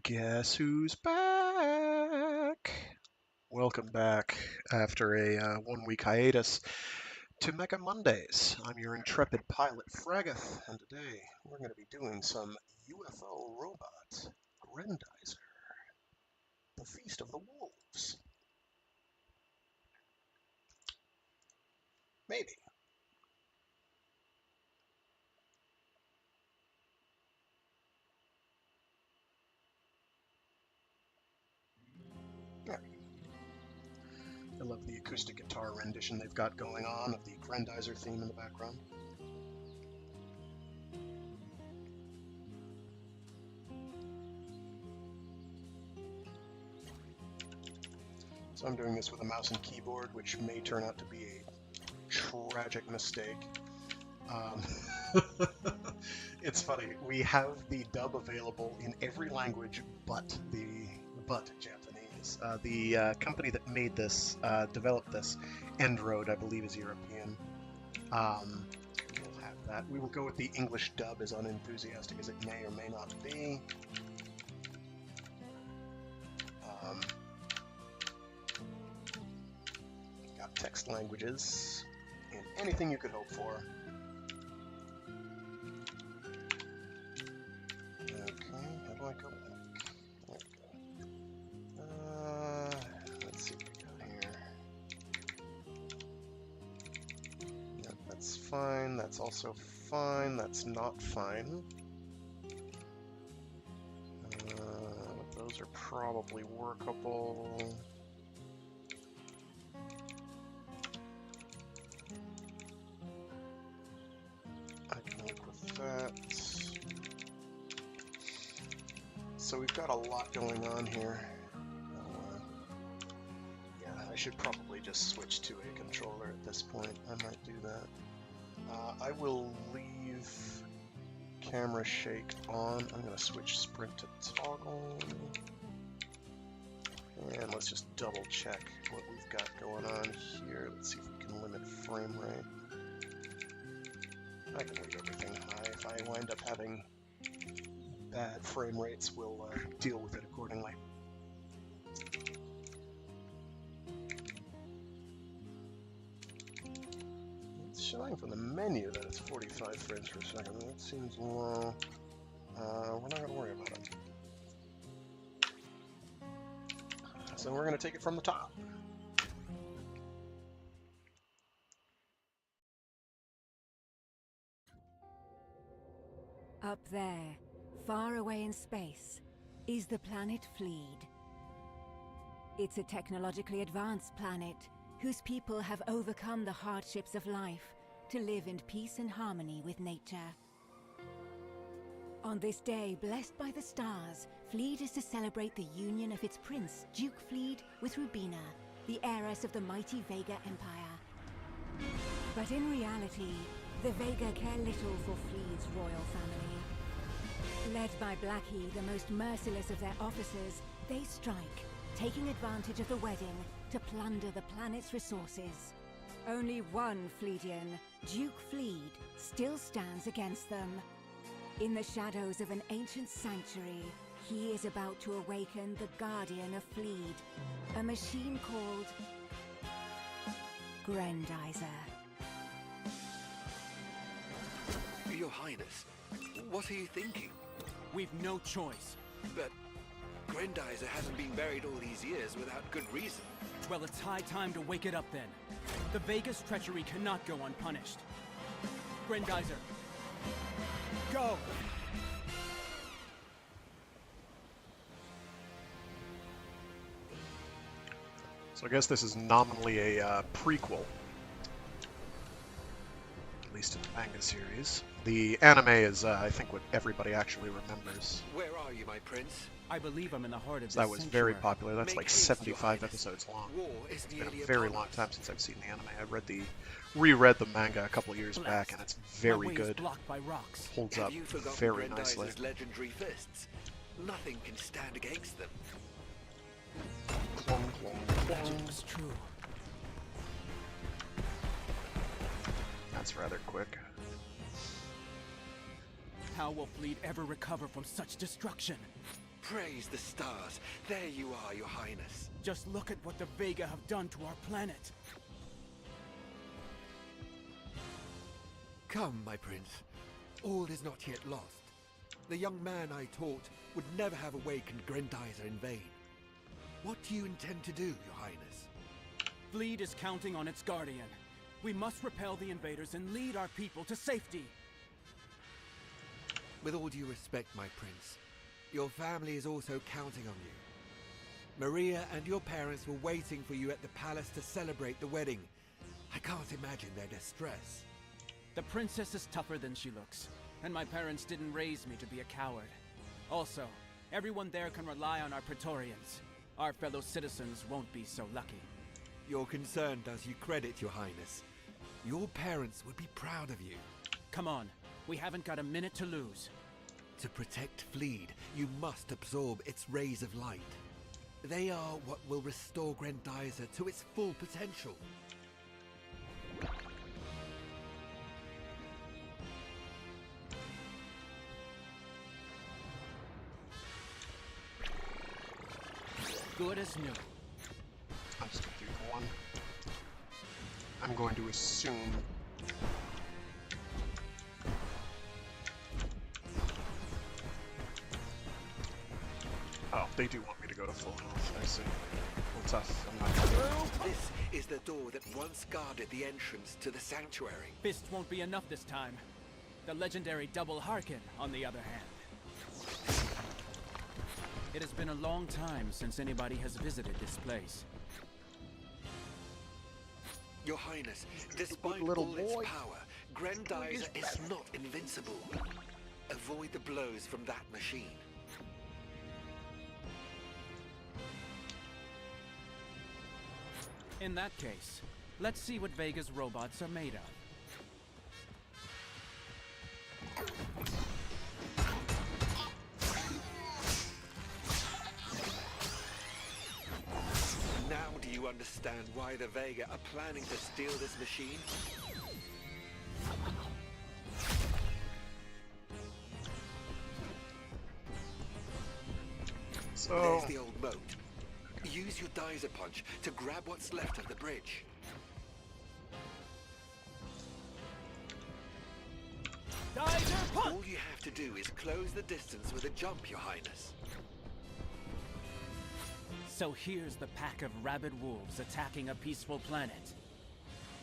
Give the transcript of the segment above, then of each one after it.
Guess who's back? Welcome back after a 1 week hiatus to Mecha Mondays. I'm your intrepid pilot, Fragath, and today we're going to be doing some UFO Robot Grendizer, the Feast of the Wolves. Maybe. Yeah. I love the acoustic guitar rendition they've got going on of the Grendizer theme in the background. So I'm doing this with a mouse and keyboard, which may turn out to be a tragic mistake. It's funny, we have the dub available in every language but Japanese. The company that made this, developed this, Endroad, I believe is European. We'll have that. We will go with the English dub, as unenthusiastic as it may or may not be. Got text languages and anything you could hope for. Fine, that's also fine, that's not fine. Those are probably workable. I can work with that. So we've got a lot going on here. Yeah, I should probably just switch to a controller at this point. I might do that. I will leave camera shake on. I'm going to switch sprint to toggle. And let's just double check what we've got going on here. Let's see if we can limit frame rate. I can leave everything high. If I wind up having bad frame rates, we'll deal with it accordingly. Showing from the menu that it's 45 frames per second. That seems low. We're not going to worry about it. So we're going to take it from the top. Up there, far away in space, is the planet Fleed. It's a technologically advanced planet whose people have overcome the hardships of life to live in peace and harmony with nature. On this day, blessed by the stars, Fleed is to celebrate the union of its prince, Duke Fleed, with Rubina, the heiress of the mighty Vega Empire. But in reality, the Vega care little for Fleed's royal family. Led by Blackie, the most merciless of their officers, they strike, taking advantage of the wedding to plunder the planet's resources. Only one Fleedian, Duke Fleed, still stands against them. In the shadows of an ancient sanctuary, he is about to awaken the Guardian of Fleed, a machine called Grendizer. Your Highness, what are you thinking? We've no choice. But Grendizer hasn't been buried all these years without good reason. Well, it's high time to wake it up then. The Vega's treachery cannot go unpunished. Grendizer, go! So I guess this is nominally a prequel, at least in the manga series. The anime is, I think, what everybody actually remembers. Where are you, my prince? I believe I'm in the heart of That this was sanctuary. very popular. That's like 75 episodes long. War is It's been nearly a very upon long us. time since I've seen the anime. I reread the manga a couple of years Blessed. back, and it's My very way is good. blocked by rocks. Holds Have up you forgotten very Grendizer's nicely. legendary fists? Nothing can stand against them. Clong, clong, Magic clong. was true. That's rather quick. How will Fleet ever recover from such destruction? Praise the stars. There you are, Your Highness. Just look at what the Vega have done to our planet. Come, my prince. All is not yet lost. The young man I taught would never have awakened Grendizer in vain. What do you intend to do, Your Highness? Fleet is counting on its guardian. We must repel the invaders and lead our people to safety. With all due respect, my prince, your family is also counting on you. Maria and your parents were waiting for you at the palace to celebrate the wedding. I can't imagine their distress. The princess is tougher than she looks, and my parents didn't raise me to be a coward. Also, everyone there can rely on our Praetorians. Our fellow citizens won't be so lucky. Your concern does you credit, Your Highness. Your parents would be proud of you. Come on, we haven't got a minute to lose. To protect Fleet, you must absorb its rays of light. They are what will restore Grendizer to its full potential. Good as new. I'm still doing one. I'm going to assume. Oh, they do want me to go to full health. I see. Well, tough. I'm not. This is the door that once guarded the entrance to the sanctuary. Fist won't be enough this time. The legendary Double Harkin, on the other hand. It has been a long time since anybody has visited this place. Your Highness, despite little all its boy. power, Grendizer is not invincible. Avoid the blows from that machine. In that case, let's see what Vega's robots are made of. Now do you understand why the Vega are planning to steal this machine? So, There's the old moat. Use your Dizer punch to grab what's left of the bridge. Dizer punch! All you have to do is close the distance with a jump, Your Highness. So here's the pack of rabid wolves attacking a peaceful planet.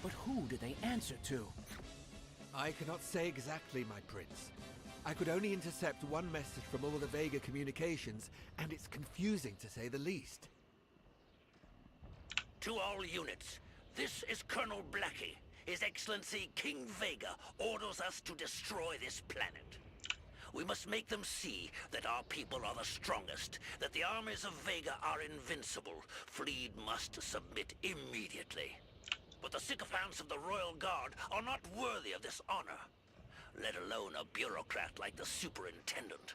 But who do they answer to? I cannot say exactly, my prince. I could only intercept one message from all the Vega communications, and it's confusing to say the least. To all units, this is Colonel Blackie. His Excellency King Vega orders us to destroy this planet. We must make them see that our people are the strongest, that the armies of Vega are invincible. Fleet must submit immediately. But the sycophants of the Royal Guard are not worthy of this honor, let alone a bureaucrat like the Superintendent.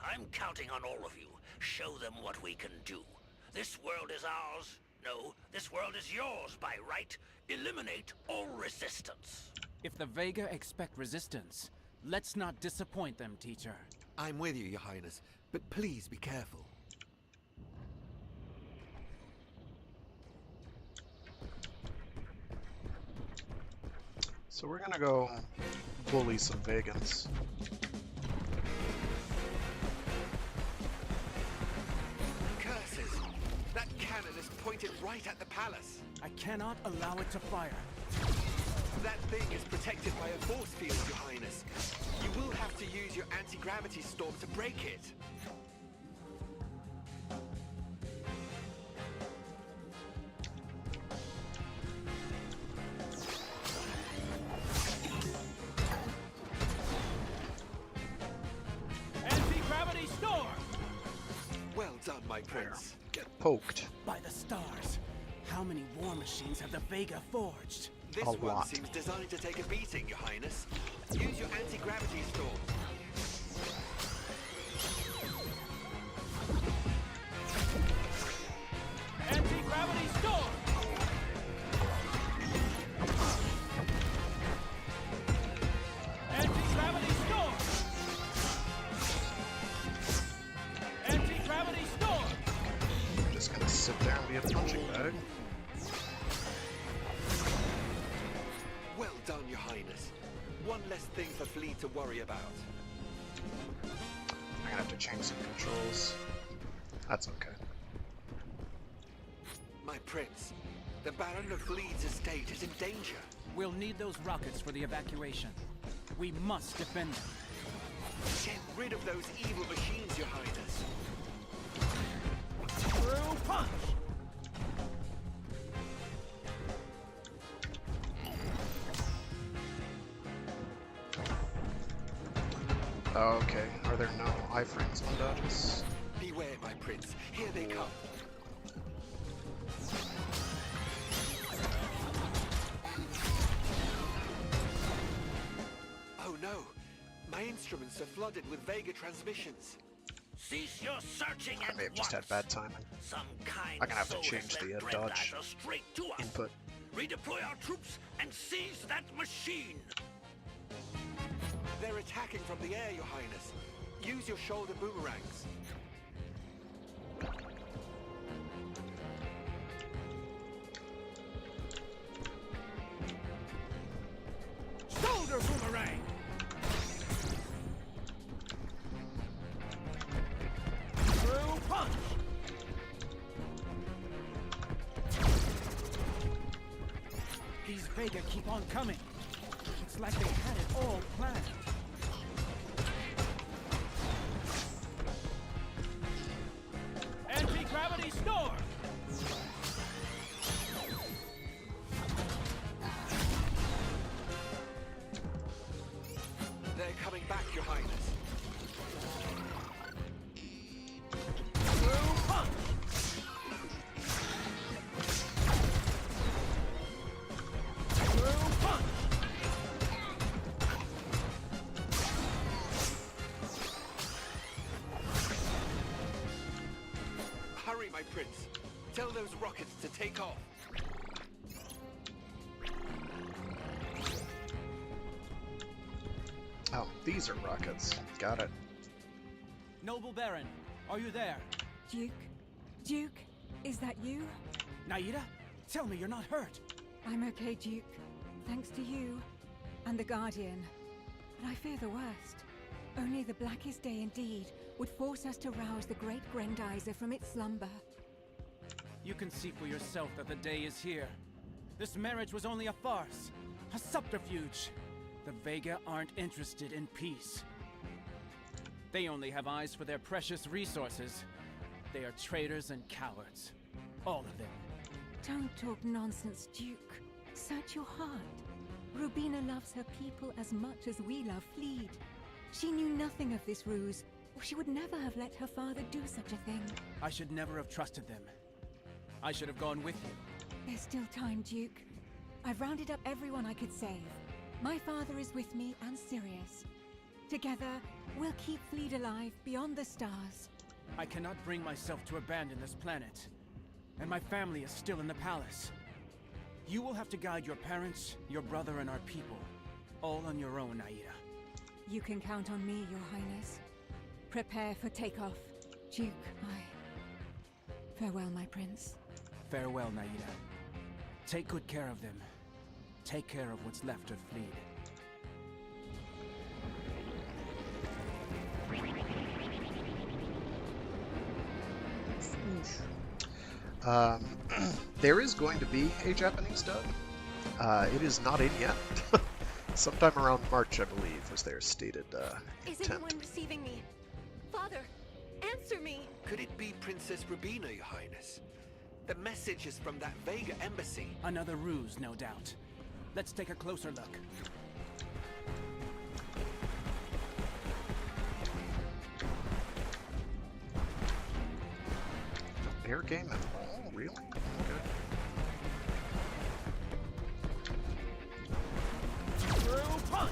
I'm counting on all of you. Show them what we can do. This world is ours. No, this world is yours by right. Eliminate all resistance. If the Vega expect resistance, let's not disappoint them, teacher. I'm with you, Your Highness, but please be careful. so we're gonna go bully some Vegans. Curses! That cannon is pointed right at the palace. I cannot allow it to fire. That thing is protected by a force field, Your Highness. You will have to use your anti-gravity storm to break it. Anti-gravity storm! Well done, my prince. Get poked. By the stars, how many war machines have the Vega forged? This A one lot. seems designed to take a beating, Your Highness. Use your anti-gravity storm. Anti-gravity storm! Anti-gravity storm! Anti-gravity be a punching bag. Well done, Your Highness. One less thing for Fleet to worry about. I'm gonna have to change some controls. That's okay. My prince, the Baron of Fleet's estate is in danger. We'll need those rockets for the evacuation. We must defend them. Get rid of those evil machines, Your Highness. Through punch! Okay, are there no iframes on dodges? Beware, my prince. Here they come. Oh no! My instruments are flooded with Vega transmissions. Cease your searching I at may have just had once. bad timing. Some kind I'm gonna have to soul change has the led dodge Grendizer straight to us. input. Redeploy our troops and seize that machine. They're attacking from the air, Your Highness. Use your shoulder boomerangs. Shoulder boomerang! Through punch! These Vega keep on coming. It's like they had it all planned. Anti-gravity storm! They're coming back, Your Highness. Through punch! Through punch! Hurry, my prince. Tell those rockets to take off. Oh, these are rockets. Got it. Noble Baron, are you there? Duke? Duke? Is that you? Naida? Tell me you're not hurt. I'm okay, Duke. Thanks to you. And the Guardian. But I fear the worst. Only the blackest day indeed would force us to rouse the great Grendizer from its slumber. You can see for yourself that the day is here. This marriage was only a farce, a subterfuge. The Vega aren't interested in peace. They only have eyes for their precious resources. They are traitors and cowards. All of them. Don't talk nonsense, Duke. Search your heart. Rubina loves her people as much as we love Fleet. She knew nothing of this ruse, or she would never have let her father do such a thing. I should never have trusted them. I should have gone with you. There's still time, Duke. I've rounded up everyone I could save. My father is with me and Sirius. Together, we'll keep Fleet alive beyond the stars. I cannot bring myself to abandon this planet. And my family is still in the palace. You will have to guide your parents, your brother, and our people. All on your own, Naida. You can count on me, Your Highness. Prepare for takeoff. Duke, Farewell, my prince. Farewell, Naida. Take good care of them. Take care of what's left of Fleet. There is going to be a Japanese dub. It is not in yet. Sometime around March, I believe, was their stated Is intent. anyone receiving me? Father, answer me! Could it be Princess Rubina, Your Highness? The message is from that Vega embassy. Another ruse, no doubt. Let's take a closer look. Air game at all? Really? Okay. Through punch!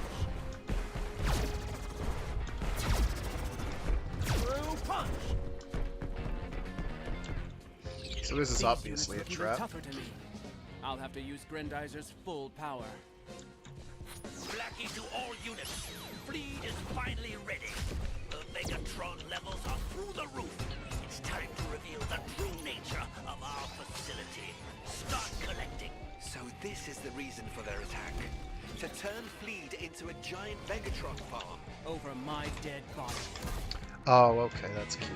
Through punch! So this is These obviously a units look even trap. tougher to me. I'll have to use Grendizer's full power. Blackie to all units. Fleet is finally ready. The Megatron levels are through the roof. It's time to reveal the true nature of our This is the reason for their attack. To turn Fleed into a giant Vegatron farm. Over my dead body. Oh, okay, that's cute.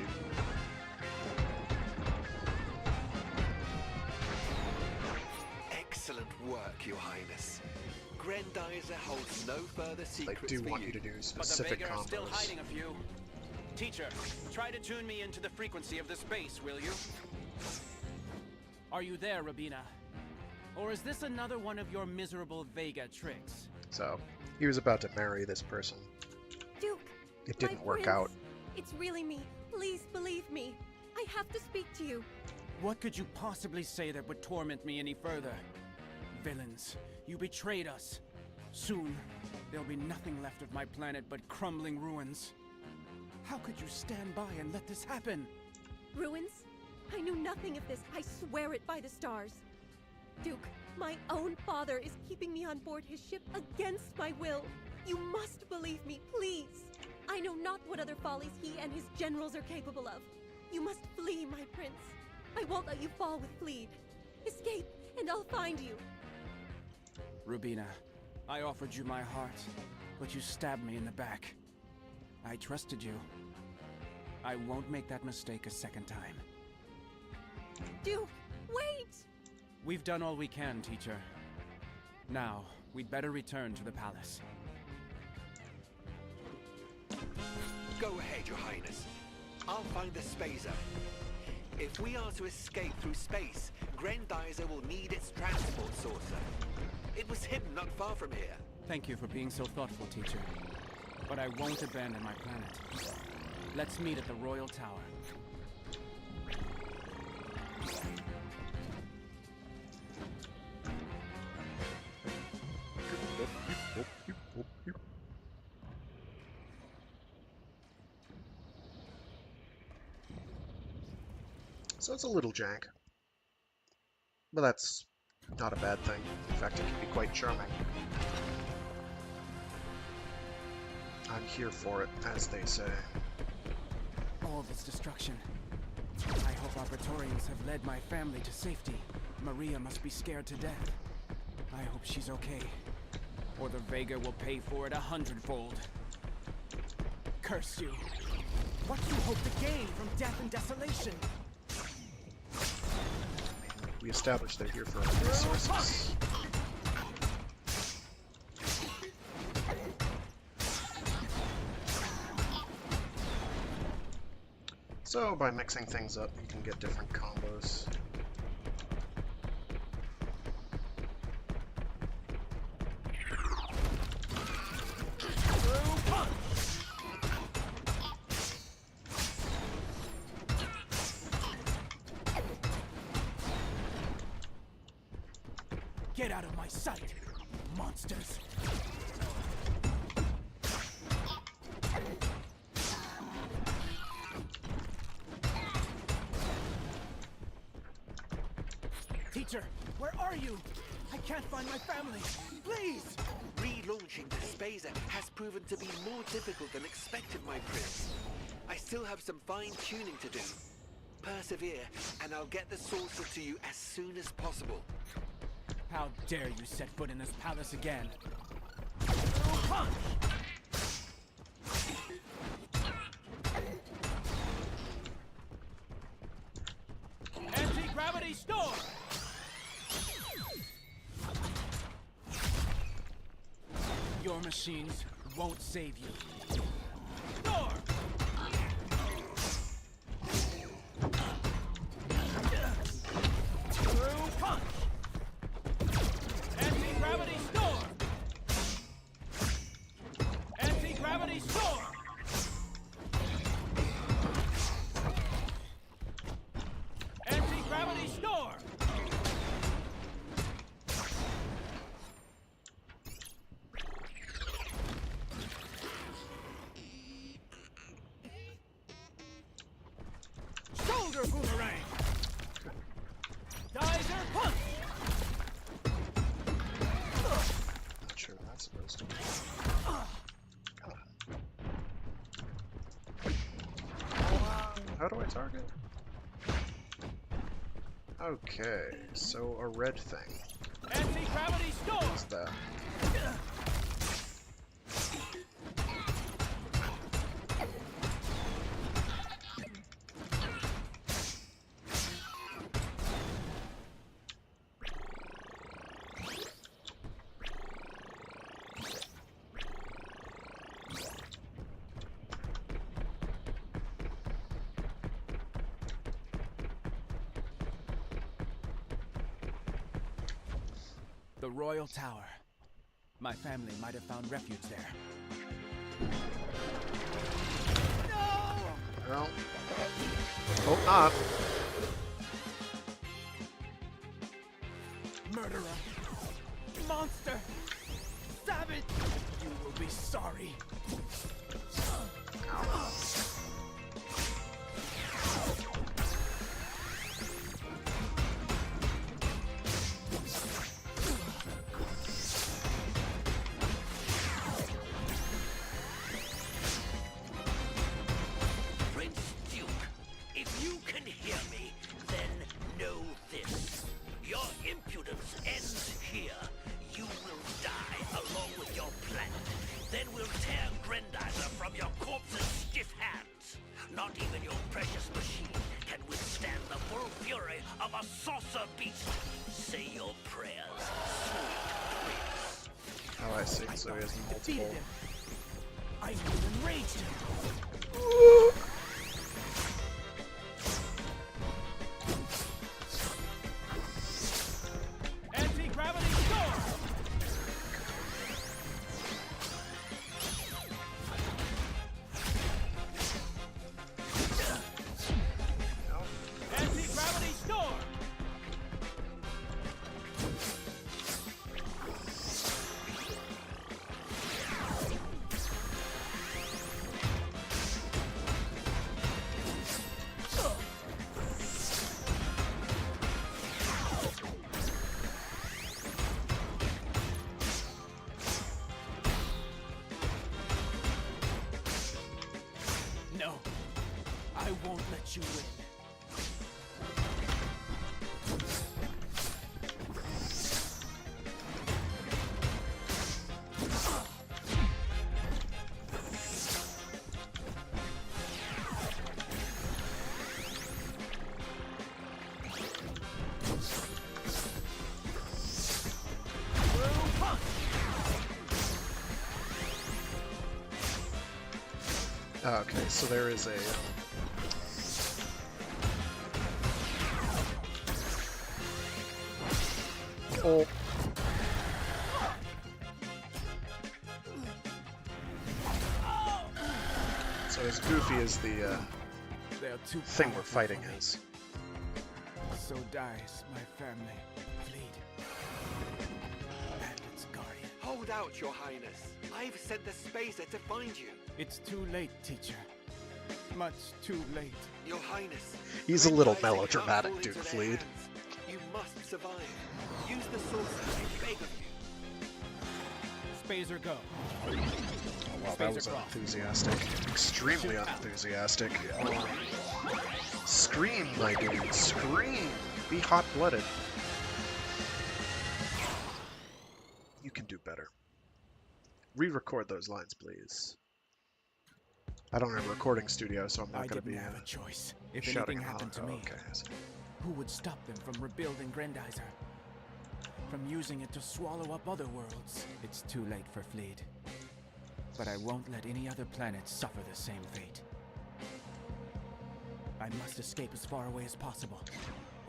Excellent work, Your Highness. Grendizer holds no further They secrets do for want you. you to do But the specific Vega are still combos. hiding a few. Teacher, try to tune me into the frequency of the space, will you? Are you there, Rabina? Or is this another one of your miserable Vega tricks? So, he was about to marry this person. Duke! It didn't my work prince. out. It's really me. Please believe me. I have to speak to you. What could you possibly say that would torment me any further? Villains, you betrayed us. Soon, there'll be nothing left of my planet but crumbling ruins. How could you stand by and let this happen? Ruins? I knew nothing of this. I swear it by the stars. Duke, my own father is keeping me on board his ship against my will. You must believe me, please. I know not what other follies he and his generals are capable of. You must flee, my prince. I won't let you fall with Fleed. Escape, and I'll find you. Rubina, I offered you my heart, but you stabbed me in the back. I trusted you. I won't make that mistake a second time. Duke, wait! We've done all we can, teacher. Now, we'd better return to the palace. Go ahead, Your Highness. I'll find the spacer. If we are to escape through space, Grendizer will need its transport saucer. It was hidden not far from here. Thank you for being so thoughtful, teacher. But I won't abandon my planet. Let's meet at the Royal Tower. So it's a little jank. But that's not a bad thing. In fact, it can be quite charming. I'm here for it, as they say. All this destruction. I hope our Praetorians have led my family to safety. Maria must be scared to death. I hope she's okay. Or the Vega will pay for it 100-fold. Curse you. What do you hope to gain from death and desolation? We established they're here for resources. So, by mixing things up, you can get different combos. Get out of my sight, monsters! Teacher, where are you? I can't find my family. Please! Relaunching the spacer has proven to be more difficult than expected, my prince. I still have some fine-tuning to do. Persevere, and I'll get the saucer to you as soon as possible. How dare you set foot in this palace again? Anti-gravity storm! Your machines won't save you. Storm! Through punch! Anti-gravity storm! Anti-gravity storm! Anti-gravity storm! Shoulder boomerang! Geyser punch! Not sure what that's supposed to be. Come on. How do I target? Okay, so a red thing. Anti-gravity storm! What's that? The Royal Tower. My family might have found refuge there. No! Well, hope not. Murderer! Monster! Savage! You will be sorry. Prince Duke, if you can hear me, then know this. Your impudence ends here. You will die along with your planet. Then we'll tear Grendizer from your corpse's stiff hands. Not even your precious machine can withstand the full fury of a saucer beast. Say your prayers, sweet prince. Oh, I see. So he has Defeated multiple. him. I will enrage him. Anti-gravity storm! Anti-gravity storm! No, I won't let you win. Oh, okay, so there is a. Oh. So as goofy as the They are too thing we're powerful fighting for me. is. So dies my family. Fleet. And its guardian. Hold out, Your Highness. I've sent the spacer to find you. It's too late, teacher. Much too late. Your Highness. He's a little Grendizer melodramatic, can't fall Duke into Fleet. their hands. You must survive. Use the saucer, I beg of you. Spazer go. Oh, wow, that was Phaser cross. unenthusiastic. Extremely Shoot out. unenthusiastic. Scream, my dude, scream! Be hot-blooded. You can do better. Re-record those lines, please. I don't have a recording studio, so I'm I not going to didn't be have a choice. If shouting anything out. happened to Oh, me, okay. I see. who would stop them from rebuilding Grendizer? From using it to swallow up other worlds? It's too late for Fleet. But I won't let any other planet suffer the same fate. I must escape as far away as possible,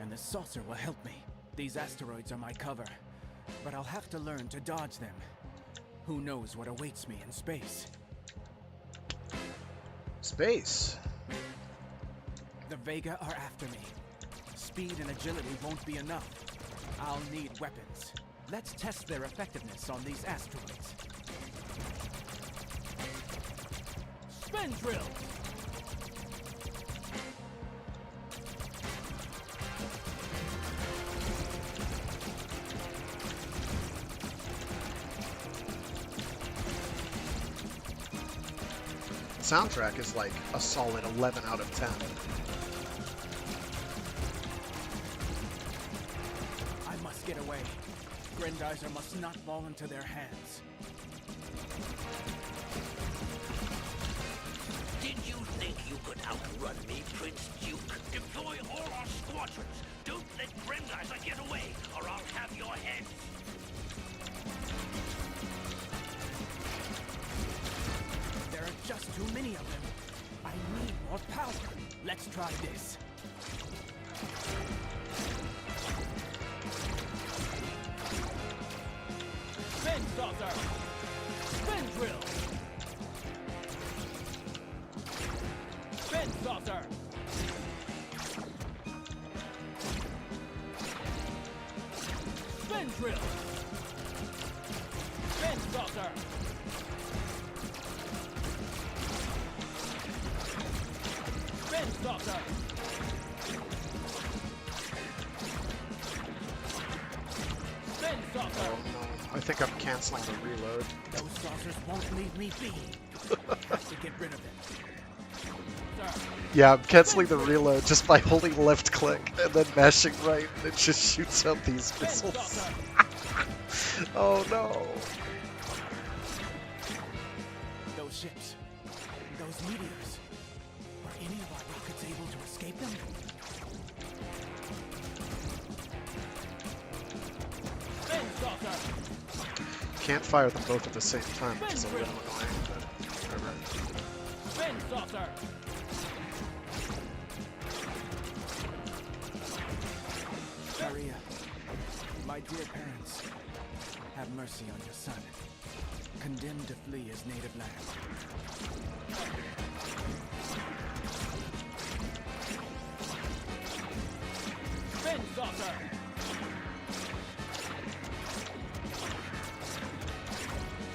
and the saucer will help me. These asteroids are my cover, but I'll have to learn to dodge them. Who knows what awaits me in space? Space. The Vega are after me. Speed and agility won't be enough. I'll need weapons. Let's test their effectiveness on these asteroids. Spin drill! Soundtrack is like a solid 11 out of 10. I must get away. Grendizer must not fall into their hands. Did you think you could outrun me, Prince Duke? Deploy all our squadrons. Don't let Grendizer get away, or I'll have your head. There are just too many of them. I need more power. Let's try this. Spin saucer! Spin drill! Spin saucer! Spin drill! Spin saucer! Spin saucer! Spin saucer! Oh no, I think I'm canceling the reload. Those saucers won't leave me be. Have to get rid of them. Sir, Yeah, I'm canceling the reload just by holding left click and then mashing right, and it just shoots out these spin missiles. saucer! Oh no. Those ships, those meteors. Were any of our rockets able to escape them? Spin saucer! Can't fire them both at the same time, which is a little annoying, but whatever. Spin saucer! Maria, my dear parents, have mercy on your son, condemned to flee his native land. Spin saucer!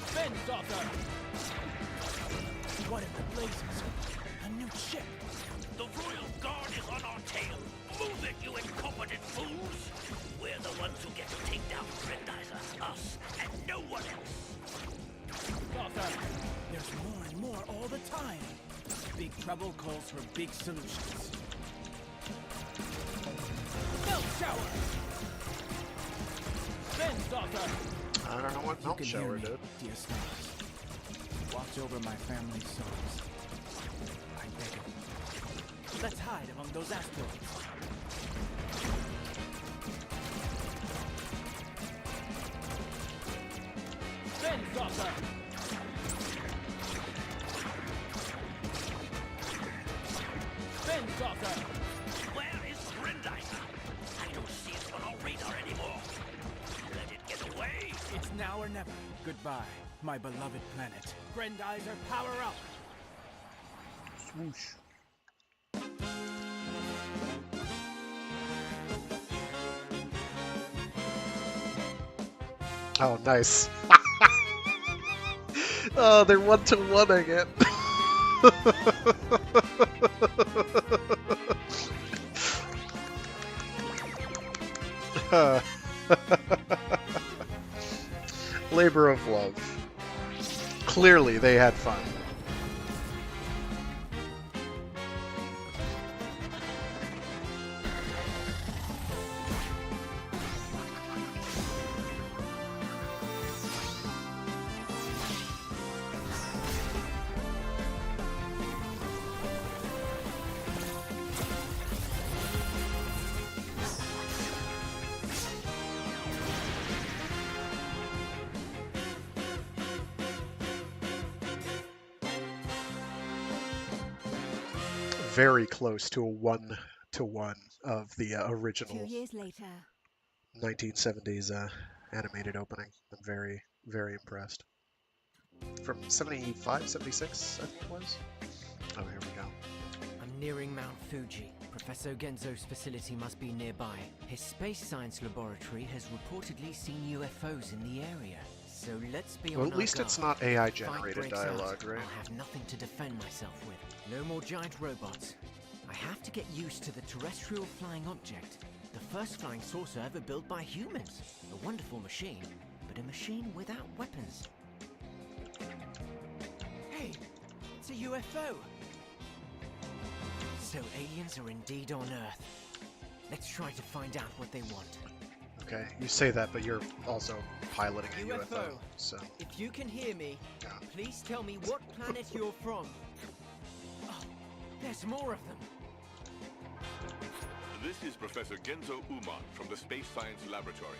Spin saucer! What in the blazes? A new ship! The Royal Guard is on our tail. Move it, you incompetent fools! We're the ones who get to take down Grendizer, us, and no one else. Saucer, there's more and more all the time. Big trouble calls for big solutions. Melt shower! Spin saucer! I don't know what You Melt can hear Shower me, did. dear stars. Watch over my family's souls. I beg of you. Let's hide among those asteroids. Spin saucer! Spin saucer! Where is Grendizer? I don't see it on our radar anymore. Let it get away. It's now or never. Goodbye, my beloved planet. Grendizer, power up! Swoosh. Oh, nice. Oh, they're 1-to-1 again. Labor of love. Clearly, they had fun. Very close to a 1-to-1 of the 2 original years later, 1970s animated opening. I'm very, very impressed. From 75, 76, I think it was. Oh, here we go. I'm nearing Mount Fuji. Professor Genzo's facility must be nearby. His space science laboratory has reportedly seen UFOs in the area. So let's be Well, on at least our it's guard. not AI If the fight generated breaks out, dialogue, right? I'll have nothing to defend myself with. No more giant robots. I have to get used to the terrestrial flying object. The first flying saucer ever built by humans. A wonderful machine, but a machine without weapons. Hey, it's a UFO. So aliens are indeed on Earth. Let's try to find out what they want. Okay, you say that, but you're also piloting a UFO, UFO. so... If you can hear me, Yeah. please tell me what planet you're from. Oh, there's more of them. This is Professor Genzo Uman from the Space Science Laboratory.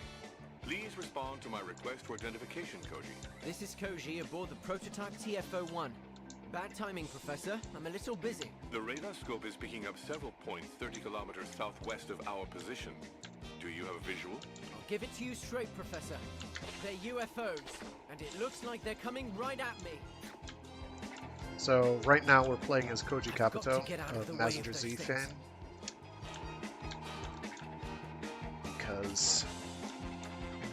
Please respond to my request for identification, Koji. This is Koji aboard the prototype TFO-1. Bad timing, Professor. I'm a little busy. The radar scope is picking up several points 30 kilometers southwest of our position. Do you have a visual? I'll give it to you straight, Professor. They're UFOs, and it looks like they're coming right at me. So, right now we're playing as Koji Got Kabuto to get out of of the way of Mazinger those Z things. fame. Because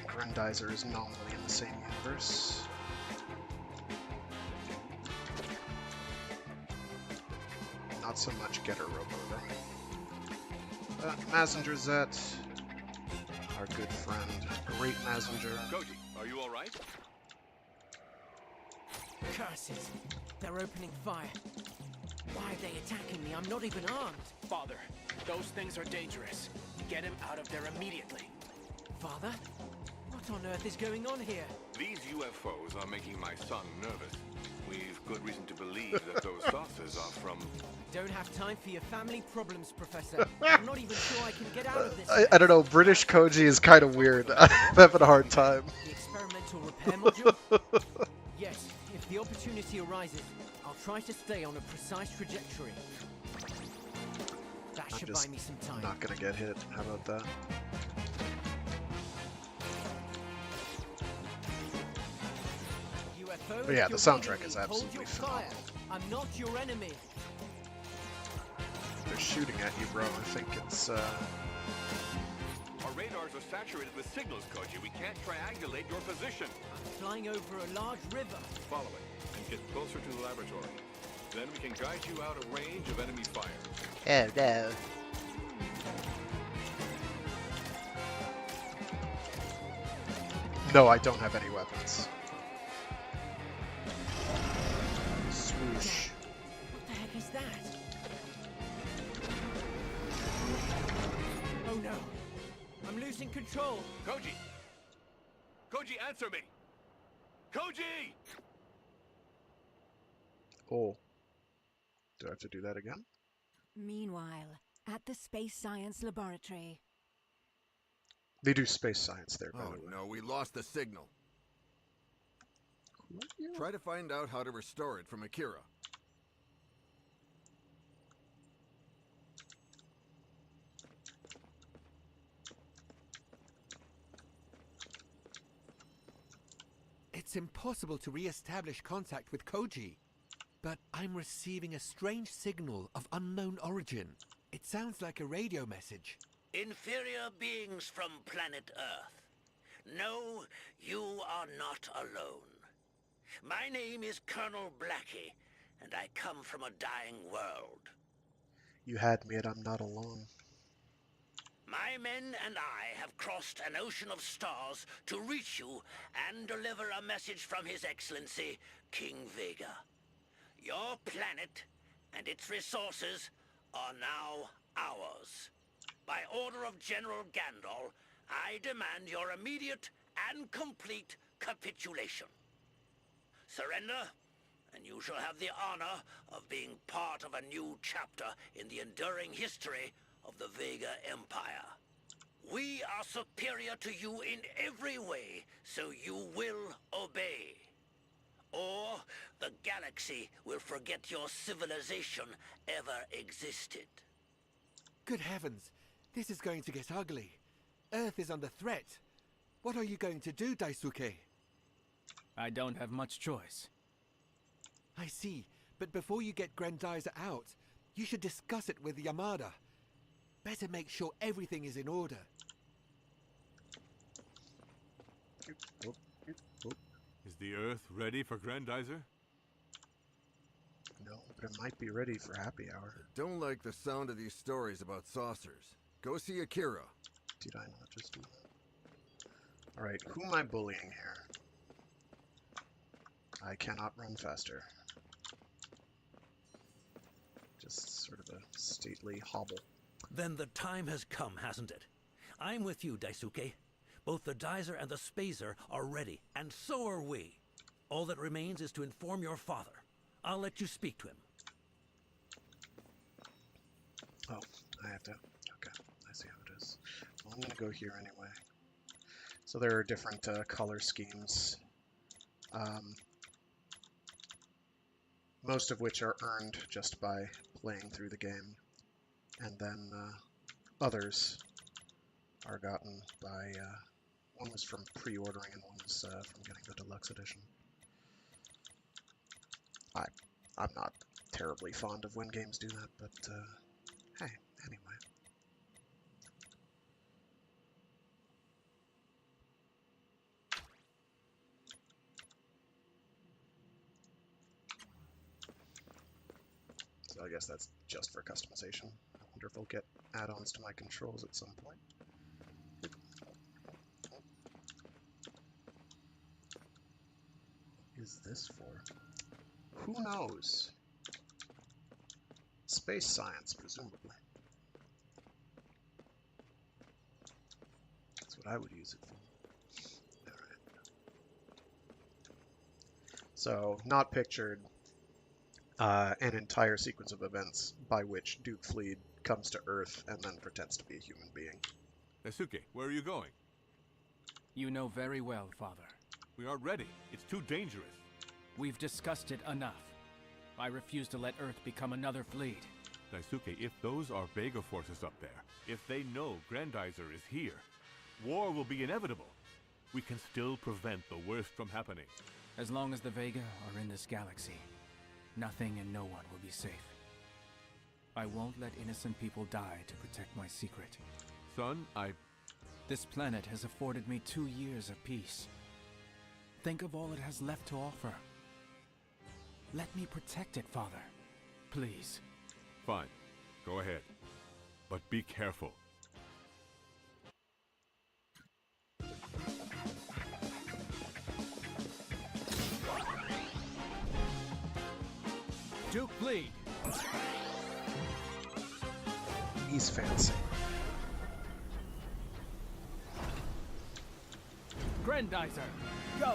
Grendizer is nominally in the same universe. Not so much Getter Robo, though. Mazinger Z, our good friend, great Mazinger. Koji, are you all right? Curses. They're opening fire. Why are they attacking me? I'm not even armed. Father, those things are dangerous. Get him out of there immediately. Father? What on earth is going on here? These UFOs are making my son nervous. We've good reason to believe that those saucers are from... Don't have time for your family problems, Professor. I'm not even sure I can get out of this. I don't know, British Koji is kind of weird. I'm having a hard time. The experimental repair module? Yes, if the opportunity arises, I'll try to stay on a precise trajectory. That I'm should just buy me some time. not gonna get hit. How about that? UFO, But yeah, if the you're soundtrack reading is me, hold absolutely your phenomenal. fire. I'm not your enemy. They're shooting at you, bro. I think it's, Our radars are saturated with signals, Koji. We can't triangulate your position. I'm flying over a large river. Follow it and get closer to the laboratory. Then we can guide you out of range of enemy fire. Oh, no. No, I don't have any weapons. Swoosh. What the heck is that? Oh no. I'm losing control. Koji! Koji, answer me! Koji! Oh. Do I have to do that again? Meanwhile, at the Space Science Laboratory. They do space science there, by Oh the way. no, we lost the signal. Try to find out how to restore it from Akira. It's impossible to re-establish contact with Koji. But I'm receiving a strange signal of unknown origin. It sounds like a radio message. Inferior beings from planet Earth. No, you are not alone. My name is Colonel Blackie, and I come from a dying world. You had me and I'm not alone. My men and I have crossed an ocean of stars to reach you and deliver a message from His Excellency, King Vega. Your planet and its resources are now ours. By order of General Gandol, I demand your immediate and complete capitulation. Surrender, and you shall have the honor of being part of a new chapter in the enduring history of the Vega Empire. We are superior to you in every way, so you will obey. Or the galaxy will forget your civilization ever existed. Good heavens, this is going to get ugly. Earth is under threat. What are you going to do, Daisuke? I don't have much choice. I see, but before you get Grendizer out, you should discuss it with Yamada. Better make sure everything is in order. Is the Earth ready for Grendizer? No, but it might be ready for happy hour. Don't like the sound of these stories about saucers. Go see Akira. Did I not just do that? Alright, who am I bullying here? I cannot run faster. Just sort of a stately hobble. Then the time has come, hasn't it? I'm with you, Daisuke. Both the Dizer and the Spazer are ready, and so are we. All that remains is to inform your father. I'll let you speak to him. Oh, I have to. Okay, I see how it is. Well, I'm going to go here anyway. So there are different color schemes, most of which are earned just by playing through the game, and then others are gotten by, one was from pre-ordering and one was from getting the deluxe edition. I'm not terribly fond of when games do that, but hey, anyway. So I guess that's just for customization. I wonder if I'll get add-ons to my controls at some point. What is this for? Who knows? Space science, presumably. That's what I would use it for. Alright. So, not pictured an entire sequence of events by which Duke Fleed comes to Earth and then pretends to be a human being. Daisuke, where are you going? You know very well, Father. We aren't ready. It's too dangerous. We've discussed it enough. I refuse to let Earth become another Fleet. Daisuke, if those are Vega forces up there, if they know Grendizer is here, war will be inevitable. We can still prevent the worst from happening. As long as the Vega are in this galaxy, nothing and no one will be safe. I won't let innocent people die to protect my secret. Son, This planet has afforded me 2 years of peace. Think of all it has left to offer. Let me protect it, Father. Please. Fine. Go ahead. But be careful. Duke Fleed! He's fancy. Grendizer, go!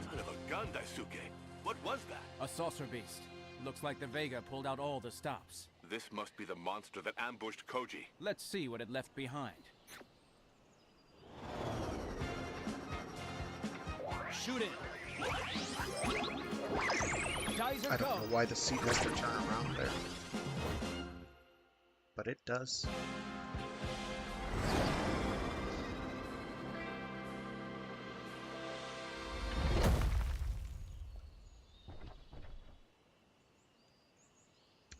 Son of a gun, Daisuke. What was that? A saucer beast. Looks like the Vega pulled out all the stops. This must be the monster that ambushed Koji. Let's see what it left behind. Shoot it! Dizer, I go! don't know why the seat has to turn around there. But it does.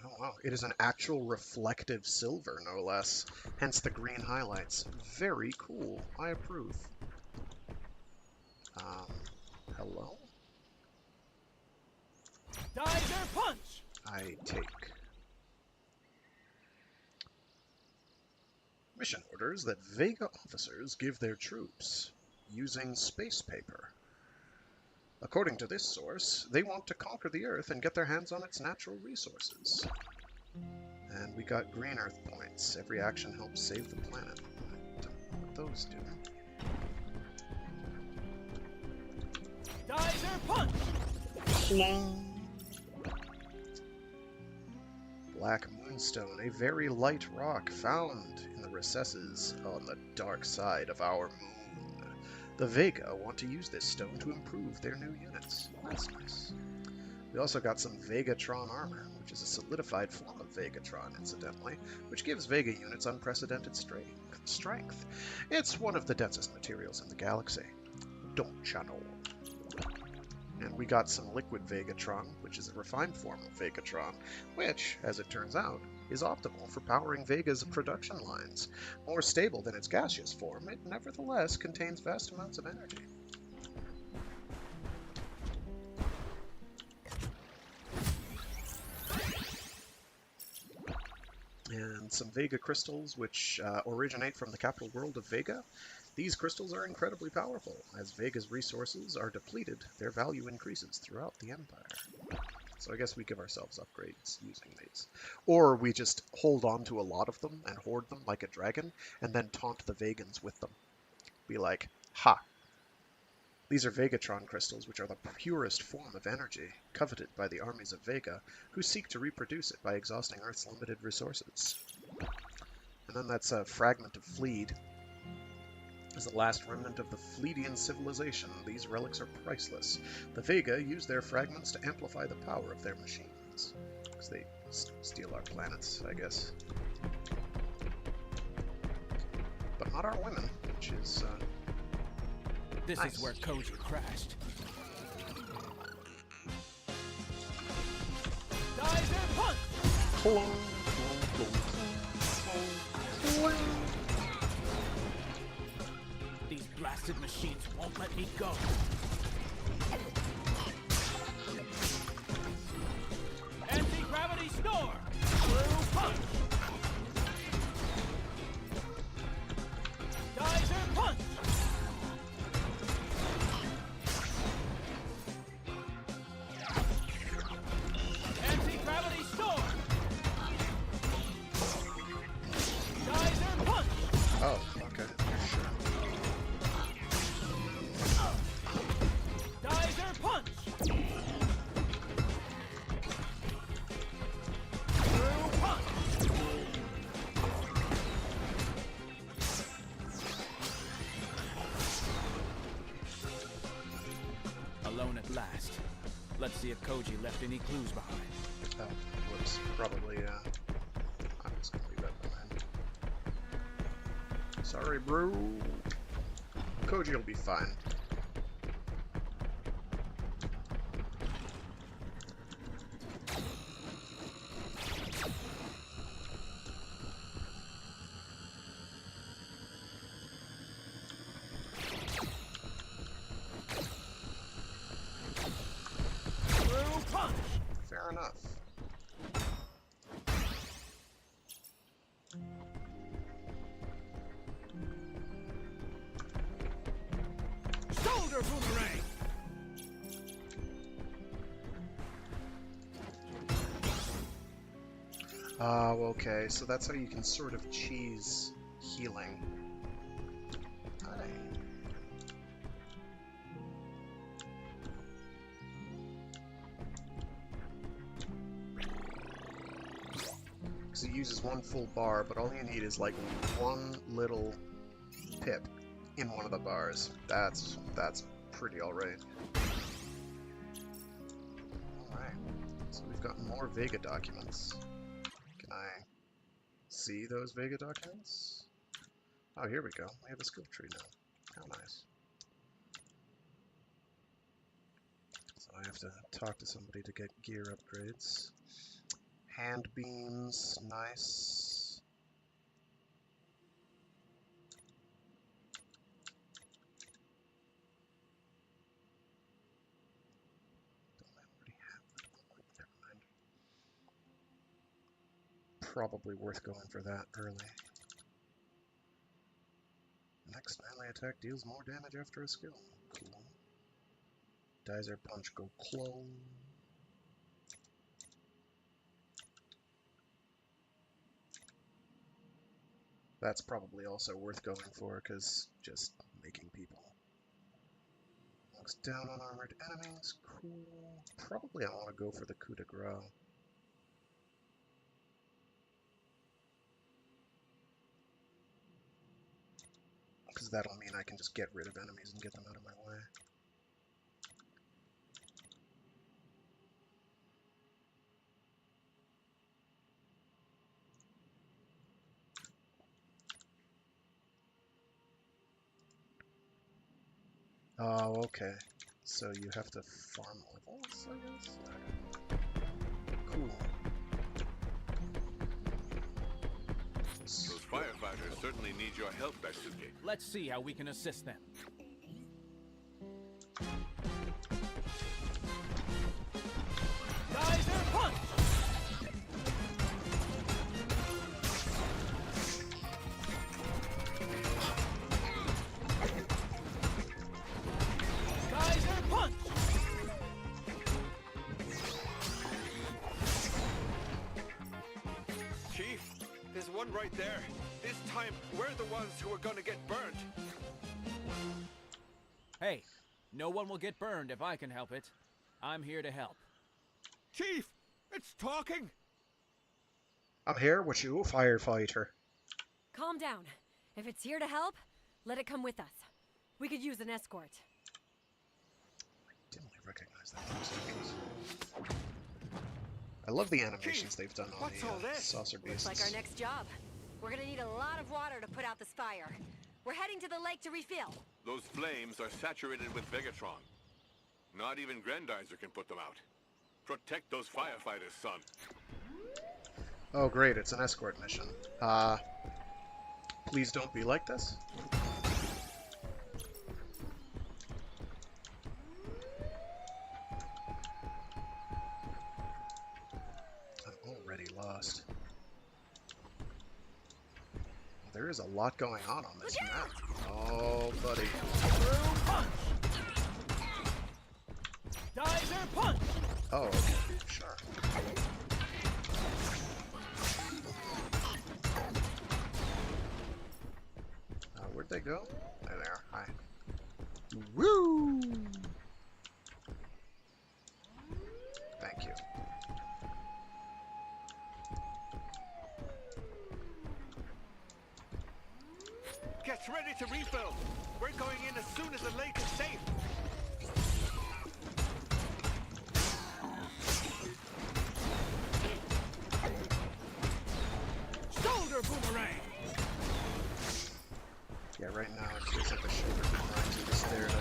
Oh wow, it is an actual reflective silver, no less. Hence the green highlights. Very cool. I approve. Hello? Dizer, punch! I take. Mission orders that Vega officers give their troops using space paper. According to this source, they want to conquer the Earth and get their hands on its natural resources. And we got green Earth points. Every action helps save the planet. I don't know what those do. Dizer, punch! Black Moonstone, a very light rock found in the recesses on the dark side of our moon. The Vega want to use this stone to improve their new units. That's nice. We also got some Vegatron armor, which is a solidified form of Vegatron, incidentally, which gives Vega units unprecedented strength. It's one of the densest materials in the galaxy. Don't ya know? And we got some liquid Vegatron, which is a refined form of Vegatron, which, as it turns out, is optimal for powering Vega's production lines. More stable than its gaseous form, it nevertheless contains vast amounts of energy. and some Vega crystals, which originate from the capital world of Vega. These crystals are incredibly powerful. As Vega's resources are depleted, their value increases throughout the Empire. So I guess we give ourselves upgrades using these. Or we just hold on to a lot of them and hoard them like a dragon, and then taunt the Vegans with them. Be like, ha! These are Vegatron crystals, which are the purest form of energy, coveted by the armies of Vega, who seek to reproduce it by exhausting Earth's limited resources. And then that's a fragment of Fleed. As the last remnant of the Fleedian civilization, these relics are priceless. The Vega use their fragments to amplify the power of their machines. Because they steal our planets, I guess. But not our women, which is, This nice. is where Koji crashed. Geyser punch! Clone, clone, clone. These blasted machines won't let me go. Anti-gravity store! Through punch! Geyser punch! Anti-gravity store! Geyser punch! Oh, okay. Sure. Geyser punch! Through punch! Alone at last. Let's see if Koji left any clues behind. Oh, whoops. Probably, I'm just gonna leave that behind. Sorry, bro. Koji will be fine. Through punch! Fair enough. Shoulder boomerang! Oh, okay. So that's how you can sort of cheese healing. Hi. Because it uses one full bar, but all you need is like one little pip in one of the bars. That's pretty alright. Alright. So we've got more Vega documents. Can I see those Vega documents? Oh, here we go. We have a skill tree now. How nice. So I have to talk to somebody to get gear upgrades. Hand beams, nice. Don't I already have that one? Never mind. Probably worth going for that early. Next melee attack deals more damage after a skill. Cool. Geyser punch, go clone. That's probably also worth going for, because just making people. Looks down on armored enemies, cool. Probably I want to go for the coup de grace. Because that'll mean I can just get rid of enemies and get them out of my way. Oh, okay. So you have to farm levels, I guess? Okay. Cool. Those firefighters certainly need your help, Battlegate. Let's see how we can assist them. Geyser punch! There's one right there. This time, we're the ones who are gonna get burnt. Hey, no one will get burned if I can help it. I'm here to help. Chief, it's talking. I'm here with you, firefighter. Calm down. If it's here to help, let it come with us. We could use an escort. Didn't we recognize that from Stars? I love the animations they've done on What's all the this? saucer beasts. Looks like our next job. We're gonna need a lot of water to put out this fire. We're heading to the lake to refill. Those flames are saturated with Vegatron. Not even Grendizer can put them out. Protect those firefighters, son. Oh great, it's an escort mission. Please don't be like this. I'm already lost. There is a lot going on this map. Oh, buddy. Geyser punch! Oh, okay, sure. Where'd they go? There they are. Hi. Woo! Thank you. Get ready to refill. We're going in as soon as the lake is safe. Shoulder boomerang! Yeah, right now it feels like a shoulder boomerang. You're just there to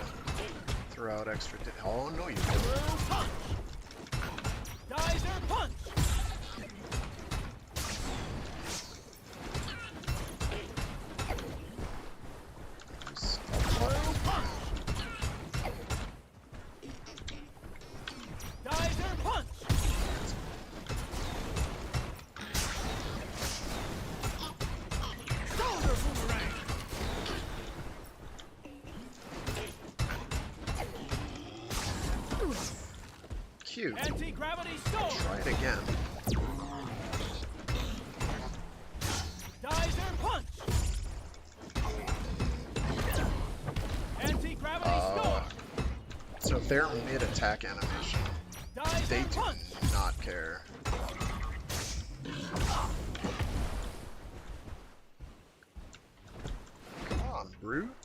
throw out extra. Oh no, you don't. Punch! Geyser punch! Geyser punch! Shoulder boomerang! Cute. Anti-gravity storm! Try it again. Geyser punch! Anti-gravity storm! So their mid-attack animation, they Geyser do punch! not care. Come on, brute.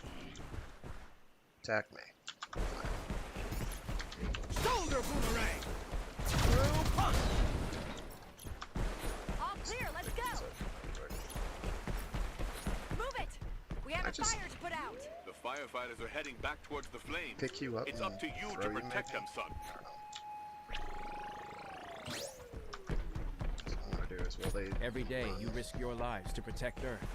Attack me. Shoulder boomerang! Through punch! All clear, let's go! Move it! We have I a just- fire to put out! The firefighters are heading back towards the flames. Pick you up It's and up to you throw to you protect maybe? them, son. What I want to do is, well, they... Every day you risk your lives to protect Earth.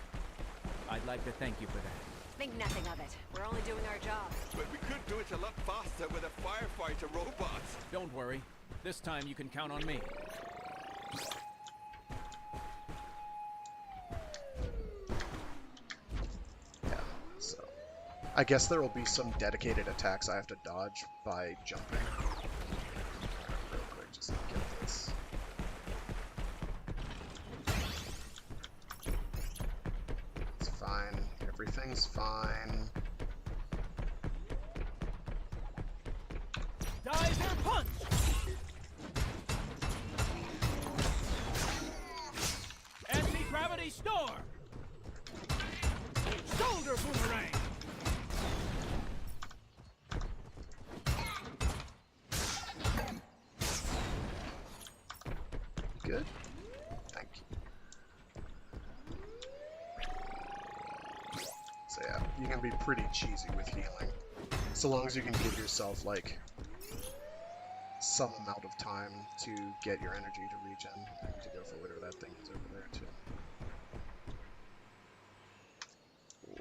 I'd like to thank you for that. Think nothing of it. We're only doing our job. But we could do it a lot faster with a firefighter robot. Don't worry. This time you can count on me. Yeah, so... I guess there will be some dedicated attacks I have to dodge by jumping. Real quick, just to get this. It's fine. Everything's fine. Geyser punch! Anti-gravity storm! Shoulder boomerang! Good? Thank you. So yeah, you can be pretty cheesy with healing. So long as you can give yourself, like, some amount of time to get your energy to regen and to go for whatever that thing is over there, too.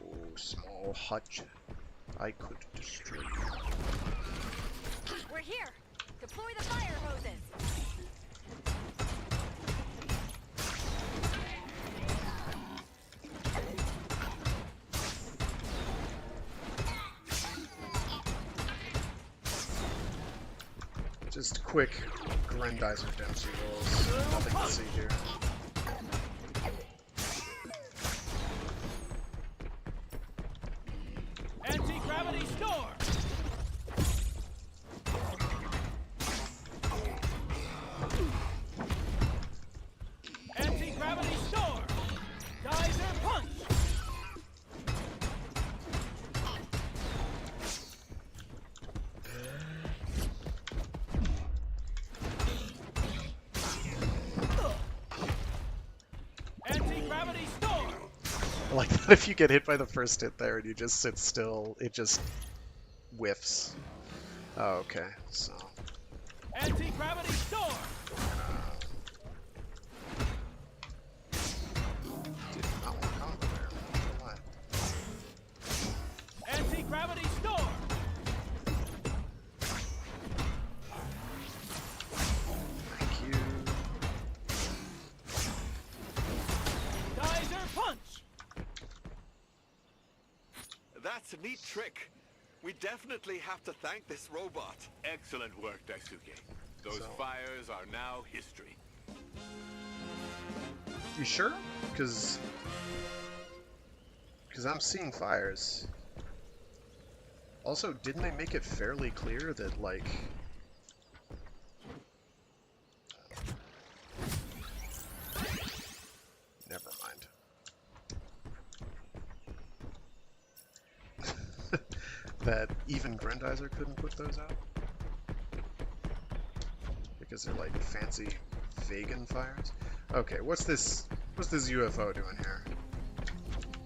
Oh, small hutch. I could destroy you. We're here! Deploy the fire hoses! Just quick Grendizer Dempsey rolls. Nothing to see here. I like that if you get hit by the first hit there and you just sit still, it just whiffs. Oh, okay, so... Anti-gravity storm! Did not want to combo there. Why? Anti-gravity storm! Thank you. Geyser punch! That's a neat trick. We definitely have to thank this robot. Excellent work, Daisuke. Those So- fires are now history. You sure? Because I'm seeing fires. Also, didn't they make it fairly clear that, like... Never mind. That even Grendizer couldn't put those out? Because they're like fancy vegan fires? Okay, what's this UFO doing here?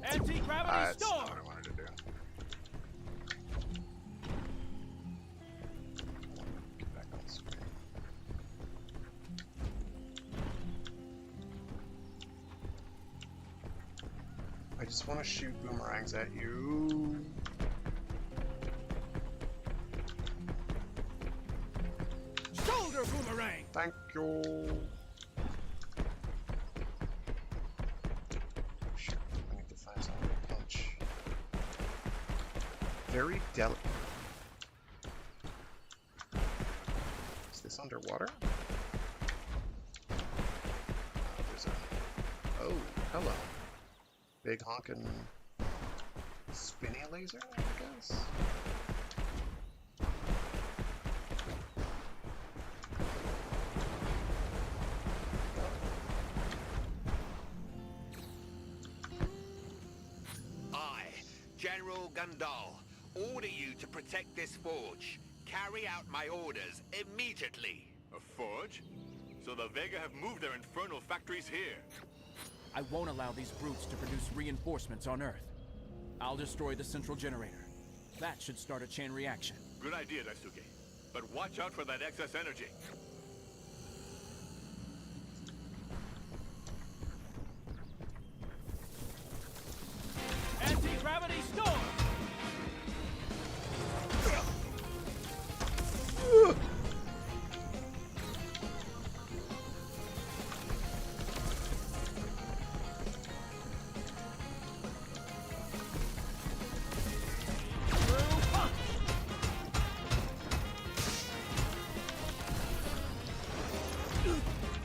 Anti-gravity That's storm! not what I wanted to do. Get back on the screen. I just want to shoot boomerangs at you. Shoulder boomerang! Thank you. Shit, I need to find something to punch. Very delicate. Is this underwater? There's a... Oh, hello. Big honkin' spinny laser, I guess? I, General Gundal, order you to protect this forge. Carry out my orders immediately. A forge? So the Vega have moved their infernal factories here. I won't allow these brutes to produce reinforcements on Earth. I'll destroy the central generator. That should start a chain reaction. Good idea, Daisuke. But watch out for that excess energy. Anti-gravity storm!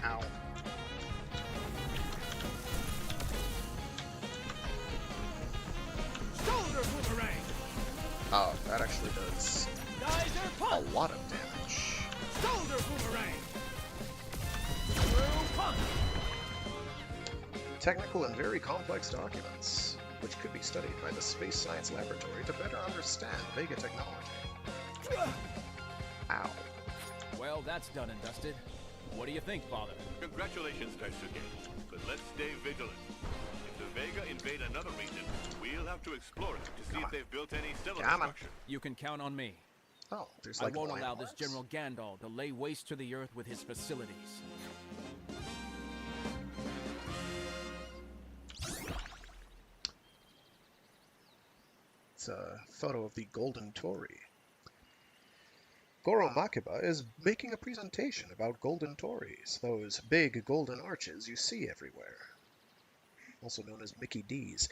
Ow. Shoulder boomerang! Oh, that actually does Geyser a punch! lot of damage. Shoulder boomerang! Through punch! Technical and very complex documents, which could be studied by the Space Science Laboratory to better understand Vega technology. Ow. Well, that's done and dusted. What do you think, Father? Congratulations, Daisuke. But let's stay vigilant. If the Vega invade another region, we'll have to explore it to see if they've built any stellar Come on. structure. You can count on me. Oh, there's like I won't allow landmarks? this General Gandalf to lay waste to the Earth with his facilities. It's a photo of the Golden Torii. Goro Makiba is making a presentation about golden tories, those big golden arches you see everywhere, also known as Mickey D's.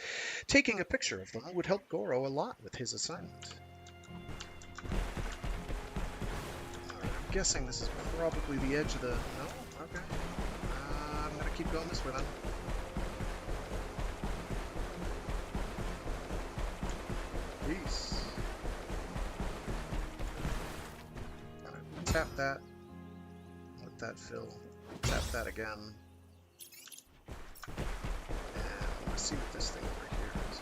Taking a picture of them would help Goro a lot with his assignment. Alright, I'm guessing this is probably the edge of the... No? Okay. I'm gonna keep going this way then. Peace. Tap that. Let that fill. Tap that again. And let's see what this thing over here is.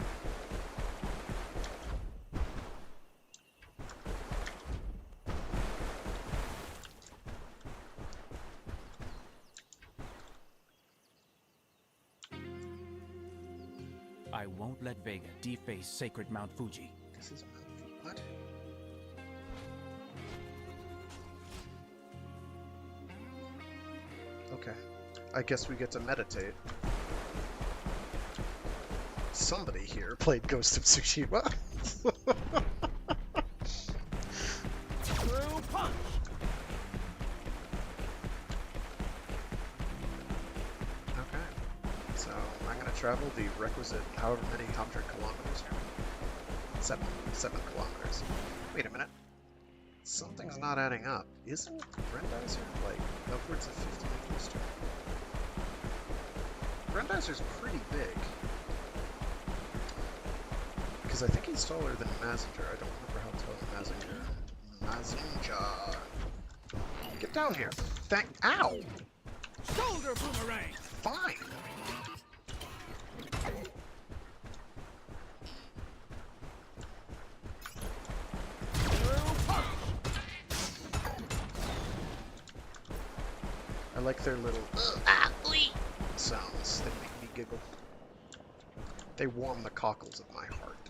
I won't let Vega deface sacred Mount Fuji. This is what? Okay. I guess we get to meditate. Somebody here played Ghost of Tsushima. True punch! Okay. So I'm gonna travel the requisite however many 100 kilometers here. 7 kilometers. Wait a minute. Something's not adding up. Isn't Grendizer like upwards of 50 meters tall? Grendizer's pretty big. Because I think he's taller than Mazinger. I don't remember how tall Mazinger. Get down here. Ow! Shoulder boomerang! Fine. I like their little sounds. They make me giggle. They warm the cockles of my heart.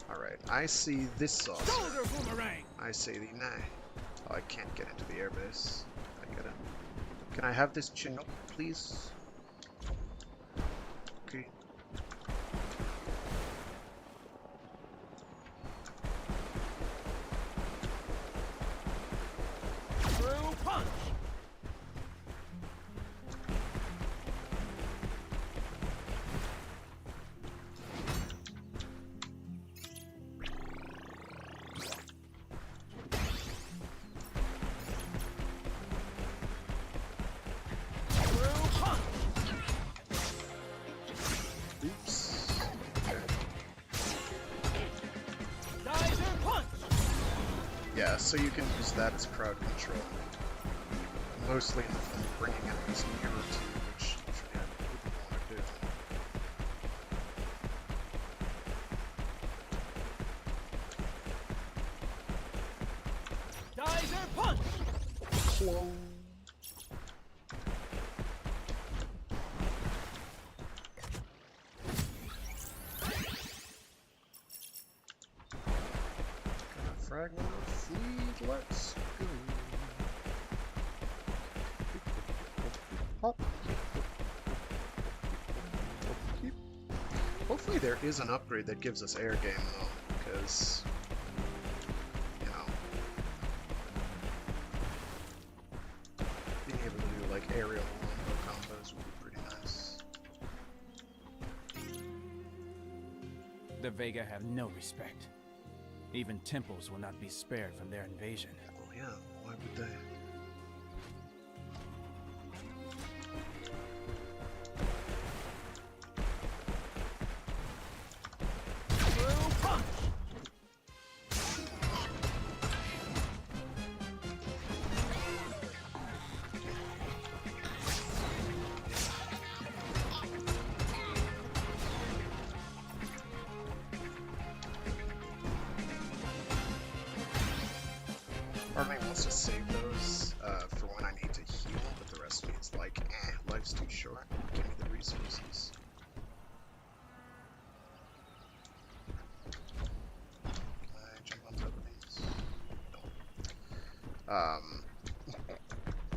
Alright, I see this saucer. Shoulder boomerang! I see the nah. Oh, I can't get into the airbase. I gotta. Can I have this Chinook, please? Okay. True punch! Oops. Okay. Geyser punch! Yeah, so you can use that as crowd control. Mostly in the form of bringing enemies nearer to you, which yeah, I wouldn't want to do. Geyser punch! Clone. Fragment of fleet, let's go. Hop. Hopefully there is an upgrade that gives us air game though, because you know, being able to do like aerial longbow combos would be pretty nice. The Vega have no respect. Even temples will not be spared from their invasion. Oh yeah, why would they? True punch! Part of me wants to save those for when I need to heal, but the rest of me is like, life's too short. Give me the resources. Can I jump on top of these? No.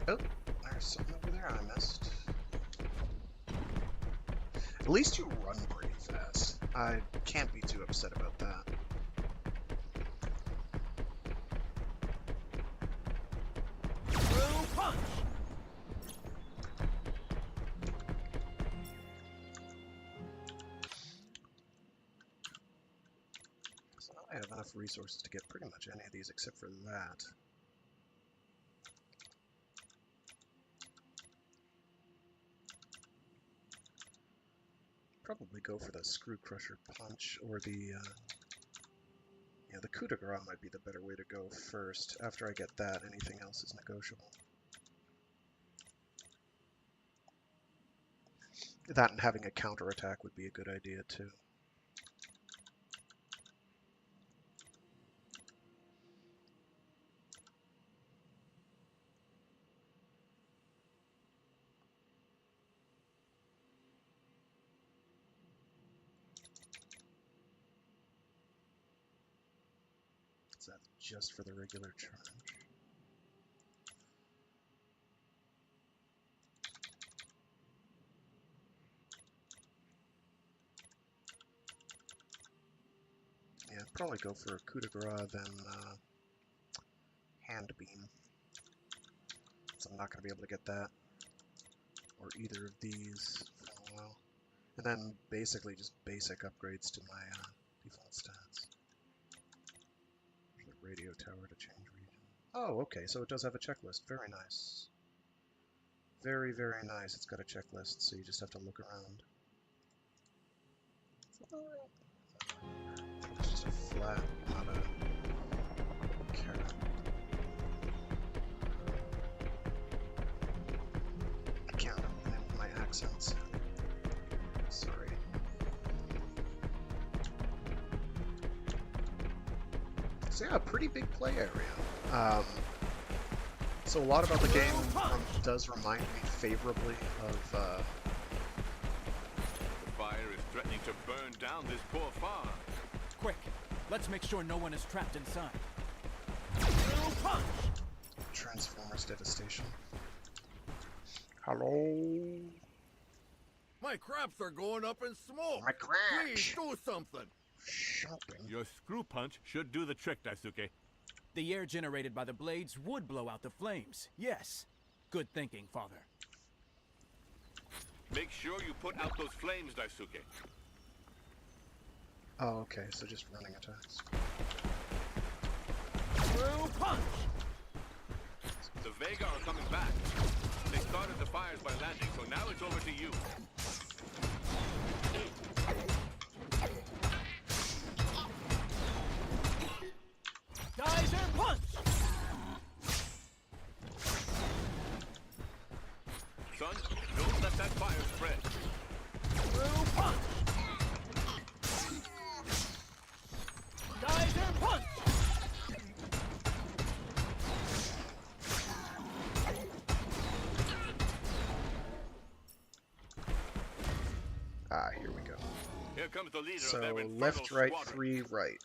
Oh, there's something over there I missed. At least you run pretty fast. I can't be too upset about that. True punch! So I have enough resources to get pretty much any of these except for that. Probably go for the Screw Crusher Punch or the yeah, the coup de grace might be the better way to go first. After I get that, anything else is negotiable. That and having a counterattack would be a good idea too. that's just for the regular charge. Yeah, I'd probably go for a coup de grace than hand beam. So I'm not going to be able to get that or either of these for a while. And then basically just basic upgrades to my default stats. The radio tower to change region. Oh, okay, so it does have a checklist. Very nice. Very, very nice. It's got a checklist, so you just have to look around. It's just a flat, not a carrot. I can't remember the name of my accents. Sorry. So yeah, a pretty big play area. So a lot about the game does remind me favorably of The fire is threatening to burn down this poor farm. Quick, let's make sure no one is trapped inside. Transformers Devastation. Hello? My crops are going up in smoke. My crops. Please do something. Shopping. Your screw punch should do the trick, Daisuke. The air generated by the blades would blow out the flames. Yes. Good thinking, Father. Make sure you put out those flames, Daisuke. Oh, okay, so just running attacks. Through punch! The Vega are coming back. They started the fires by landing, so now it's over to you. Geyser punch! Son, don't let that fire spread. Through punch! Geyser punch! Ah, here we go. Here comes the leader So of their infernal left, right, squadron. 3, right.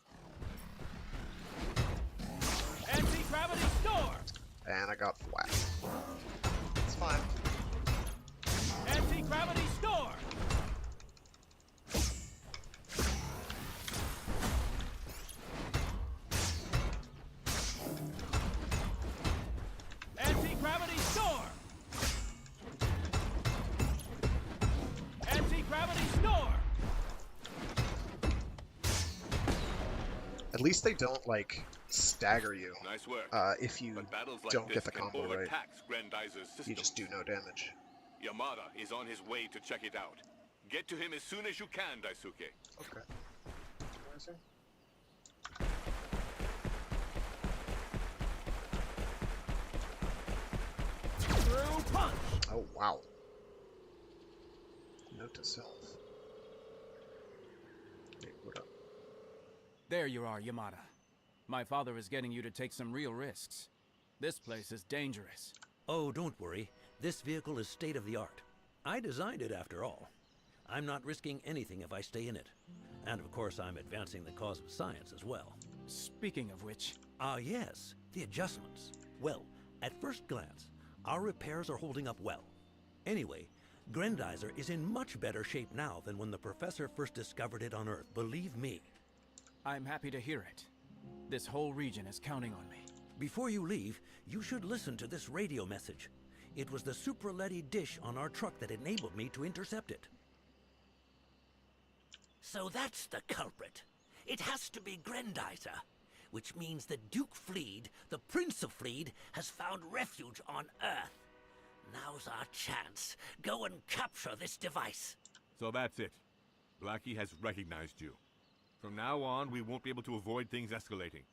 Anti-gravity storm! And I got flat. It's fine. Anti-gravity storm! Anti-gravity storm! Anti-gravity storm! At least they don't, like, stagger you Nice work. if you But battles like don't this get the can combo right. overtax Grendizer's systems. You just do no damage. Yamada is on his way to check it out. Get to him as soon as you can, Daisuke. Okay. Where is he? Through punch! Oh, wow. Note to self. Hey, what up? There you are, Yamada. My father is getting you to take some real risks. This place is dangerous. Oh, don't worry. This vehicle is state-of-the-art. I designed it, after all. I'm not risking anything if I stay in it. And of course, I'm advancing the cause of science as well. Speaking of which... Ah, yes, the adjustments. Well, at first glance, our repairs are holding up well. Anyway, Grendizer is in much better shape now than when the professor first discovered it on Earth, believe me. I'm happy to hear it. This whole region is counting on me. Before you leave, you should listen to this radio message. It was the Supraletti dish on our truck that enabled me to intercept it. So that's the culprit. It has to be Grendizer, which means that Duke Fleed, the Prince of Fleed, has found refuge on Earth. Now's our chance. Go and capture this device. So that's it. Blackie has recognized you. From now on, we won't be able to avoid things escalating.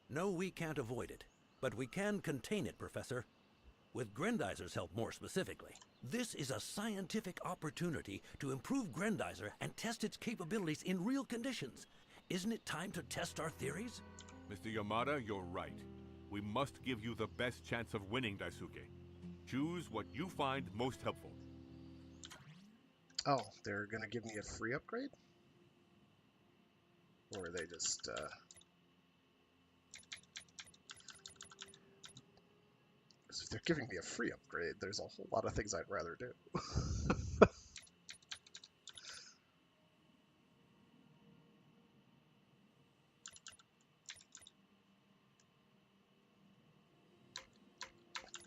No, we can't avoid it. But we can contain it, Professor. With Grendizer's help more specifically. This is a scientific opportunity to improve Grendizer and test its capabilities in real conditions. Isn't it time to test our theories? Mr. Yamada, you're right. We must give you the best chance of winning, Daisuke. Choose what you find most helpful. Oh, they're gonna give me a free upgrade? Or are they just, they're giving me a free upgrade, there's a whole lot of things I'd rather do.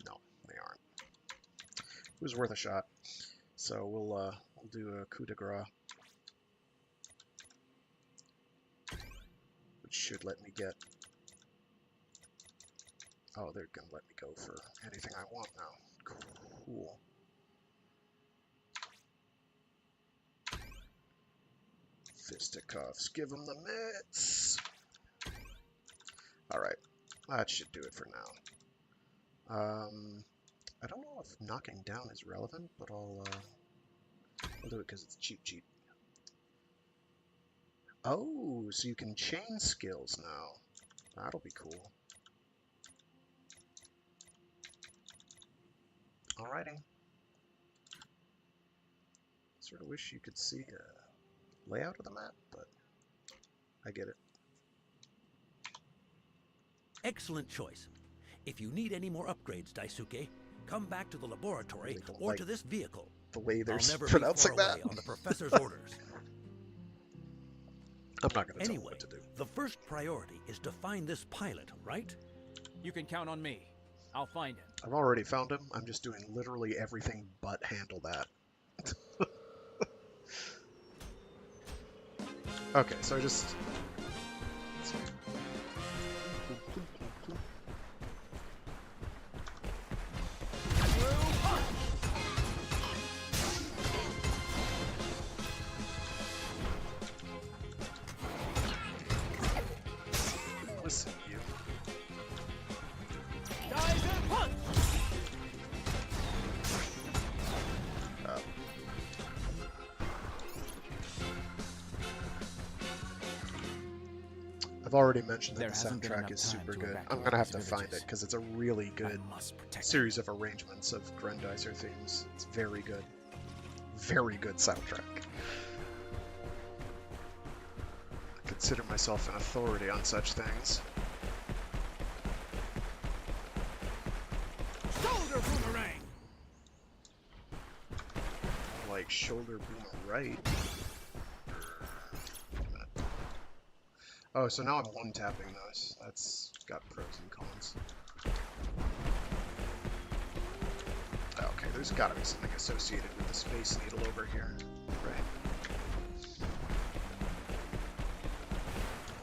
No, they aren't. It was worth a shot. So we'll do a coup de grace, which should let me get. Oh, they're gonna let me go for anything I want now. Cool. Fisticuffs, give them the mitts. All right, that should do it for now. I don't know if knocking down is relevant, but I'll do it because it's cheap. Oh, so you can chain skills now. That'll be cool. Alrighty. Sort of wish you could see a layout of the map, but I get it. Excellent choice. If you need any more upgrades, Daisuke, come back to the laboratory Really don't or like to this vehicle. the way they're I'll never be pronouncing far that. away on the professor's orders. I'm not going to tell them Anyway, what to do. the first priority is to find this pilot, right? You can count on me. I'll find him. I've already found him. I'm just doing literally everything but handle that. Okay, so I just... Listen, you. I've already mentioned that There the hasn't been soundtrack enough is time super to good. I'm evacuate gonna have these to find it villages. because it's a really good I must protect series of arrangements of Grendizer themes. It's very good. Very good soundtrack. I consider myself an authority on such things. Shoulder boomerang! Like shoulder boom right. Oh, so now I'm one-tapping those. That's got pros and cons. Okay, there's gotta be something associated with the Space Needle over here. Right.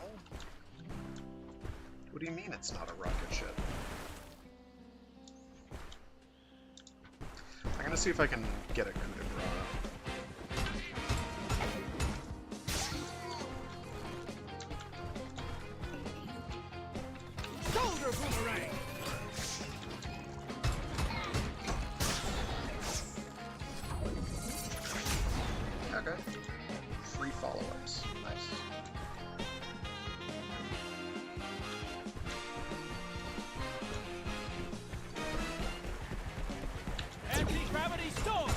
Oh. What do you mean it's not a rocket ship? I'm gonna see if I can get a coup de grace. Shoulder boomerang! Okay. Free follow-ups. Nice. Anti-gravity storm!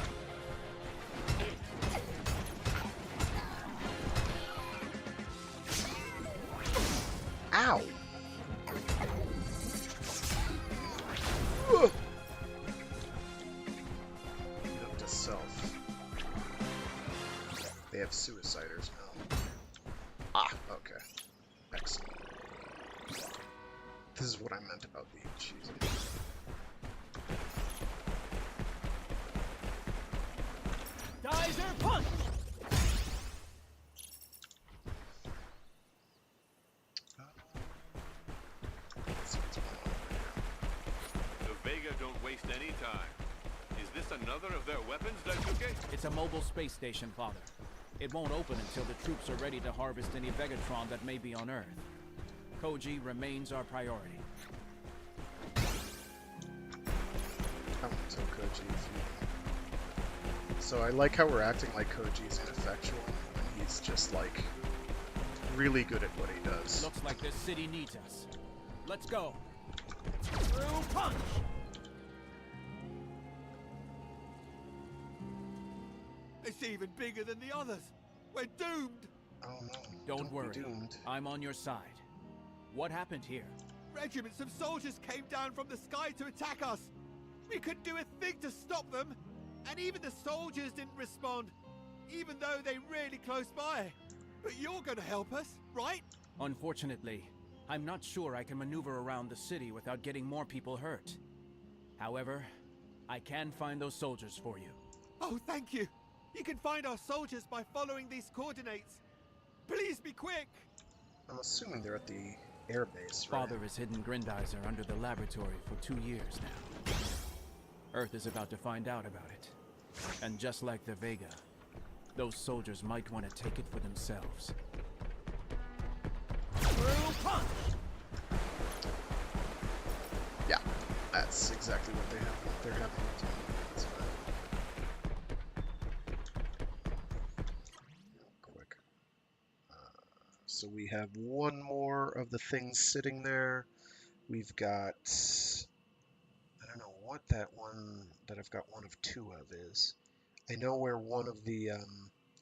Ow! Ugh. Note to self. They have suiciders now. Ah, okay. Excellent. This is what I meant about being cheesy. Geyser punch! Let's see what's going on over here. The Vega don't waste any time. Is this another of their weapons, Daisuke? It's a mobile space station, Father. It won't open until the troops are ready to harvest any Vegatron that may be on Earth. Koji remains our priority. I won't tell Koji if you... So I like how we're acting like Koji's ineffectual, and he's just like really good at what he does. Looks like this city needs us. Let's go. Through punch! It's even bigger than the others. We're doomed. Oh no. Don't be worry. doomed. I'm on your side. What happened here? Regiments of soldiers came down from the sky to attack us. We couldn't do a thing to stop them, and even the soldiers didn't respond, even though they're really close by. But you're gonna help us, right? Unfortunately, I'm not sure I can maneuver around the city without getting more people hurt. However, I can find those soldiers for you. Oh, thank you. You can find our soldiers by following these coordinates. Please be quick. I'm assuming they're at the air base, right? Father has hidden Grendizer under the laboratory for 2 years now. Earth is about to find out about it. And just like the Vega, those soldiers might want to take it for themselves. Yeah, that's exactly what they have. They're having to do. That's fine. Real quick. So we have one more of the things sitting there. We've got, I don't know what that one that I've got one of two of is. I know where one of the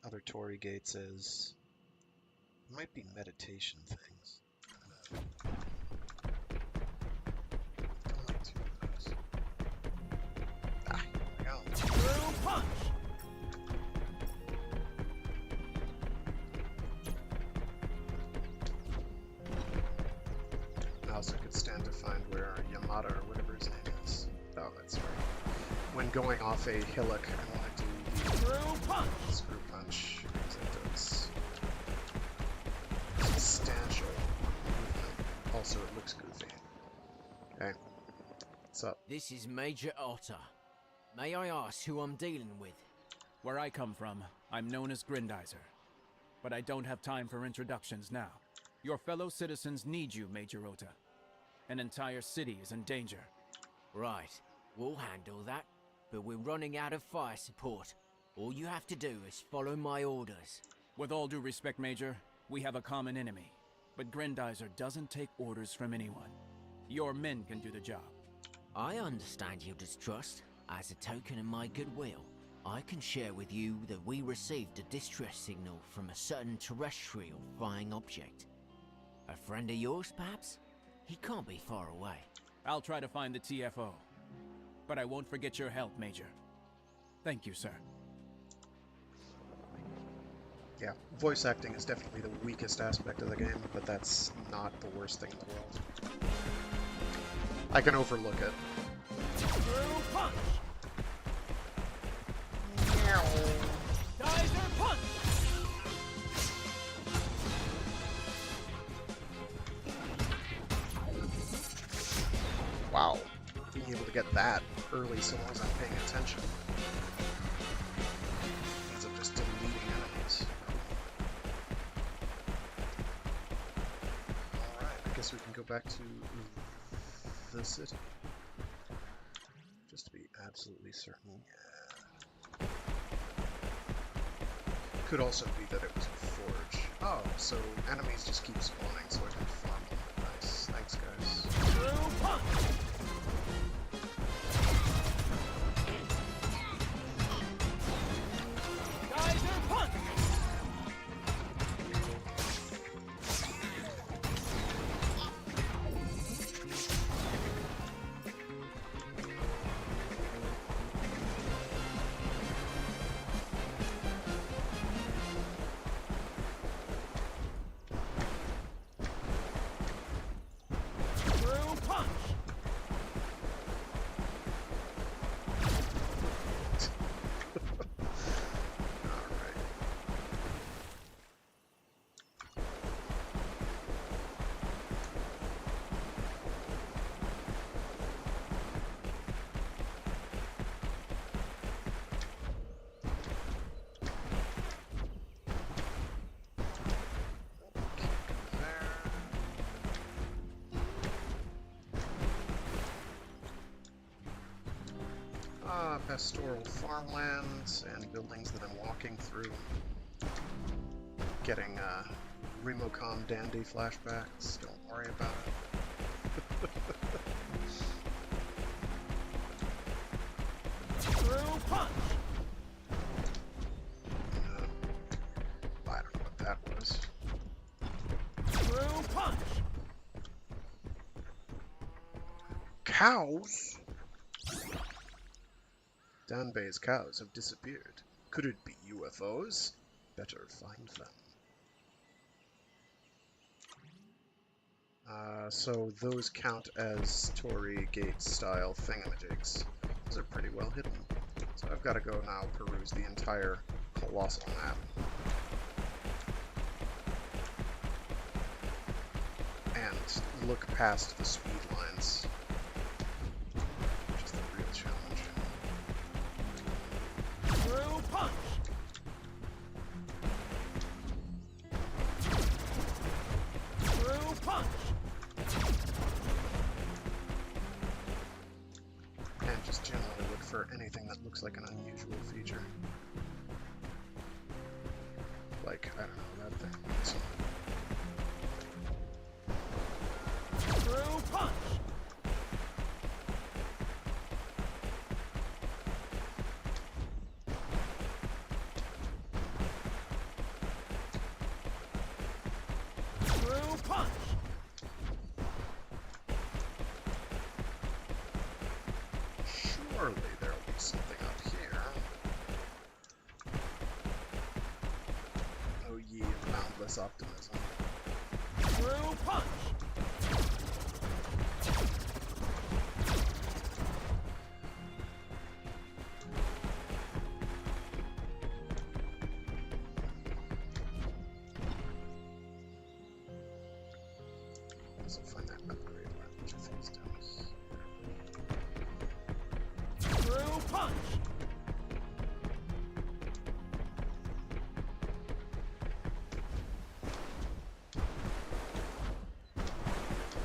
other Torii gates is. It might be meditation things. Ah, here we go. I also could stand to find where Yamada or whatever his name is. Oh, that's right. When going off a hillock, I want to do the screw punch because it does substantial movement. Also, it looks goofy. Okay, what's up? This is Major Otter. May I ask who I'm dealing with? Where I come from, I'm known as Grendizer. But I don't have time for introductions now. Your fellow citizens need you, Major Ota. An entire city is in danger. Right, we'll handle that. But we're running out of fire support. All you have to do is follow my orders. With all due respect, Major, we have a common enemy. But Grendizer doesn't take orders from anyone. Your men can do the job. I understand your distrust. As a token of my goodwill, I can share with you that we received a distress signal from a certain terrestrial flying object. A friend of yours, perhaps? He can't be far away. I'll try to find the TFO. But I won't forget your help, Major. Thank you, sir. Yeah, voice acting is definitely the weakest aspect of the game, but that's not the worst thing in the world. I can overlook it. Geyser punch! Wow, being able to get that early so long as I'm paying attention means I'm just deleting enemies. Alright, I guess we can go back to the city. Just to be absolutely certain, yeah. Could also be that it was a forge. Oh, so enemies just keep spawning so I can farm them. Nice, thanks guys. Pastoral farmlands and buildings that I'm walking through. Getting Remocom Dandy flashbacks, don't worry about it. I don't know what that was. Cows? Danbei's cows have disappeared. Could it be UFOs? Better find them. So those count as Torii Gate style thingamajigs. Those are pretty well hidden. So I've got to go now peruse the entire colossal map. And look past the speed lines. Which is the real challenge. Through punch! Through punch! And just generally look for anything that looks like an unusual feature. Like, I don't know, that thing. Through punch! Through punch! Surely there'll be something up here. Oh ye of boundless optimism. Through punch! Also find that upgrade line, which I think is down here. Through punch!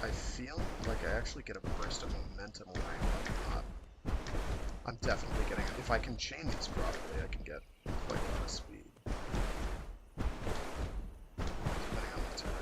I feel like I actually get a burst of momentum when I level up. I'm definitely getting it. If I can chain these properly, I can get quite a lot of speed. Depending on the terrain.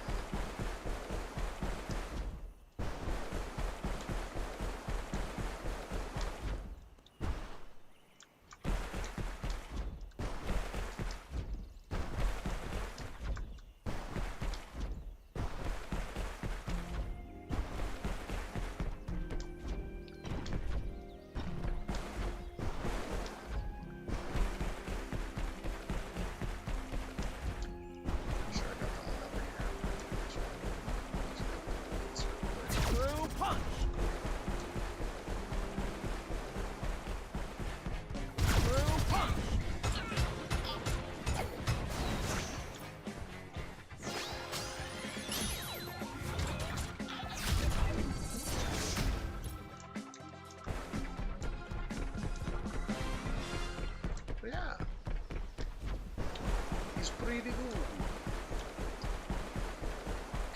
Sure, I got the one over here. Through punch! Through punch! But yeah, he's pretty good.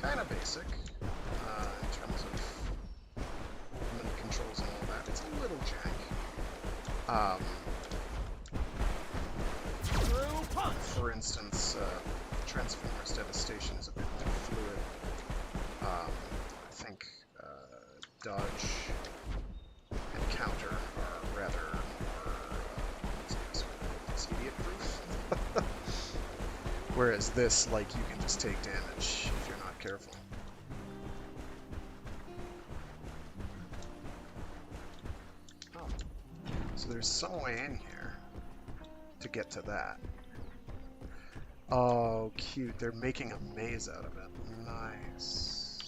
Kind of basic in terms of movement controls and all that. It's a little jank. Through punch! For instance, Transformers Devastation is a bit more fluid. I think dodge and counter are rather more idiot proof. Whereas this, like, you can just take damage if you're not careful. Oh. So there's some way in here to get to that. Oh, cute. They're making a maze out of it. Nice.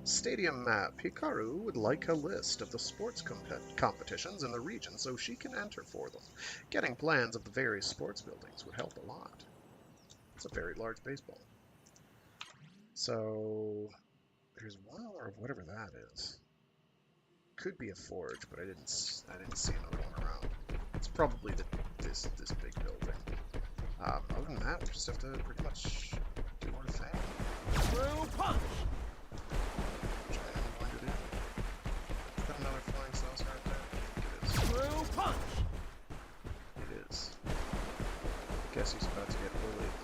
Stadium map. Hikaru would like a list of the sports competitions in the region so she can enter for them. Getting plans of the various sports buildings would help a lot. It's a very large baseball. So there's one more of whatever that is. Could be a forge, but I didn't see another one around. It's probably this big building. Other than that, we just have to pretty much do our thing. Through punch! Which I am going to do. Is that another flying saucer right there? I think it is. Through punch! It is. Guess he's about to get bullied.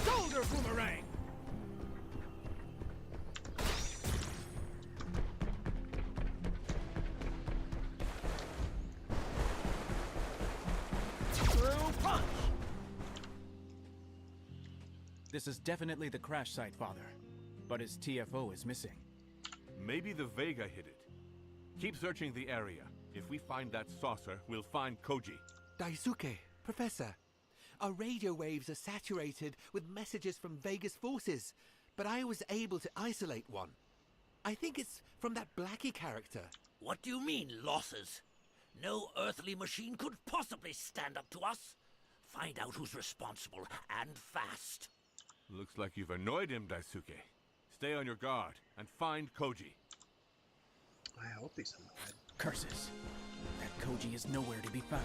Shoulder boomerang! Through punch! This is definitely the crash site, Father. But his TFO is missing. Maybe the Vega hid it. Keep searching the area. If we find that saucer, we'll find Koji. Daisuke, Professor, our radio waves are saturated with messages from Vega's forces, but I was able to isolate one. I think it's from that Blackie character. What do you mean, losses? No earthly machine could possibly stand up to us. Find out who's responsible, and fast. Looks like you've annoyed him, Daisuke. Stay on your guard and find Koji. I hope he's annoyed. Curses. That Koji is nowhere to be found.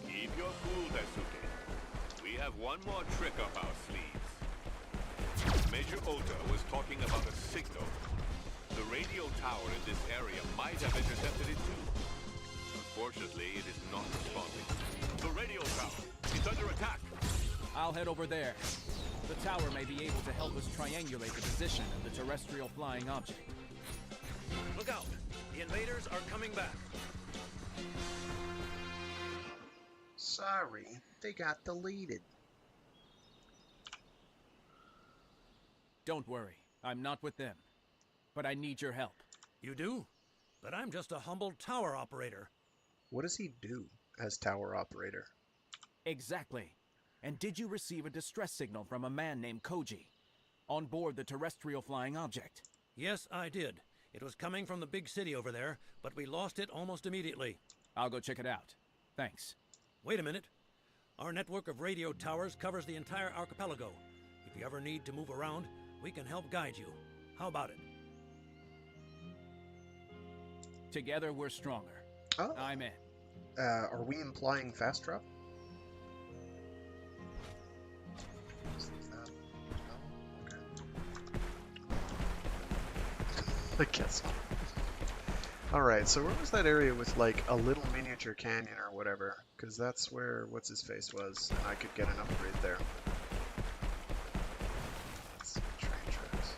Keep your cool, Daisuke. We have one more trick up our sleeves. Major Ota was talking about a signal. The radio tower in this area might have intercepted it too. Unfortunately, it is not responding. The radio tower is under attack. I'll head over there. The tower may be able to help us triangulate the position of the terrestrial flying object. Look out! The invaders are coming back. Sorry, they got deleted. Don't worry, I'm not with them. But I need your help. You do? But I'm just a humble tower operator. What does he do as tower operator? Exactly. And did you receive a distress signal from a man named Koji on board the terrestrial flying object? Yes, I did. It was coming from the big city over there, but we lost it almost immediately. I'll go check it out. Thanks. Wait a minute. Our network of radio towers covers the entire archipelago. If you ever need to move around, we can help guide you. How about it? Together we're stronger. Oh. I'm in. Are we implying fast drop? I guess. Alright, so where was that area with like a little miniature canyon or whatever? Because that's where what's his face was, and I could get an upgrade there. Let's see, train tracks.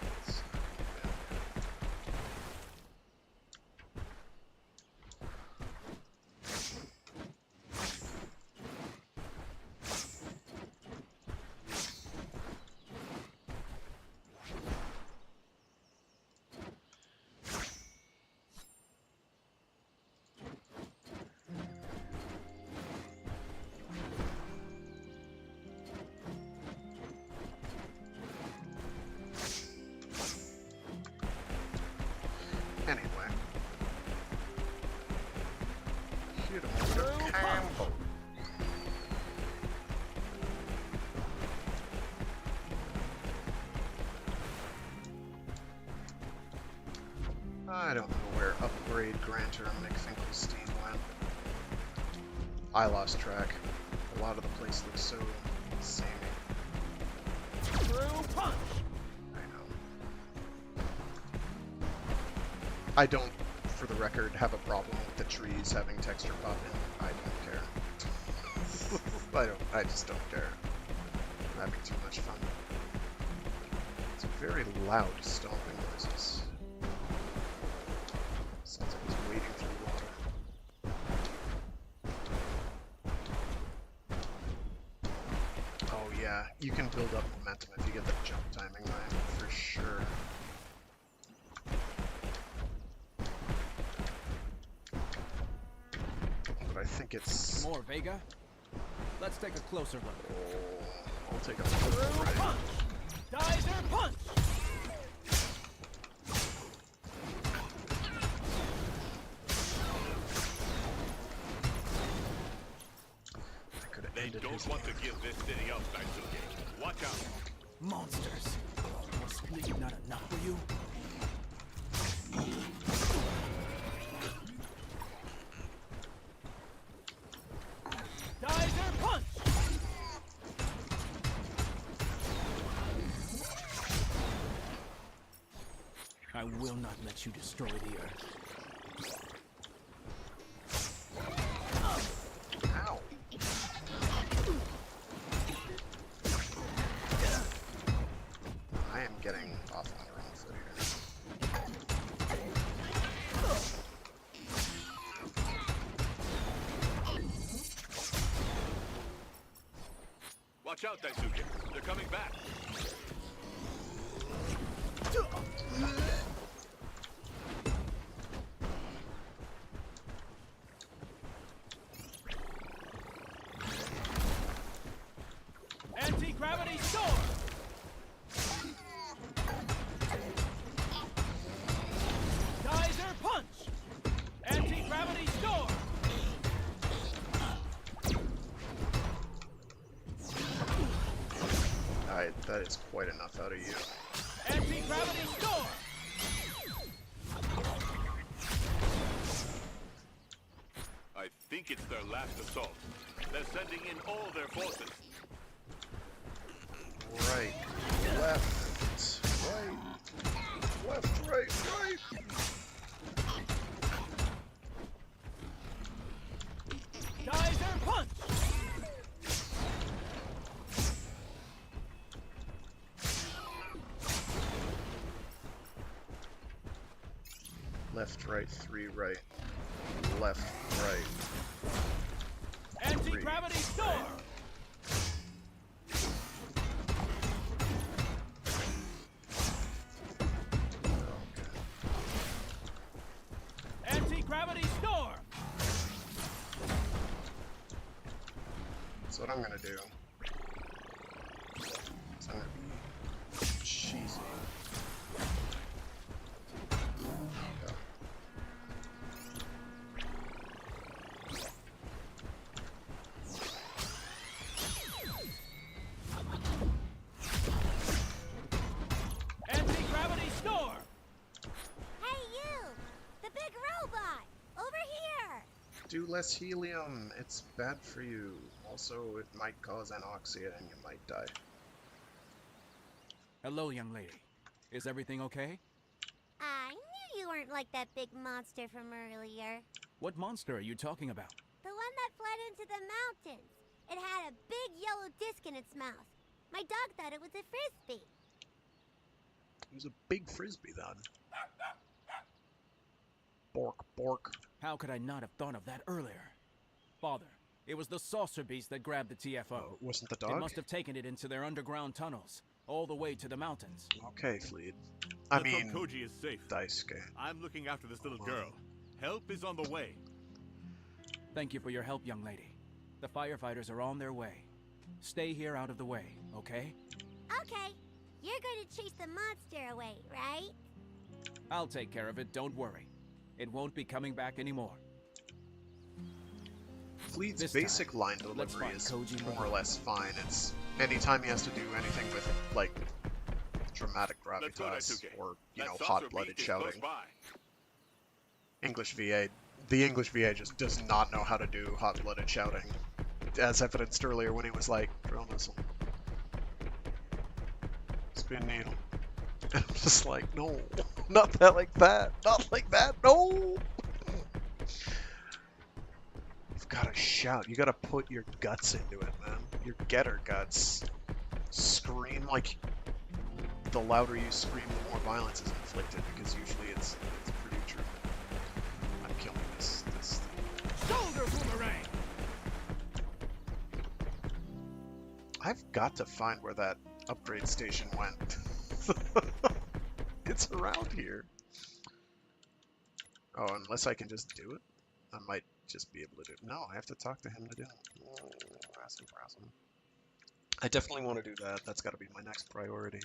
Anyway. Shoot him with a combo. I don't know where upgrade Granter and McFinkelstein went. I lost track. A lot of the place looks so samey. Through punch! I know. I don't, for the record, have a problem with the trees having texture pop in. I don't care. I just don't care. I'm having too much fun. It's very loud stomping noises. Sounds like he's wading through water. Oh yeah, you can build up momentum if you get the jump timing right, for sure. But I think it's... More Vega? Let's take a closer look. Oh, I'll take a look. Right. Punch! Geyser punch! They don't want to give this city up, Daisuke. Watch out! Monsters! Was speed not enough for you? Geyser punch! I will not let you destroy the Earth. Ow. I am getting off on the wrong foot here. Watch out, Daisuke. They're coming back. Anti-gravity storm! Geyser punch! Anti-gravity storm! Alright, that is quite enough out of you. Anti-gravity storm! I think it's their last assault. They're sending in all their forces. Right, left, right, left, right. Geyser punch! Left, right, 3 right. Left, right. Anti-gravity storm! Anti-gravity storm! So what I'm gonna do is I'm gonna be cheesy. Yeah. Anti-gravity storm! Hey you! The big robot! Over here! Do less helium. It's bad for you. Also, it might cause anoxia and you might die. Hello, young lady. Is everything okay? I knew you weren't like that big monster from earlier. What monster are you talking about? The one that fled into the mountains. It had a big yellow disc in its mouth. My dog thought it was a frisbee. It was a big frisbee then. Bork, bork. How could I not have thought of that earlier? Father, it was the saucer beast that grabbed the TFO. Oh, it wasn't the They dog? must have taken it into their underground tunnels, all the way to the mountains. Okay, Fleet. I mean, Koji is safe. Daisuke. I'm looking after this little girl. Help is on the way. Thank you for your help, young lady. The firefighters are on their way. Stay here out of the way, okay? Okay, you're going to chase the monster away, right? I'll take care of it, don't worry. It won't be coming back anymore. Fleet's This basic time, line let's delivery find is Koji more or less fine. It's anytime he has to do anything with, like, dramatic Let's go, gravitas Daisuke. or, you That know, saucer hot-blooded beast is close shouting. by. English VA. The English VA just does not know how to do hot-blooded shouting. As evidenced earlier when he was like, drill missile. Spin needle. And I'm just like, no. Not that like that. Not like that. No! You've got to shout. You got to put your guts into it, man. Your getter guts. Scream like... The louder you scream, the more violence is inflicted, because usually it's pretty true. I'm killing this thing. Shoulder boomerang! I've got to find where that upgrade station went. It's around here. Oh, unless I can just do it? I might just be able to do it. No, I have to talk to him to do it. Oh, rassle. I definitely want to do that. That's got to be my next priority.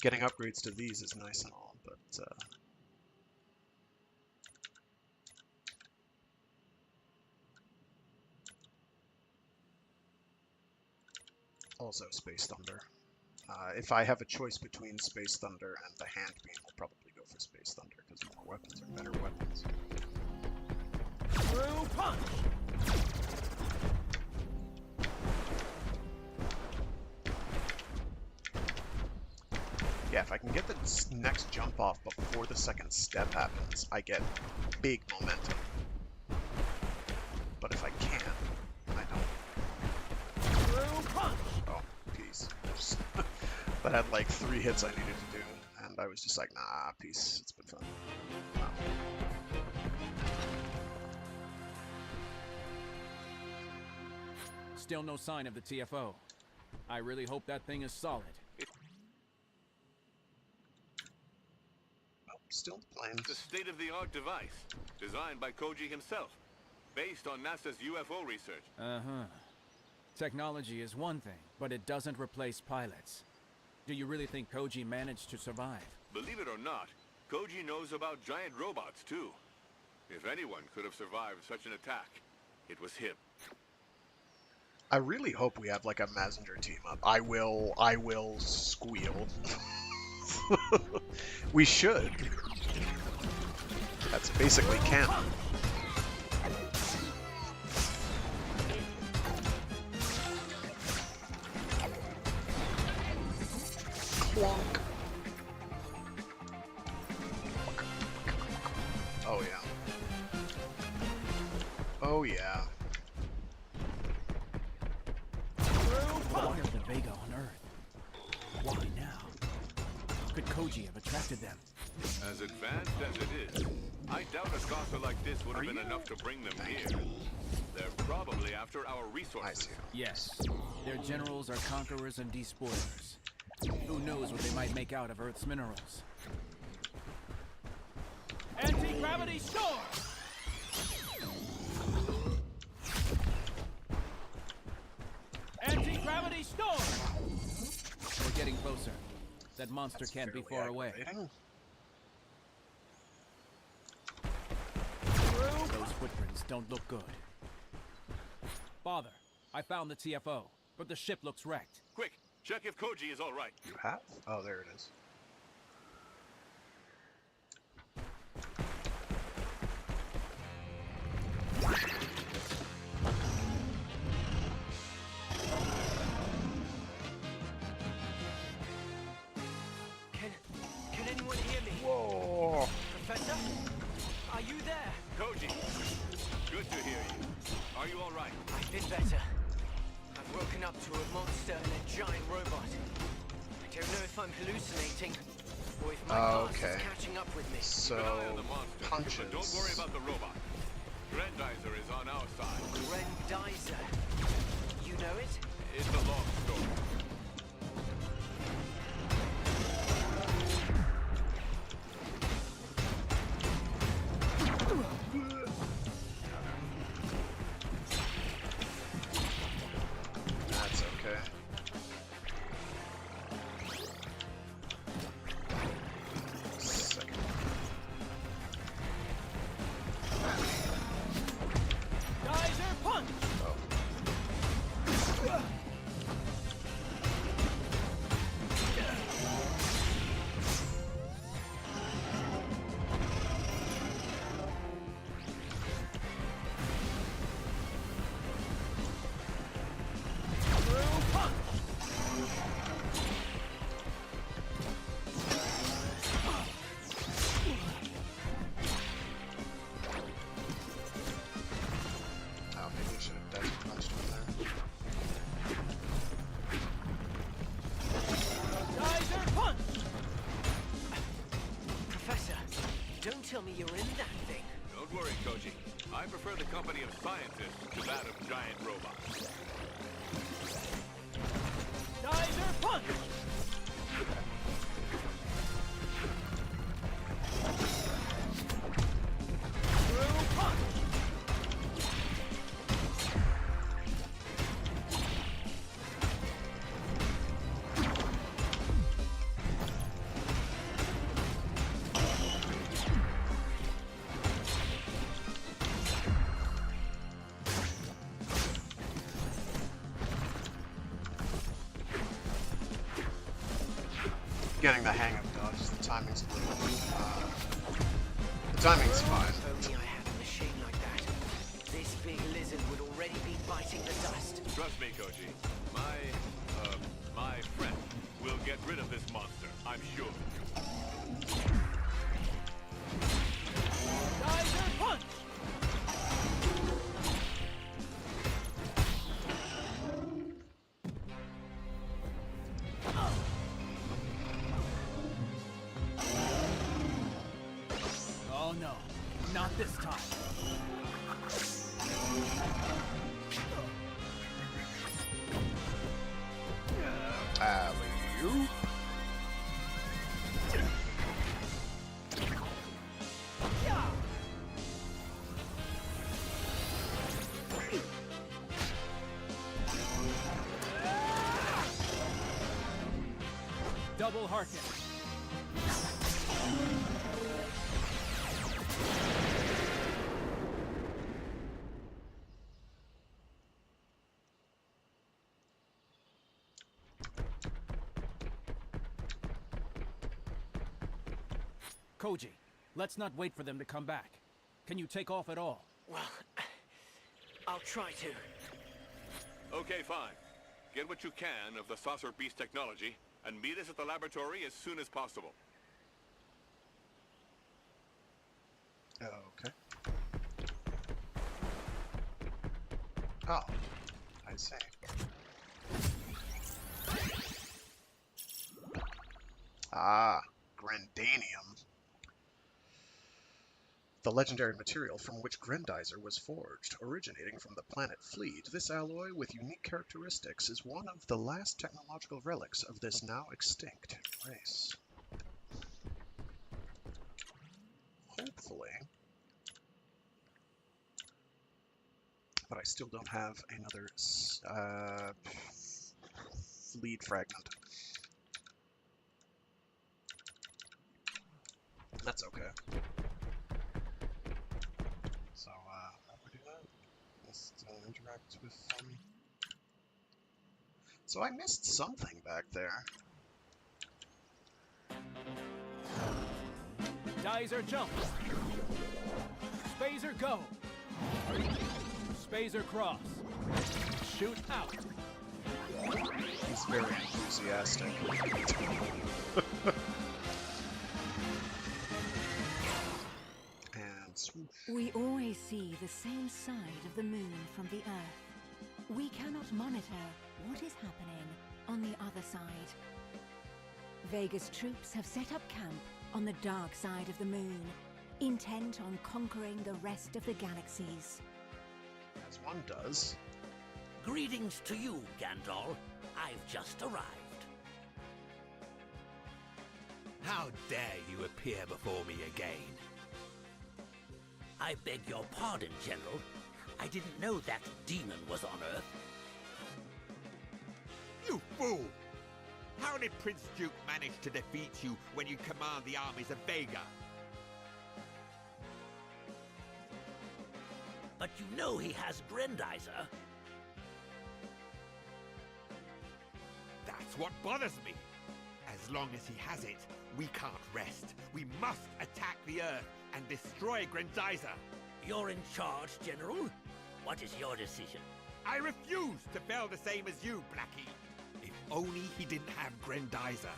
Getting upgrades to these is nice and all, but also Space Thunder. If I have a choice between Space Thunder and the Hand Beam, I'll probably go for Space Thunder, because more weapons are better weapons. True punch! Yeah, if I can get the next jump off before the second step happens, I get big momentum. But if I can't, I don't. True punch! Oh, peace. That had like 3 hits I needed to do, and I was just like, nah, peace. It's been fun. Wow. Still no sign of the TFO. I really hope that thing is solid. stealth It's a planes. state-of-the-art device, designed by Koji himself, based on NASA's UFO research. Uh-huh. Technology is one thing, but it doesn't replace pilots. Do you really think Koji managed to survive? Believe it or not, Koji knows about giant robots, too. If anyone could have survived such an attack, it was him. I really hope we have like a messenger team up. I will squeal. We should. That's basically canon. Clonk. Oh yeah. Oh yeah. Why are the Vega on Earth? Why now? How could Koji have attracted them? As advanced as it is, I doubt a saucer like this would have been enough to bring them here. They're probably after our resources. Yes. Their generals are conquerors and despoilers. Who knows what they might make out of Earth's minerals? Anti-gravity storm! Anti-gravity storm! We're getting closer. That monster can't be far away. Those footprints don't look good. Father, I found the TFO, but the ship looks wrecked. Quick, check if Koji is all right. You have? Oh, there it is. Can anyone hear me? Whoa! Professor? Are you there? Koji, good to hear you. Are you all right? I've been better. I've woken up to a monster and a giant robot. I don't know if I'm hallucinating, or if my past is catching up with me. So, Keep an eye on the monster, punches. but don't worry about the robot. Grendizer is on our side. Grendizer. You know it? It's a long story. That's okay. Second. Geyser punch! Oh. Oh, maybe I should have desert punched him there. Geyser punch! Professor, don't tell me you're in that thing. Don't worry, Koji. I prefer the company of scientists to that of giant robots. Geyser punch! Through punch! Getting the hang of dodges. The timing's a little. The timing's fine. If only I had a machine like that. This big lizard would already be biting the dust. Trust me, Koji. My friend will get rid of this monster, I'm sure. Geyser punch! Oh no, not this time. Alley-oop. double hearted. Koji, let's not wait for them to come back. Can you take off at all? Well, I'll try to. Okay, fine. Get what you can of the saucer beast technology, and meet us at the laboratory as soon as possible. Okay. Oh, I see. Ah, Grandanium. The legendary material from which Grendizer was forged, originating from the planet Fleet, this alloy with unique characteristics is one of the last technological relics of this now extinct race. Hopefully. But I still don't have another Fleet fragment. That's okay. So, how do we do that? Just interact with So I missed something back there. Dizer jump. Spazer go. Spazer cross. Shoot out. He's very enthusiastic. And swoosh. We always see the same side of the moon from the Earth. We cannot monitor what is happening on the other side. Vega's troops have set up camp on the dark side of the moon, intent on conquering the rest of the galaxies. As one does. Greetings to you, Gandalf. I've just arrived. How dare you appear before me again? I beg your pardon, General. I didn't know that demon was on Earth. You fool! How did Prince Duke manage to defeat you when you command the armies of Vega? But you know he has Grendizer. That's what bothers me. As long as he has it, we can't rest. We must attack the Earth and destroy Grendizer. You're in charge, General. What is your decision? I refuse to fail the same as you, Blackie. If only he didn't have Grendizer.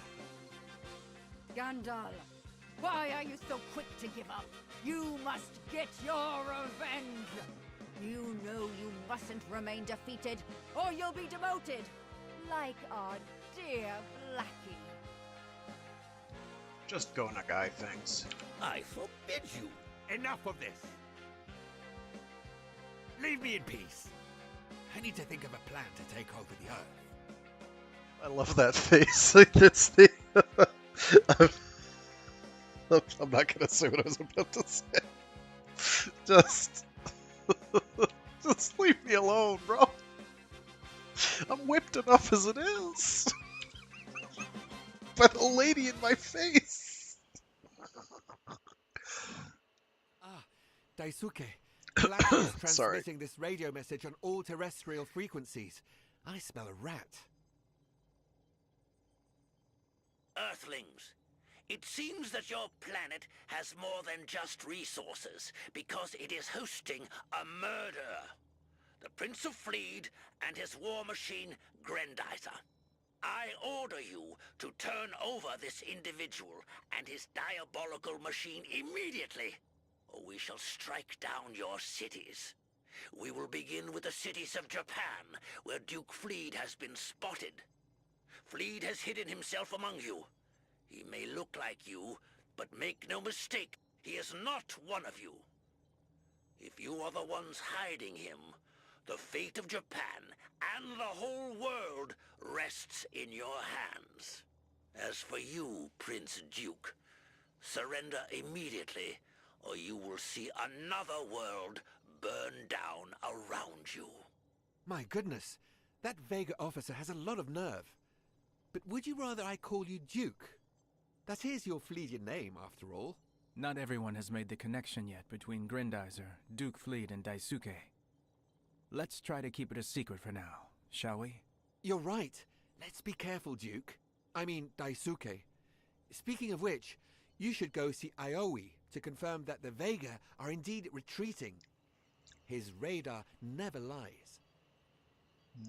Gandalf, why are you so quick to give up? You must get your revenge! You know you mustn't remain defeated, or you'll be demoted, like our dear Blackie. Just Go Nagai things. I forbid you. Enough of this. Leave me in peace. I need to think of a plan to take over the Earth. I love that face. It's the... I'm not gonna say what I was about to say. Just... Just leave me alone, bro. I'm whipped enough as it is. By the lady in my face. Daisuke, Blackie is transmitting this radio message on all terrestrial frequencies. I smell a rat. Earthlings, it seems that your planet has more than just resources, because it is hosting a murder. The Prince of Fleet and his war machine, Grendizer. I order you to turn over this individual and his diabolical machine immediately, or we shall strike down your cities. We will begin with the cities of Japan, where Duke Fleet has been spotted. Fleet has hidden himself among you. He may look like you, but make no mistake, he is not one of you. If you are the ones hiding him, the fate of Japan and the whole world rests in your hands. As for you, Prince Duke, surrender immediately, or you will see another world burn down around you. My goodness, that Vega officer has a lot of nerve. But would you rather I call you Duke? That is your Fleeting name, after all. Not everyone has made the connection yet between Grendizer, Duke Fleet, and Daisuke. Let's try to keep it a secret for now, shall we? You're right. Let's be careful, Duke. I mean, Daisuke. Speaking of which, you should go see Aoi to confirm that the Vega are indeed retreating. His radar never lies.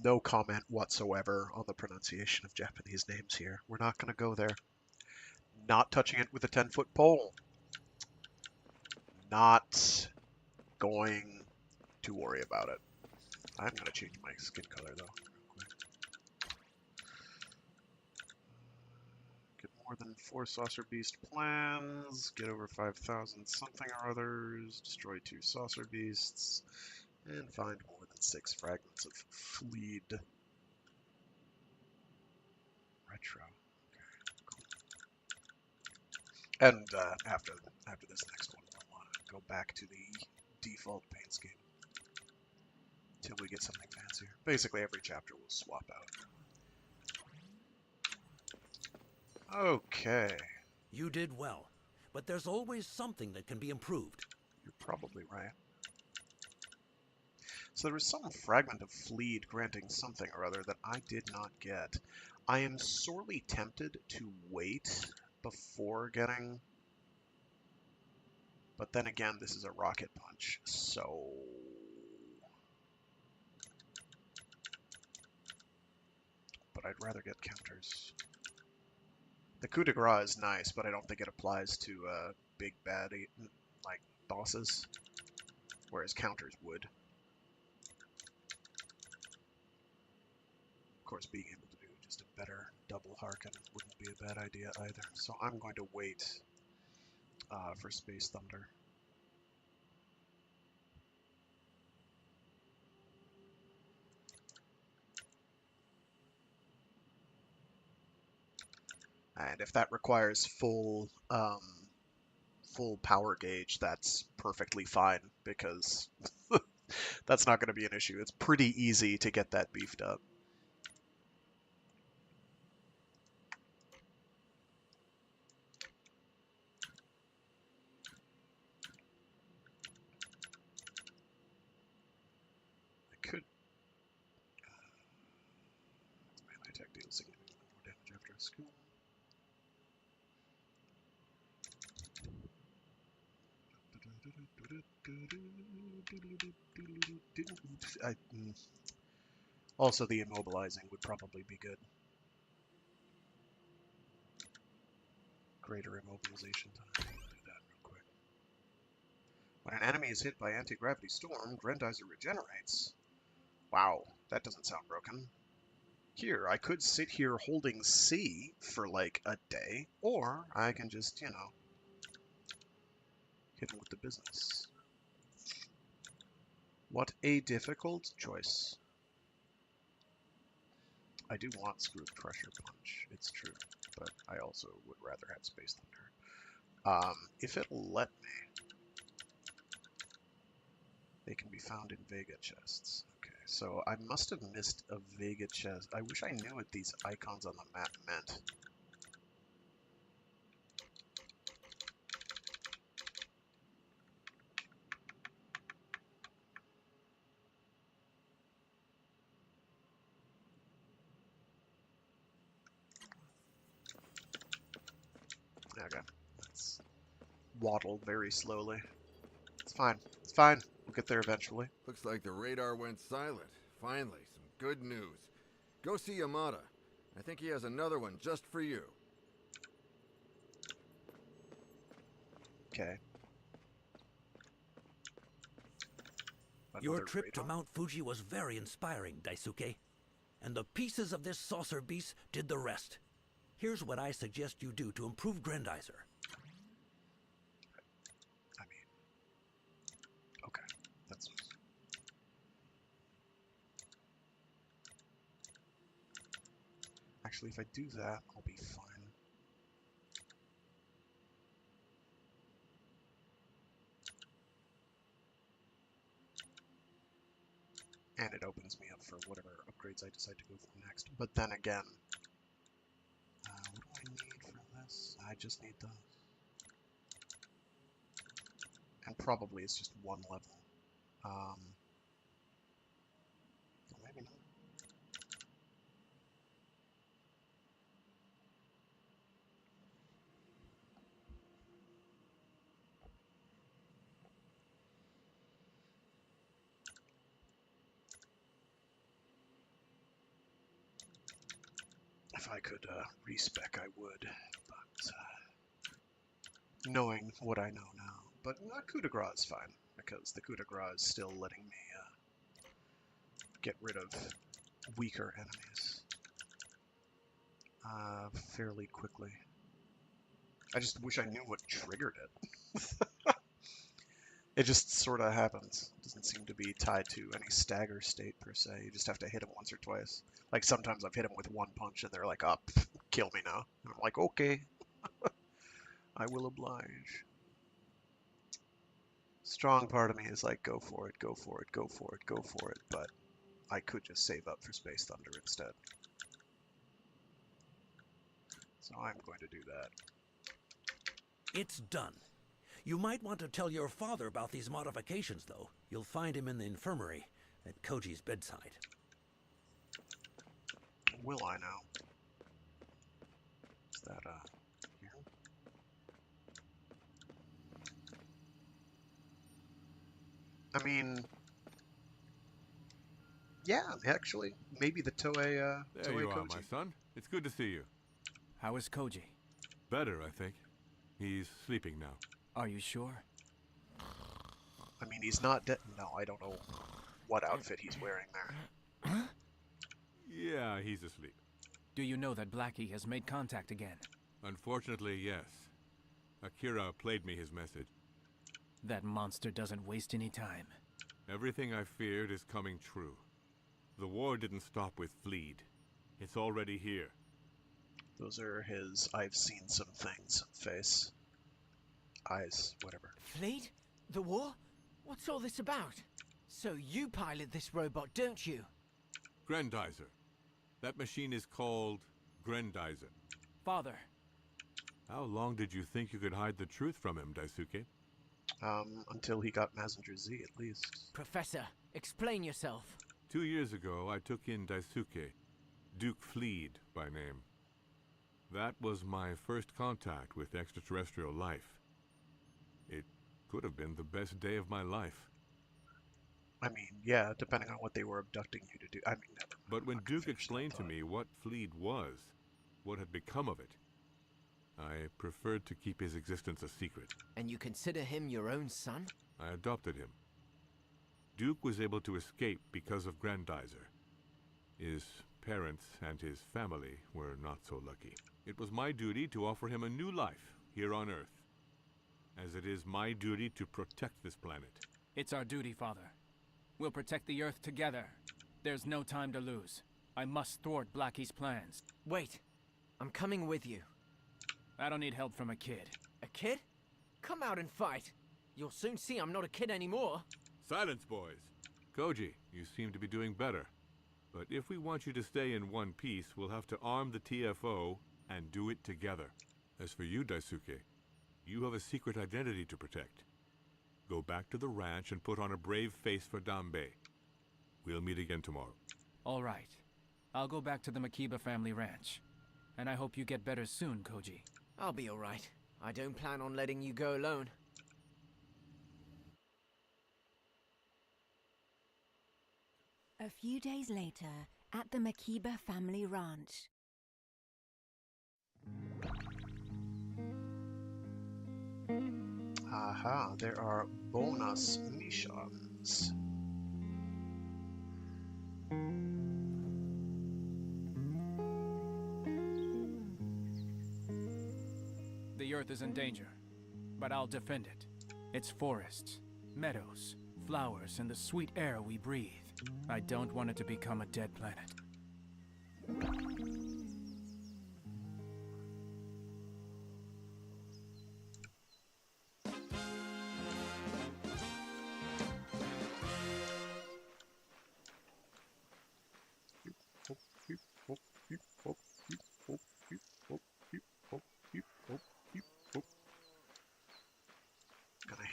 No comment whatsoever on the pronunciation of Japanese names here. We're not going to go there. Not touching it with a 10-foot pole. Not going to worry about it. I'm going to change my skin color, though. Get more than 4 saucer beast plans. Get over 5,000 something or others. Destroy 2 saucer beasts. And find more than 6 fragments of fleed. Retro. Okay, cool. And after this next one, we'll go back to the default paint scheme until we get something fancier. Basically, every chapter will swap out. Okay. You did well, but there's always something that can be improved. You're probably right. So there was some fragment of fleed granting something or other that I did not get. I am sorely tempted to wait before getting... But then again, this is a rocket punch, so... But I'd rather get counters. The coup de grace is nice, but I don't think it applies to big bad like bosses, whereas counters would. Of course, being able to do just a better double Harken wouldn't be a bad idea either. So I'm going to wait for Space Thunder. And if that requires full power gauge, that's perfectly fine, because that's not going to be an issue. It's pretty easy to get that beefed up. I could... melee attack deals significantly more damage after a school. Also, the immobilizing would probably be good. Greater immobilization time. I'll do that real quick. When an enemy is hit by anti-gravity storm, Grendizer regenerates. Wow, that doesn't sound broken. Here, I could sit here holding C for like a day, or I can just, you know, hit him with the business. What a difficult choice. I do want Screwed Pressure Punch, it's true, but I also would rather have Space Thunder. If it'll let me, they can be found in Vega chests. Okay, so I must have missed a Vega chest. I wish I knew what these icons on the map meant. Okay, let's waddle very slowly. It's fine. It's fine. We'll get there eventually. Looks like the radar went silent. Finally, some good news. Go see Yamada. I think he has another one just for you. Okay. Your Another trip to radar? Mount Fuji was very inspiring, Daisuke. And the pieces of this saucer beast did the rest. Here's what I suggest you do to improve Grendizer. I mean, okay, that's... Actually, if I do that, I'll be fine. And it opens me up for whatever upgrades I decide to go for next. But then again, I just need the... And probably it's just one level. Or maybe not. If I could respec, I would, but knowing what I know now. But coup de grace is fine, because the coup de grace is still letting me get rid of weaker enemies fairly quickly. I just wish I knew what triggered it. It just sort of happens. It doesn't seem to be tied to any stagger state per se. You just have to hit them once or twice. Like sometimes I've hit them with one punch and they're like, "Oh, kill me now." And I'm like, "Okay, I will oblige." Strong part of me is like, go for it, go for it, go for it, go for it. But I could just save up for Space Thunder instead. So I'm going to do that. It's done. You might want to tell your father about these modifications, though. You'll find him in the infirmary at Koji's bedside. Will I now? Is that, here? I mean... Yeah, actually. Maybe the Toei, There Toei you are, Koji. my son. It's good to see you. How is Koji? Better, I think. He's sleeping now. Are you sure? I mean, he's not dead. No, I don't know what outfit he's wearing there. Yeah, he's asleep. Do you know that Blackie has made contact again? Unfortunately, yes. Akira played me his message. That monster doesn't waste any time. Everything I feared is coming true. The war didn't stop with Fleed. It's already here. Those are his "I've seen some things" face. Eyes, whatever. Fleet? The war? What's all this about? So you pilot this robot, don't you? Grendizer. That machine is called Grendizer. Father. How long did you think you could hide the truth from him, Daisuke? Until he got Messenger Z, at least. Professor, explain yourself. 2 years ago, I took in Daisuke, Duke Fleed by name. That was my first contact with extraterrestrial life. It could have been the best day of my life. I mean, yeah, depending on what they were abducting you to do. I mean, never mind. But when Duke explained to me what Fleed was, what had become of it, I preferred to keep his existence a secret. And you consider him your own son? I adopted him. Duke was able to escape because of Grendizer. His parents and his family were not so lucky. It was my duty to offer him a new life here on Earth, as it is my duty to protect this planet. It's our duty, Father. We'll protect the Earth together. There's no time to lose. I must thwart Blackie's plans. Wait, I'm coming with you. I don't need help from a kid. A kid? Come out and fight. You'll soon see I'm not a kid anymore. Silence, boys. Koji, you seem to be doing better. But if we want you to stay in one piece, we'll have to arm the TFO and do it together. As for you, Daisuke, you have a secret identity to protect. Go back to the ranch and put on a brave face for Dambe. We'll meet again tomorrow. All right. I'll go back to the Makiba family ranch. And I hope you get better soon, Koji. I'll be all right. I don't plan on letting you go alone. A few days later, at the Makiba family ranch. Aha, there are bonus missions. The Earth is in danger, but I'll defend it. Its forests, meadows, flowers, and the sweet air we breathe. I don't want it to become a dead planet.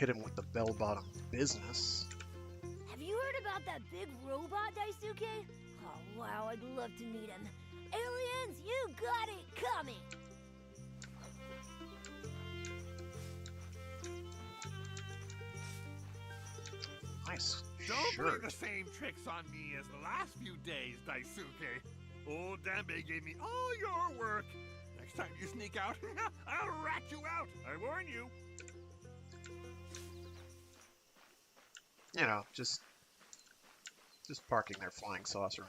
hit him with the bell-bottom business. Have you heard about that big robot, Daisuke? Oh, wow, I'd love to meet him. Aliens, you got it coming! Nice Don't play shirt. the same tricks on me as the last few days, Daisuke. Old Dambe gave me all your work. Next time you sneak out, I'll rat you out. I warn you. You know, just parking their flying saucer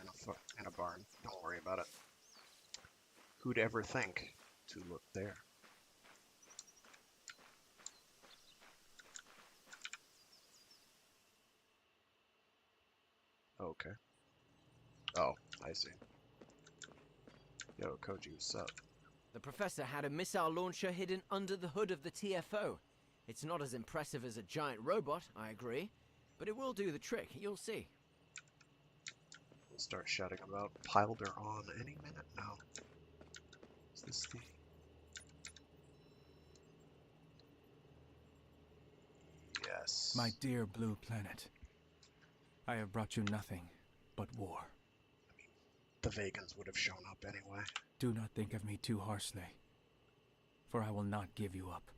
in a barn. Don't worry about it. Who'd ever think to look there? Okay. Oh, I see. Yo, Koji, what's up? The professor had a missile launcher hidden under the hood of the TFO. It's not as impressive as a giant robot, I agree, but it will do the trick, you'll see. We'll start shouting about Pilder on any minute now. Is this the... Yes. My dear blue planet, I have brought you nothing but war. The Vegans would have shown up anyway. Do not think of me too harshly, for I will not give you up.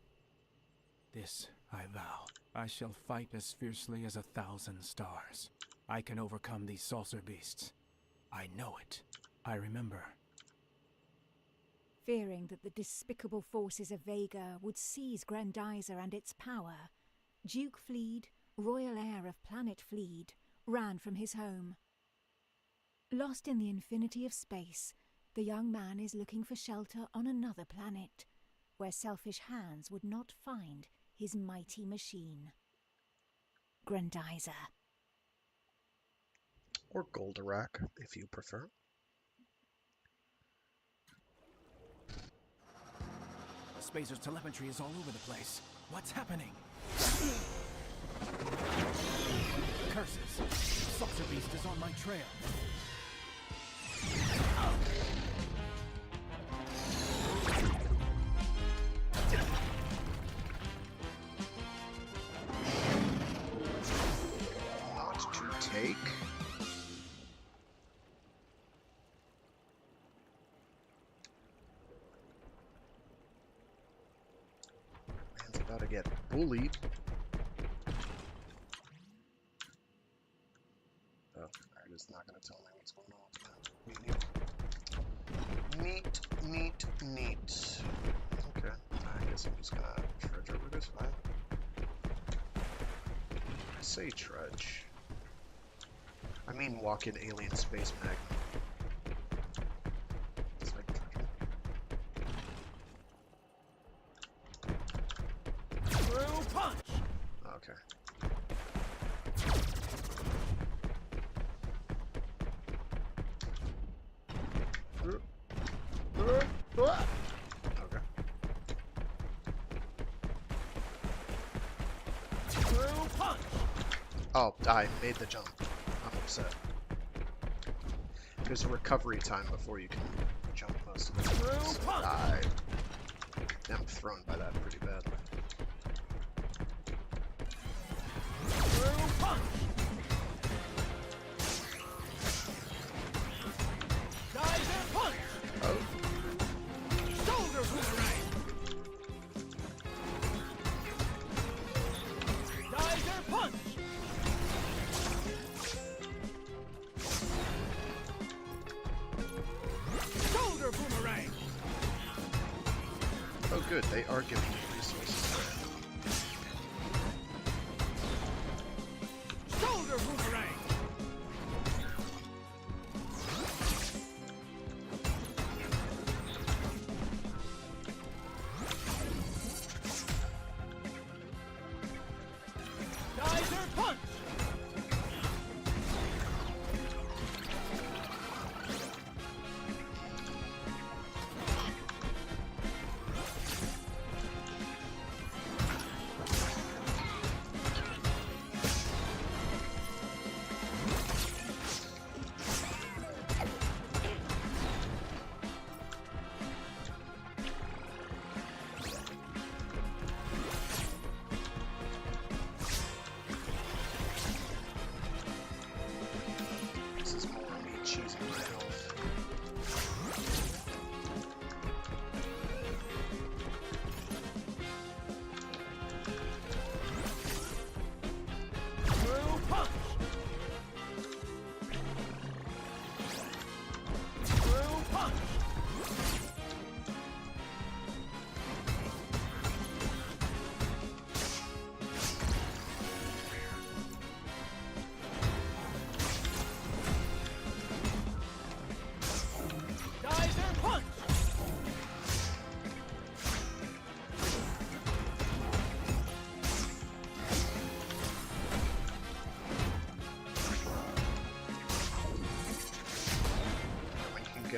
This I vow. I shall fight as fiercely as 1,000 stars. I can overcome these saucer beasts. I know it. I remember. Fearing that the despicable forces of Vega would seize Grendizer and its power, Duke Fleed, royal heir of planet Fleed, ran from his home. Lost in the infinity of space, the young man is looking for shelter on another planet, where selfish hands would not find his mighty machine. Grendizer. Or Goldorak, if you prefer. Spacer's telemetry is all over the place. What's happening? Curses! Saucer Beast is on my trail. Not to take. Man's about to get bullied. Oh, they're just not going to tell me what's going on with that. Neat, neat, neat. Okay, I guess I'm just going to trudge over this way. I say trudge. I mean walk in alien space magnet. It's like trudging. Through punch! Okay. Okay. Through punch! Oh, I made the jump. I'm upset. There's a recovery time before you can jump most of the time. So I'm thrown by that pretty badly. Through punch! Dive punch! Oh. Shoulder boomerang! Diver punch! Shoulder boomerang! Oh good, they are giving me resources. Shoulder boomerang! Diver punch!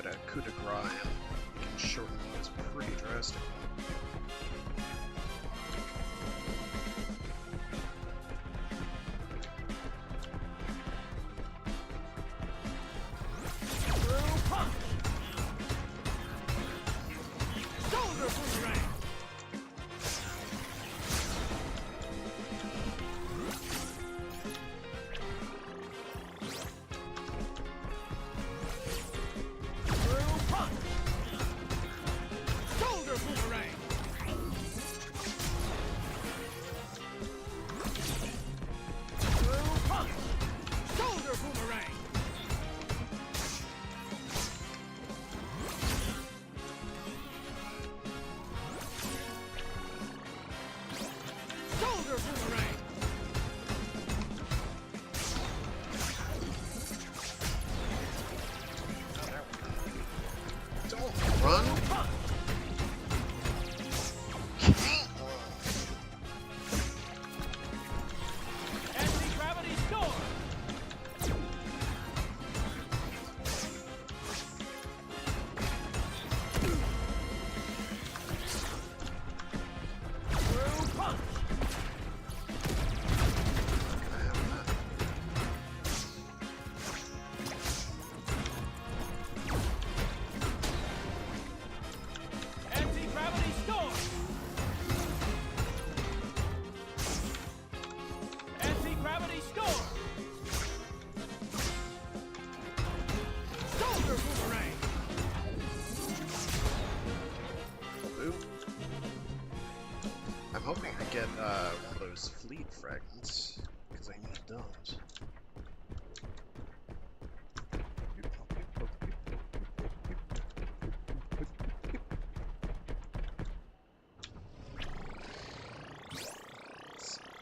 get a coup de grace and we can shorten those pretty drastically. Run! Anti-gravity storm! Anti-gravity storm! Anti-gravity storm! Shoulder boomerang! Blue. I'm hoping I get one of those fleet fragments, because I need those.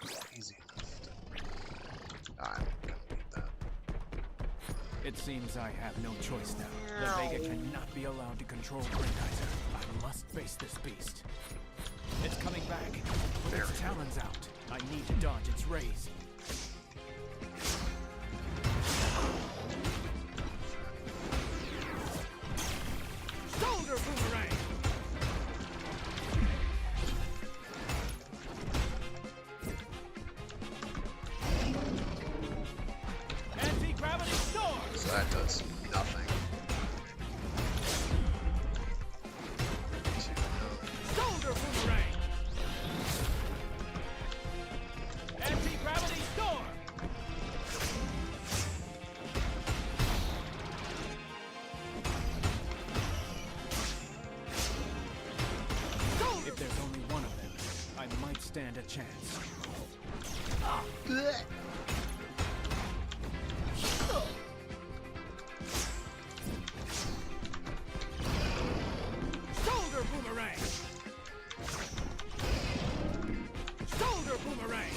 It's easy enough to... I'm gonna need that. It seems I have no choice now. The Vega cannot be allowed to control Grendizer. I must face this beast. It's coming back. With its talons out. I need to dodge its rays. Shoulder boomerang! Anti-gravity storm! So that does nothing. Shoulder boomerang! Anti-gravity storm! If there's only one of them, I might stand a chance. Shoulder boomerang! Shoulder boomerang!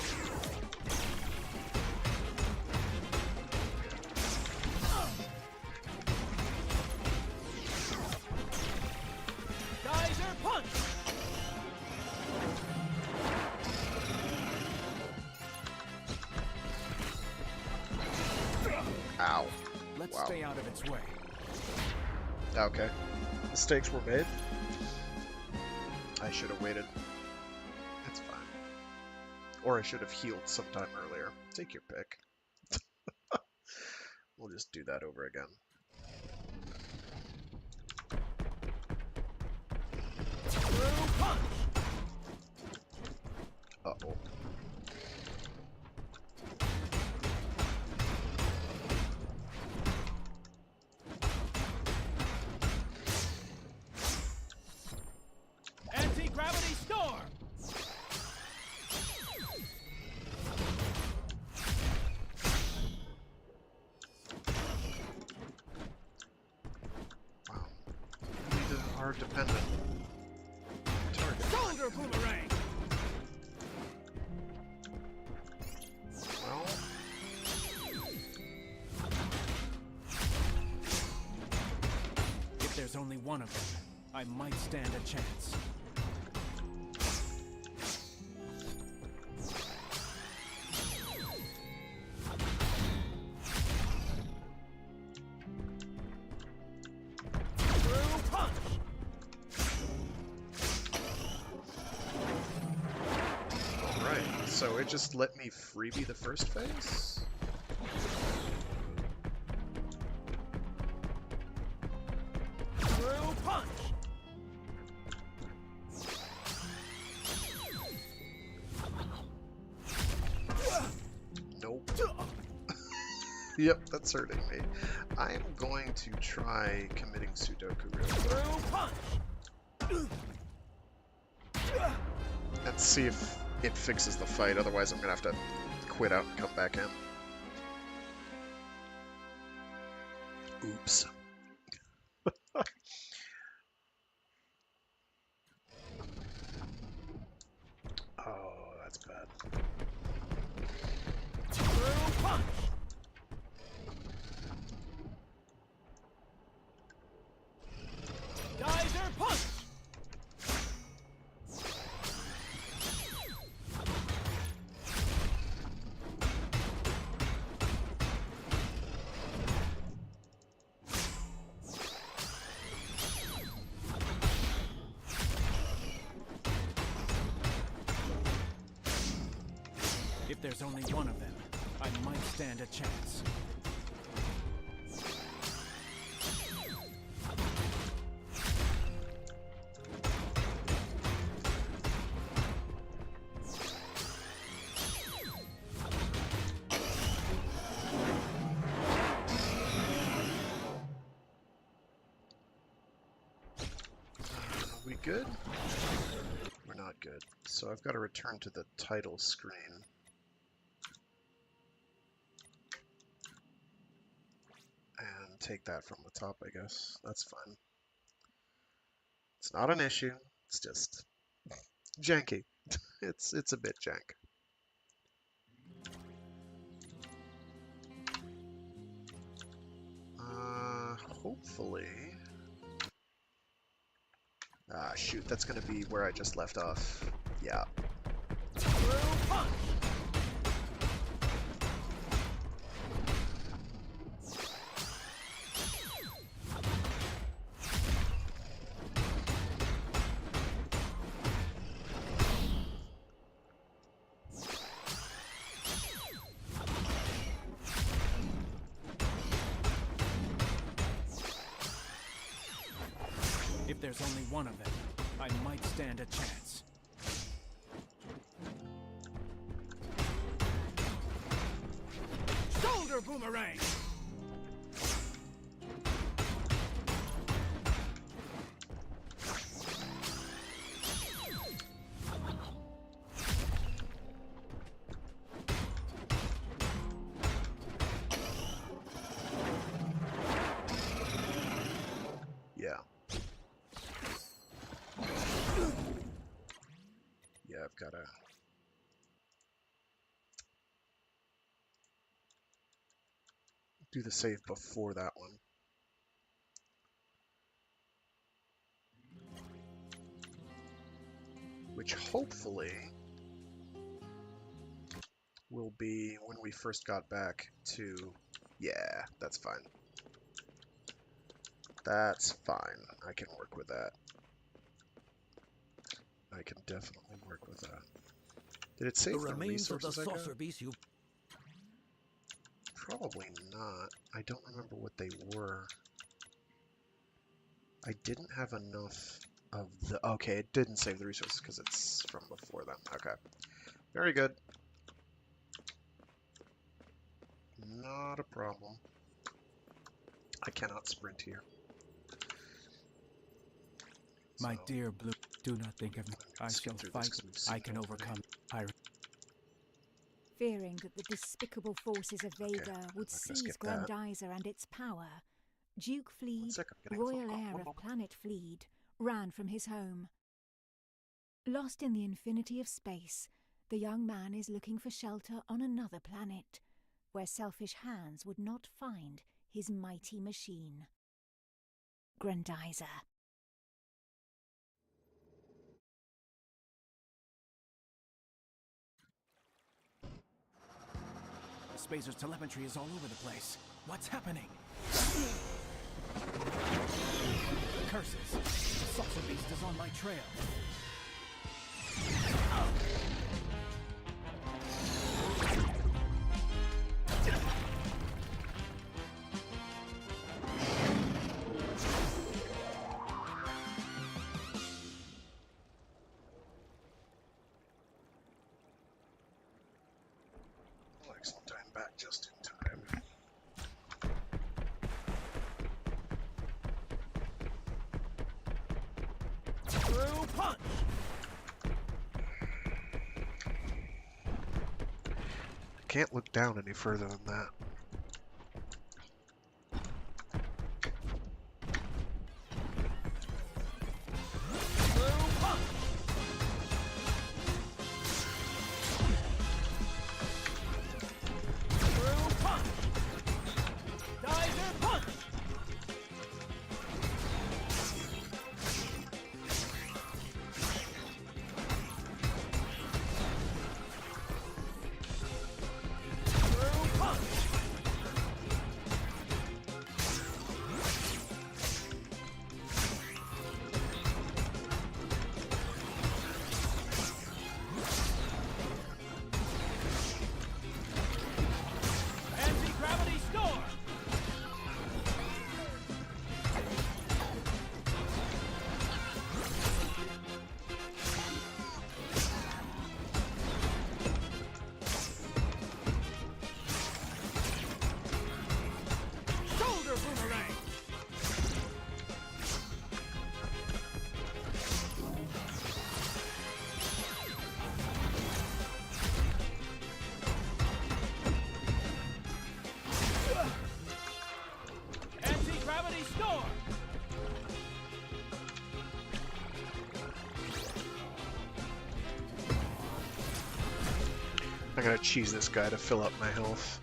Geyser punch! Ow. Let's Wow. stay out of its way. Okay. Mistakes were made. I should have waited. That's fine. Or I should have healed sometime earlier. Take your pick. We'll just do that over again. Uh-oh. Anti-gravity storm! Wow. These are dependent. Target. Shoulder boomerang! Well, If there's only one of them, I might stand a chance. it just let me freebie the first phase? Through punch! Nope. Yep, that's hurting me. I am going to try committing Sudoku real quick. Through punch! And see if it fixes the fight, otherwise I'm gonna have to quit out and come back in. Oops. Oh, that's bad. Through punch! Geyser punch! If there's only one of them, I might stand a chance. Are we good? We're not good. So I've got to return to the title screen. And take that from the top, I guess. That's fine. It's not an issue. It's just janky. It's a bit jank. Hopefully. Ah, shoot. That's gonna be where I just left off. Yeah. Through punch! If there's only one of them, I might stand a chance. Shoulder boomerang! Yeah. Yeah, I've gotta... do the save before that one. Which hopefully will be when we first got back to... Yeah, that's fine. That's fine. I can work with that. I can definitely work with that. Did it save The the remains of the resources I got? saucer beast you... Probably not. I don't remember what they were. I didn't have enough of the... Okay, it didn't save the resources because it's from before then. Okay. Very good. Not a problem. I cannot sprint here. My So, dear Blue, do not think of me. I skip shall through this fight. 'cause we've seen I can it overcome. Fearing that the despicable forces of Vega would not gonna seize skip that. Grendizer and its power, Duke Fleed, sec, I'm getting a phone royal call. heir One of moment. planet Fleed, ran from his home. Lost in the infinity of space, the young man is looking for shelter on another planet, where selfish hands would not find his mighty machine. Grendizer. Spacer's telemetry is all over the place. What's happening? Curses! The saucer beast is on my trail. Can't look down any further than that. I gotta cheese this guy to fill up my health.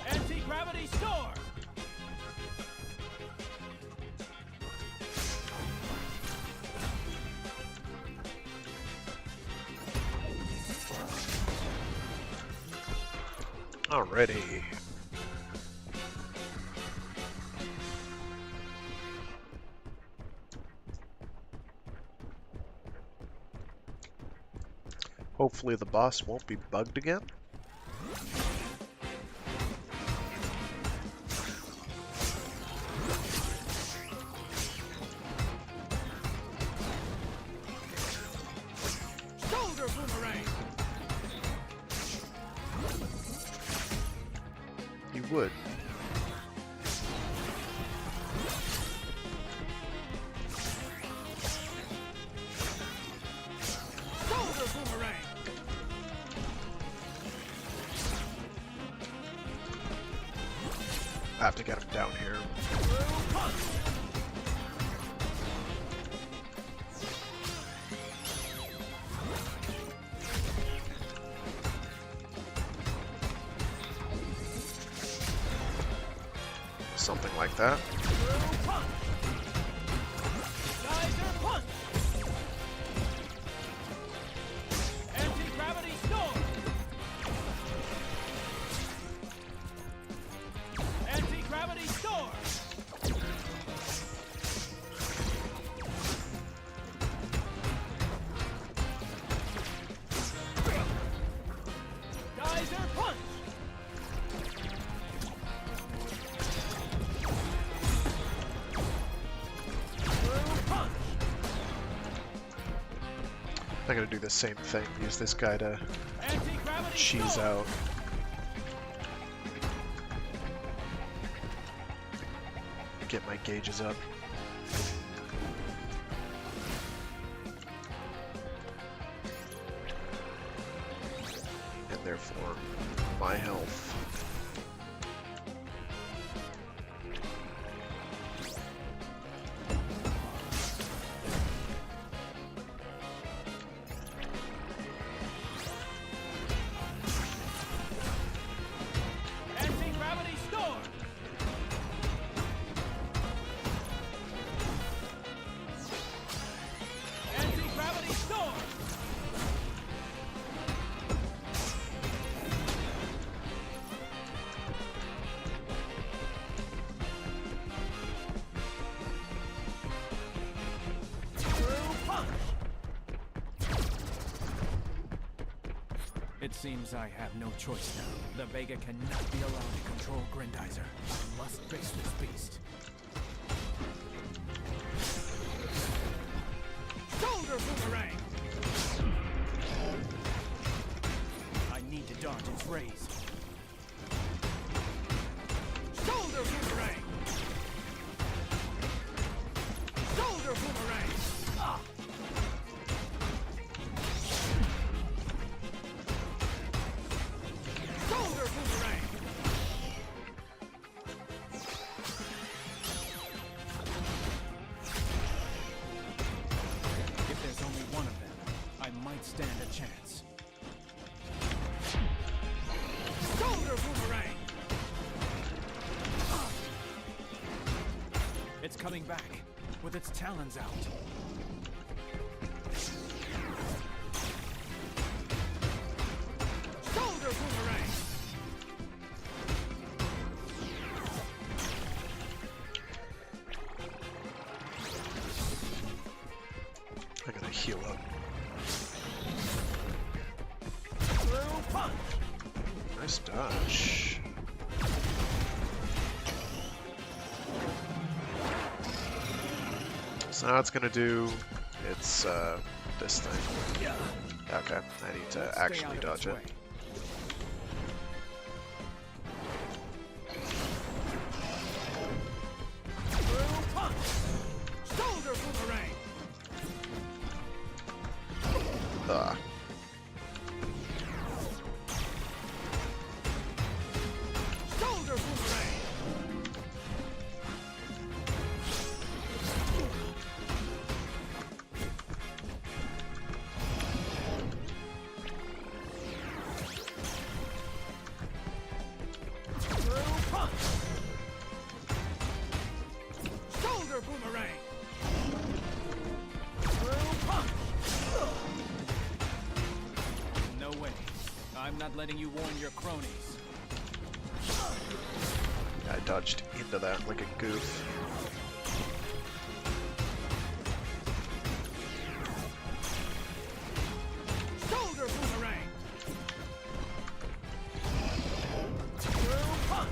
Anti-gravity store! Alrighty. Hopefully the boss won't be bugged again. Shoulder boomerang! You would. Shoulder boomerang! I have to get him down here. Something like that. Geyser punch! Anti-gravity storm! Anti-gravity storm! Geyser punch! I'm gonna do the same thing. Use this guy to cheese out. Get my gauges up. And therefore, my health. Anti-gravity storm! Anti-gravity storm! It seems I have no choice now. The Vega cannot be allowed to control Grendizer. I must face this beast. stand a chance. Shoulder boomerang! It's coming back, with its talons out. Shoulder boomerang! I'm gonna heal up. Through punch! Nice dodge. So now it's gonna do its this thing. Yeah. Okay, I need to Let's actually stay out of dodge its it. way. Through punch! Shoulder boomerang! Ugh. Shoulder boomerang! Through punch! Shoulder boomerang! Through punch! No way. I'm not letting you warn your cronies. I dodged into that like a goof. Shoulder boomerang! Through punch!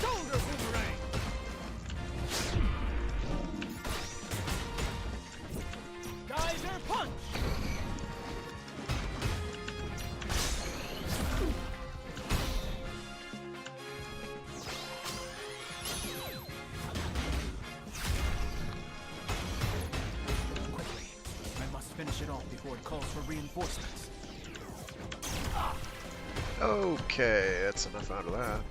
Shoulder boomerang! Geyser punch! Quickly, I must finish it off before it calls for reinforcements. Okay, that's enough out of that.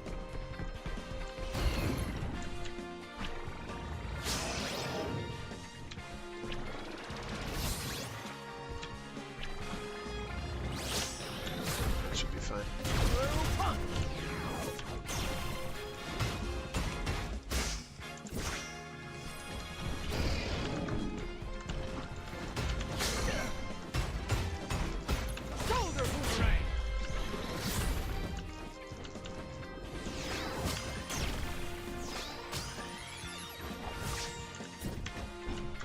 That should be fine. Through punch! Shoulder boomerang!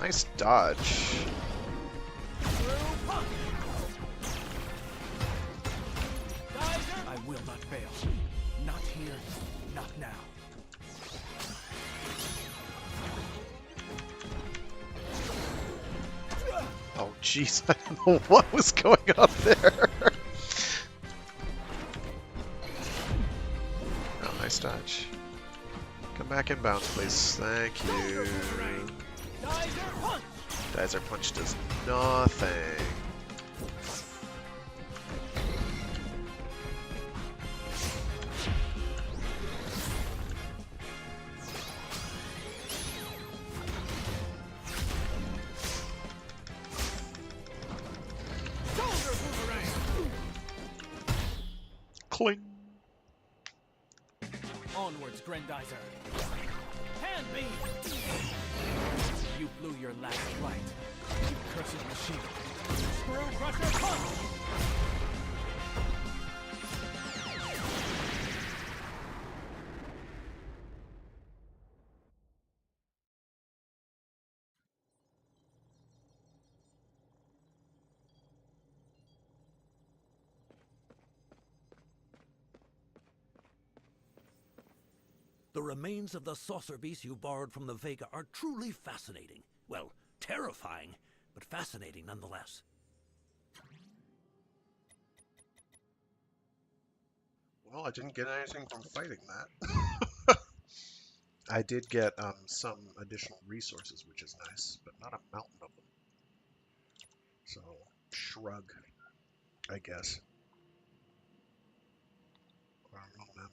Nice dodge. Through punch! Geyser! I will not fail. Not here, not now. Oh jeez, I don't know what was going on there. Oh, nice dodge. Come back inbound, please. Thank you. Geyser punch! Geyser punch does nothing. Shoulder boomerang! Cling. Onwards, Grendizer. Hand beam! You blew your last flight. You cursed machine. Screw crusher punch! The remains of the saucer beast you borrowed from the Vega are truly fascinating. Well, terrifying, but fascinating nonetheless. Well, I didn't get anything from fighting that. I did get some additional resources, which is nice, but not a mountain of them. So, shrug, I guess. I don't know, man.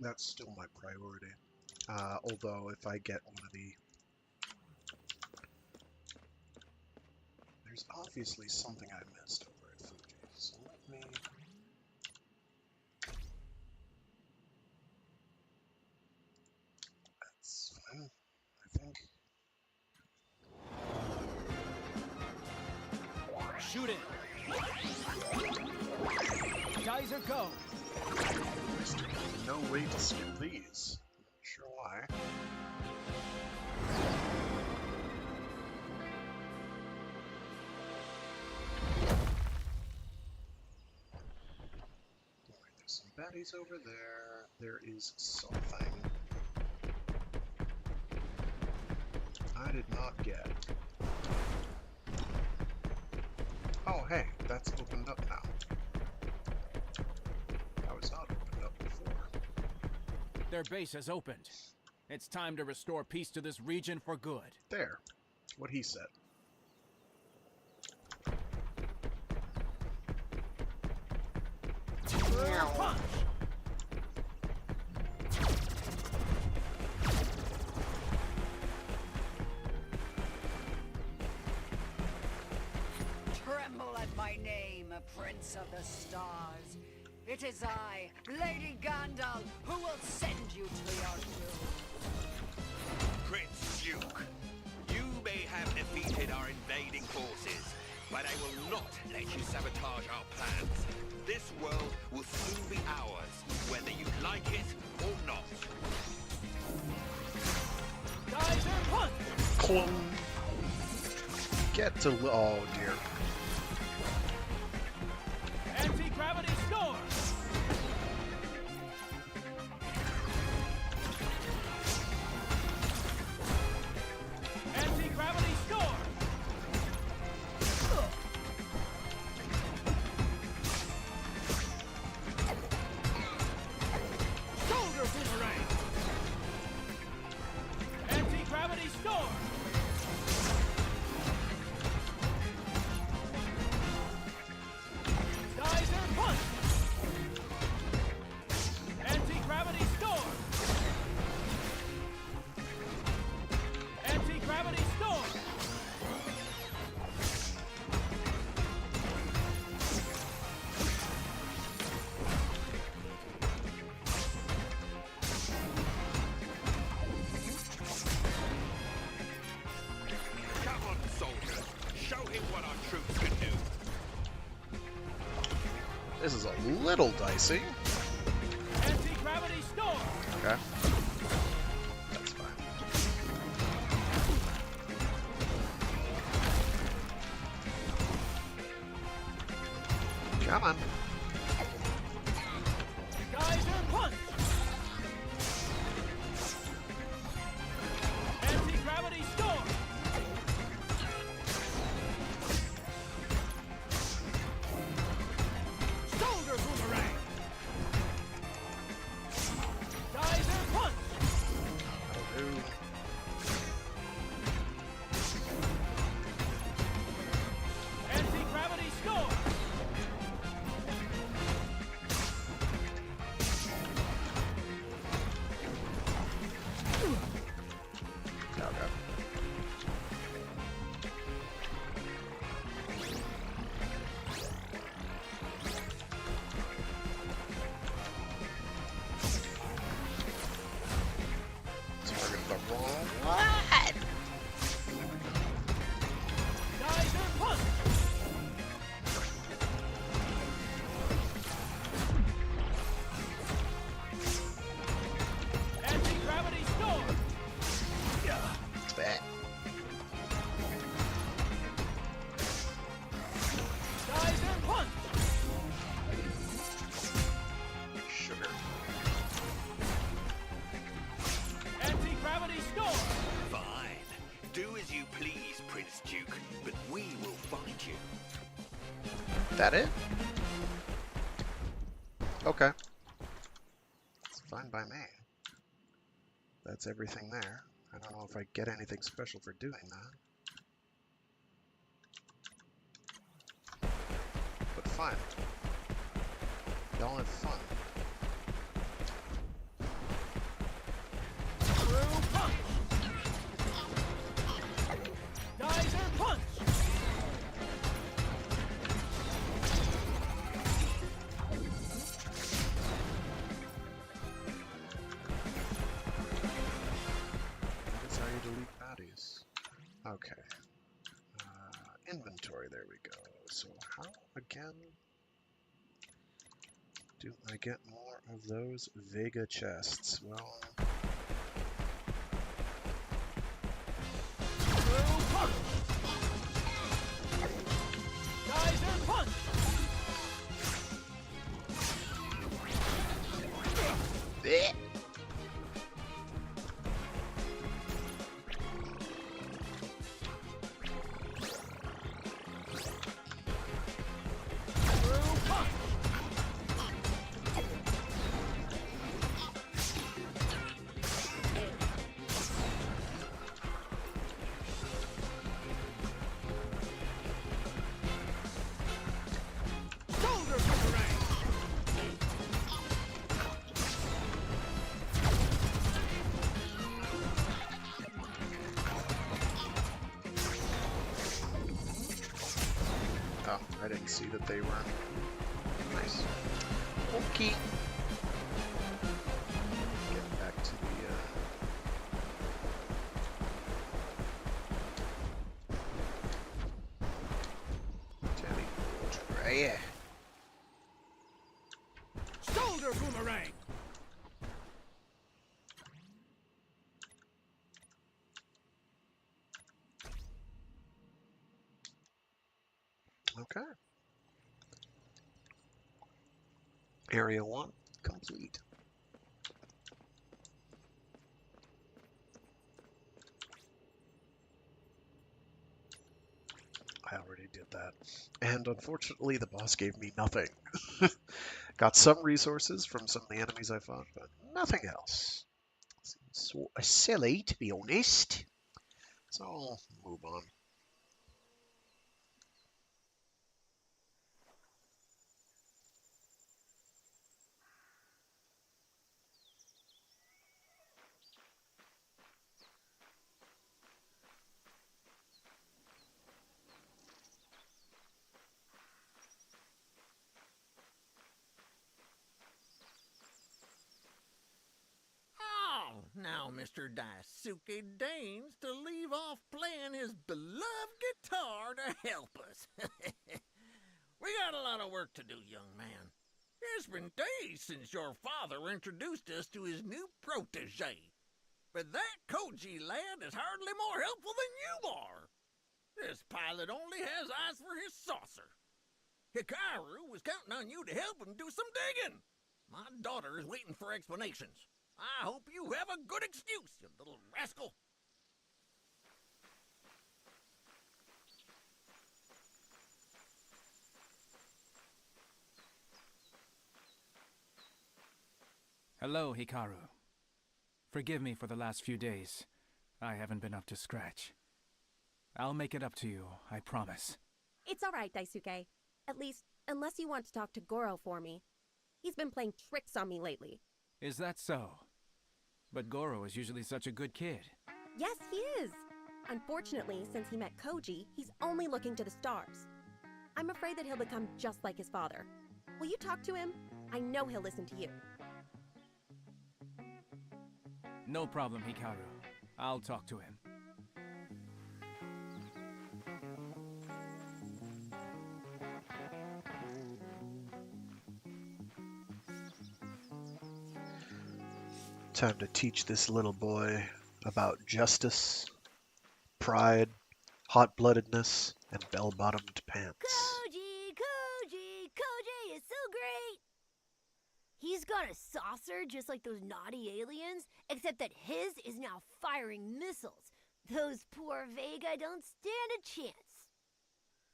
That's still my priority. Although, if I get one of the... There's obviously something I missed over at Fuji, so let me... That's fine, I think. Shoot it! Geyser, go! There's no way to skip these. Not sure why. Alright, there's some baddies over there. There is something I did not get. Oh, hey, that's opened up now. That was not opened up before. Their base has opened. It's time to restore peace to this region for good. There. What he said. Punch! Tremble at my name, Prince of the Stars. It is I, Lady Gandalf, who will send you to your doom. Prince Duke, you may have defeated our invading forces, but I will not let you sabotage our plans. This world will soon be ours, whether you like it or not. Geyser, punch! Clone. Get to... Oh, dear. Anti-gravity storm! Anti-gravity storm! Shoulder boomerang! Anti-gravity storm! Geyser punch! Anti-gravity storm! Anti-gravity storm! Come on, soldier. Show him what our troops can do. This is a little dicey. Anti-gravity storm! Okay. That's fine. Come on. Geyser punch! Anti-gravity storm! Shoulder boomerang! Geyser punch! That'll do. Anti-gravity storm! Okay. Target the wrong one. Geyser punch! Anti-gravity storm! Bleh. Geyser punch! Sugar. Anti-gravity storm! Fine. Do as you please, Prince Duke, but we will find you. That it? Okay. It's fine by me. That's everything there. I don't know if I get anything special for doing that. But fine. Y'all have fun. Okay. Inventory, there we go. So how, again, do I get more of those Vega chests? Well... Geyser punch! Blech. Oh, I didn't see that they were. Nice. Okay. Get back to the, tray. Shoulder boomerang! Okay. Area 1 complete. I already did that. And unfortunately, the boss gave me nothing. Got some resources from some of the enemies I fought, but nothing else. Seems sort of silly, to be honest. So I'll move on. Oh, now Mr. Daisuke deigns to leave off playing his beloved guitar to help us. We got a lot of work to do, young man. It's been days since your father introduced us to his new protege. But that Koji lad is hardly more helpful than you are. This pilot only has eyes for his saucer. Hikaru was counting on you to help him do some digging. My daughter is waiting for explanations. I hope you have a good excuse, you little rascal. Hello, Hikaru. Forgive me for the last few days. I haven't been up to scratch. I'll make it up to you, I promise. It's all right, Daisuke. At least, unless you want to talk to Goro for me. He's been playing tricks on me lately. Is that so? But Goro is usually such a good kid. Yes, he is. Unfortunately, since he met Koji, he's only looking to the stars. I'm afraid that he'll become just like his father. Will you talk to him? I know he'll listen to you. No problem, Hikaru. I'll talk to him. Time to teach this little boy about justice, pride, hot-bloodedness, and bell-bottomed pants. Koji is so great! He's got a saucer just like those naughty aliens, except that his is now firing missiles. Those poor Vega don't stand a chance.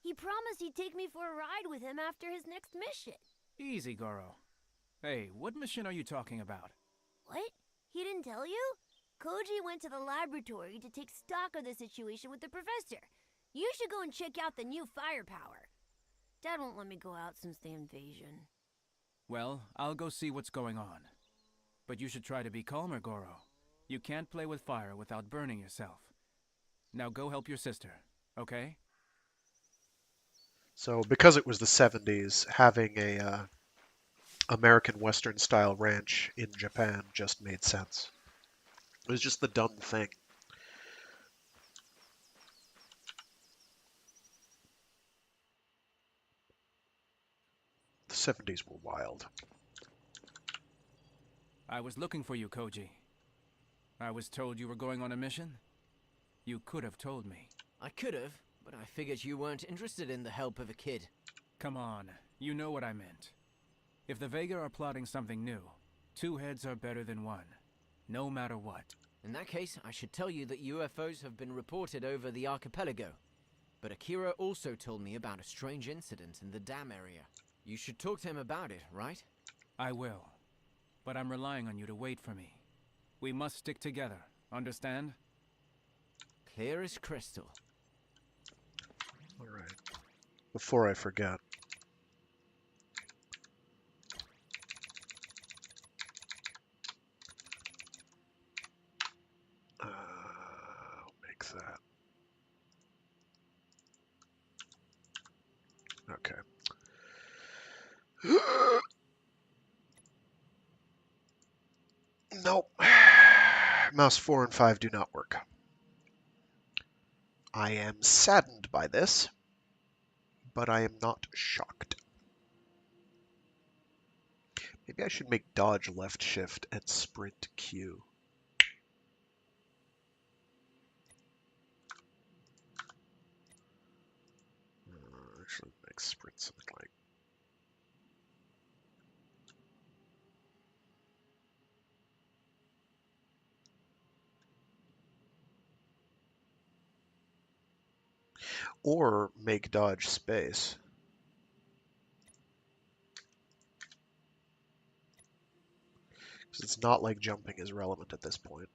He promised he'd take me for a ride with him after his next mission. Easy, Goro. Hey, what mission are you talking about? What? He didn't tell you? Koji went to the laboratory to take stock of the situation with the professor. You should go and check out the new firepower. Dad won't let me go out since the invasion. Well, I'll go see what's going on. But you should try to be calmer, Goro. You can't play with fire without burning yourself. Now go help your sister, okay? So, because it was the 70s, having a American Western-style ranch in Japan just made sense. It was just the dumb thing. 70s were wild. I was looking for you, Koji. I was told you were going on a mission? You could have told me. I could have, but I figured you weren't interested in the help of a kid. Come on, you know what I meant. If the Vega are plotting something new, 2 heads are better than 1, no matter what. In that case, I should tell you that UFOs have been reported over the archipelago. But Akira also told me about a strange incident in the dam area. You should talk to him about it, right? I will. But I'm relying on you to wait for me. We must stick together, understand? Clear as crystal. All right. Before I forget. I'll make that. Okay. Nope. Mouse 4 and 5 do not work. I am saddened by this, but I am not shocked. Maybe I should make dodge left shift and sprint Q. Actually, make sprint something like. Or make dodge space. Because it's not like jumping is relevant at this point.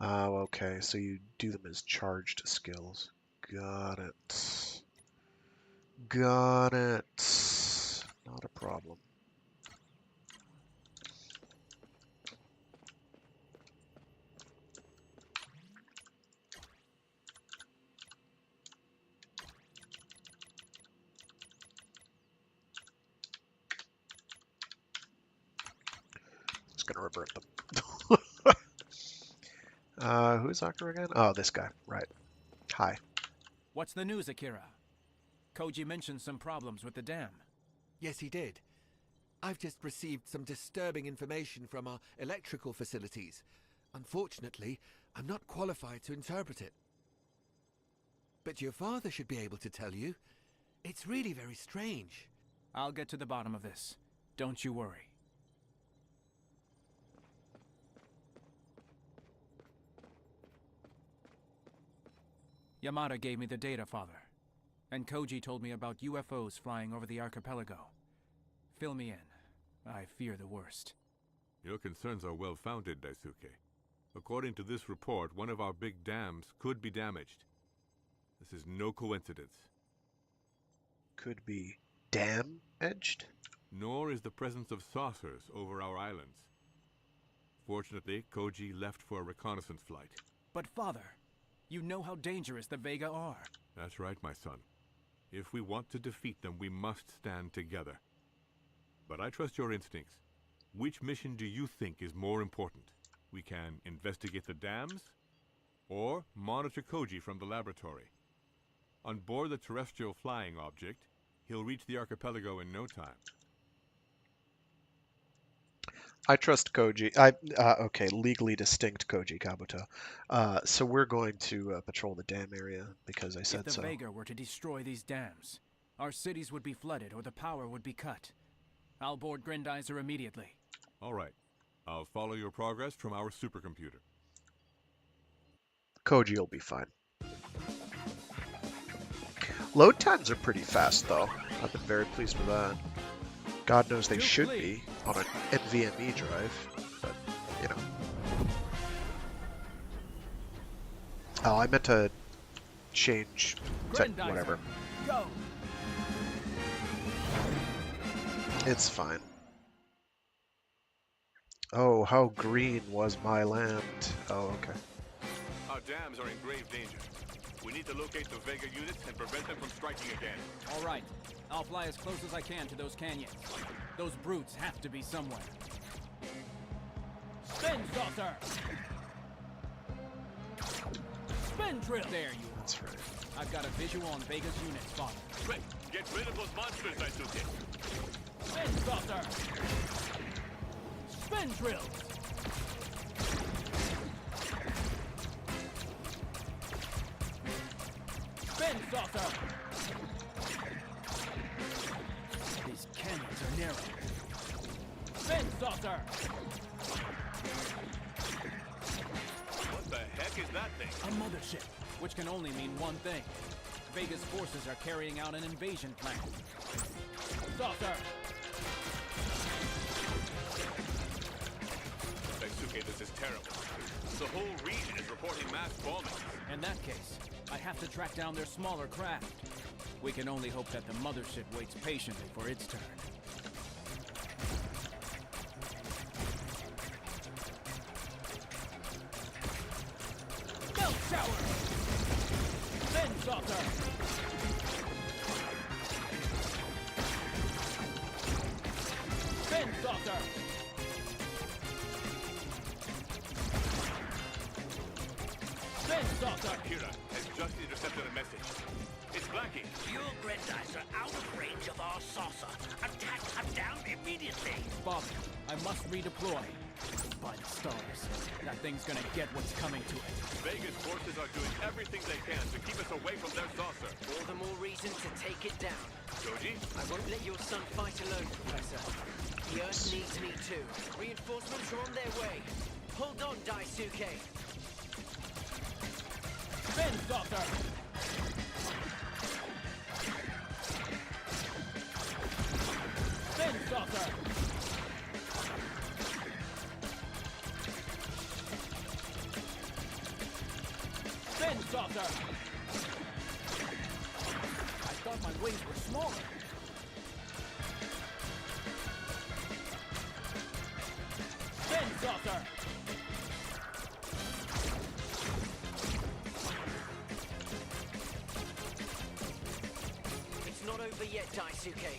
Oh, okay, so you do them as charged skills. Got it. Got it. Not a problem. Just gonna revert them. Who's Akira again? Oh, this guy. Right. Hi. What's the news, Akira? Koji mentioned some problems with the dam. Yes, he did. I've just received some disturbing information from our electrical facilities. Unfortunately, I'm not qualified to interpret it. But your father should be able to tell you. It's really very strange. I'll get to the bottom of this. Don't you worry. Yamada gave me the data, Father. And Koji told me about UFOs flying over the archipelago. Fill me in. I fear the worst. Your concerns are well-founded, Daisuke. According to this report, one of our big dams could be damaged. This is no coincidence. Could be dam-edged? Nor is the presence of saucers over our islands. Fortunately, Koji left for a reconnaissance flight. But Father, you know how dangerous the Vega are. That's right, my son. If we want to defeat them, we must stand together. But I trust your instincts. Which mission do you think is more important? We can investigate the dams, or monitor Koji from the laboratory. On board the terrestrial flying object, he'll reach the archipelago in no time. I trust Koji. Okay, legally distinct Koji Kabuto. So we're going to patrol the dam area because I said If the so. Vega were to destroy these dams, our cities would be flooded or the power would be cut. I'll board Grendizer immediately. All right. I'll follow your progress from our supercomputer. Koji will be fine. Load times are pretty fast, though. I've been very pleased with that. God knows they should be on an NVMe drive, but, you know. Oh, I meant to change to whatever. Go. It's fine. Oh, how green was my land. Oh, okay. Our dams are in grave danger. We need to locate the Vega units and prevent them from striking again. All right. I'll fly as close as I can to those canyons. Those brutes have to be somewhere. Spin, saucer! Spin drill! There you are. That's right. I've got a visual on Vega's units, Father. Quick, get rid of those monsters, Daisuke. Spin saucer! Spin drill! Spin saucer! These canyons are narrow. Spin saucer! What the heck is that thing? A mothership, which can only mean one thing. Vega's forces are carrying out an invasion plan. Saucer! Daisuke, this is terrible. The whole region is reporting mass bombing. In that case, I have to track down their smaller craft. We can only hope that the mothership waits patiently for its turn. Melt shower! Then saucer! Then saucer! Then saucer! Akira has just intercepted a message. It's Blackie. Your Grendizer out of range of our saucer. Attack her down immediately. Father, I must redeploy. By the stars, that thing's gonna get what's coming to it. Vega's forces are doing everything they can to keep us away from their saucer. All the more reason to take it down. Joji? I won't let your son fight alone, Professor. The Earth needs me too. Reinforcements are on their way. Hold on, Daisuke. Spin saucer! Spin saucer! Spin saucer! I thought my wings were smaller. Spin saucer! It's not over yet, Daisuke.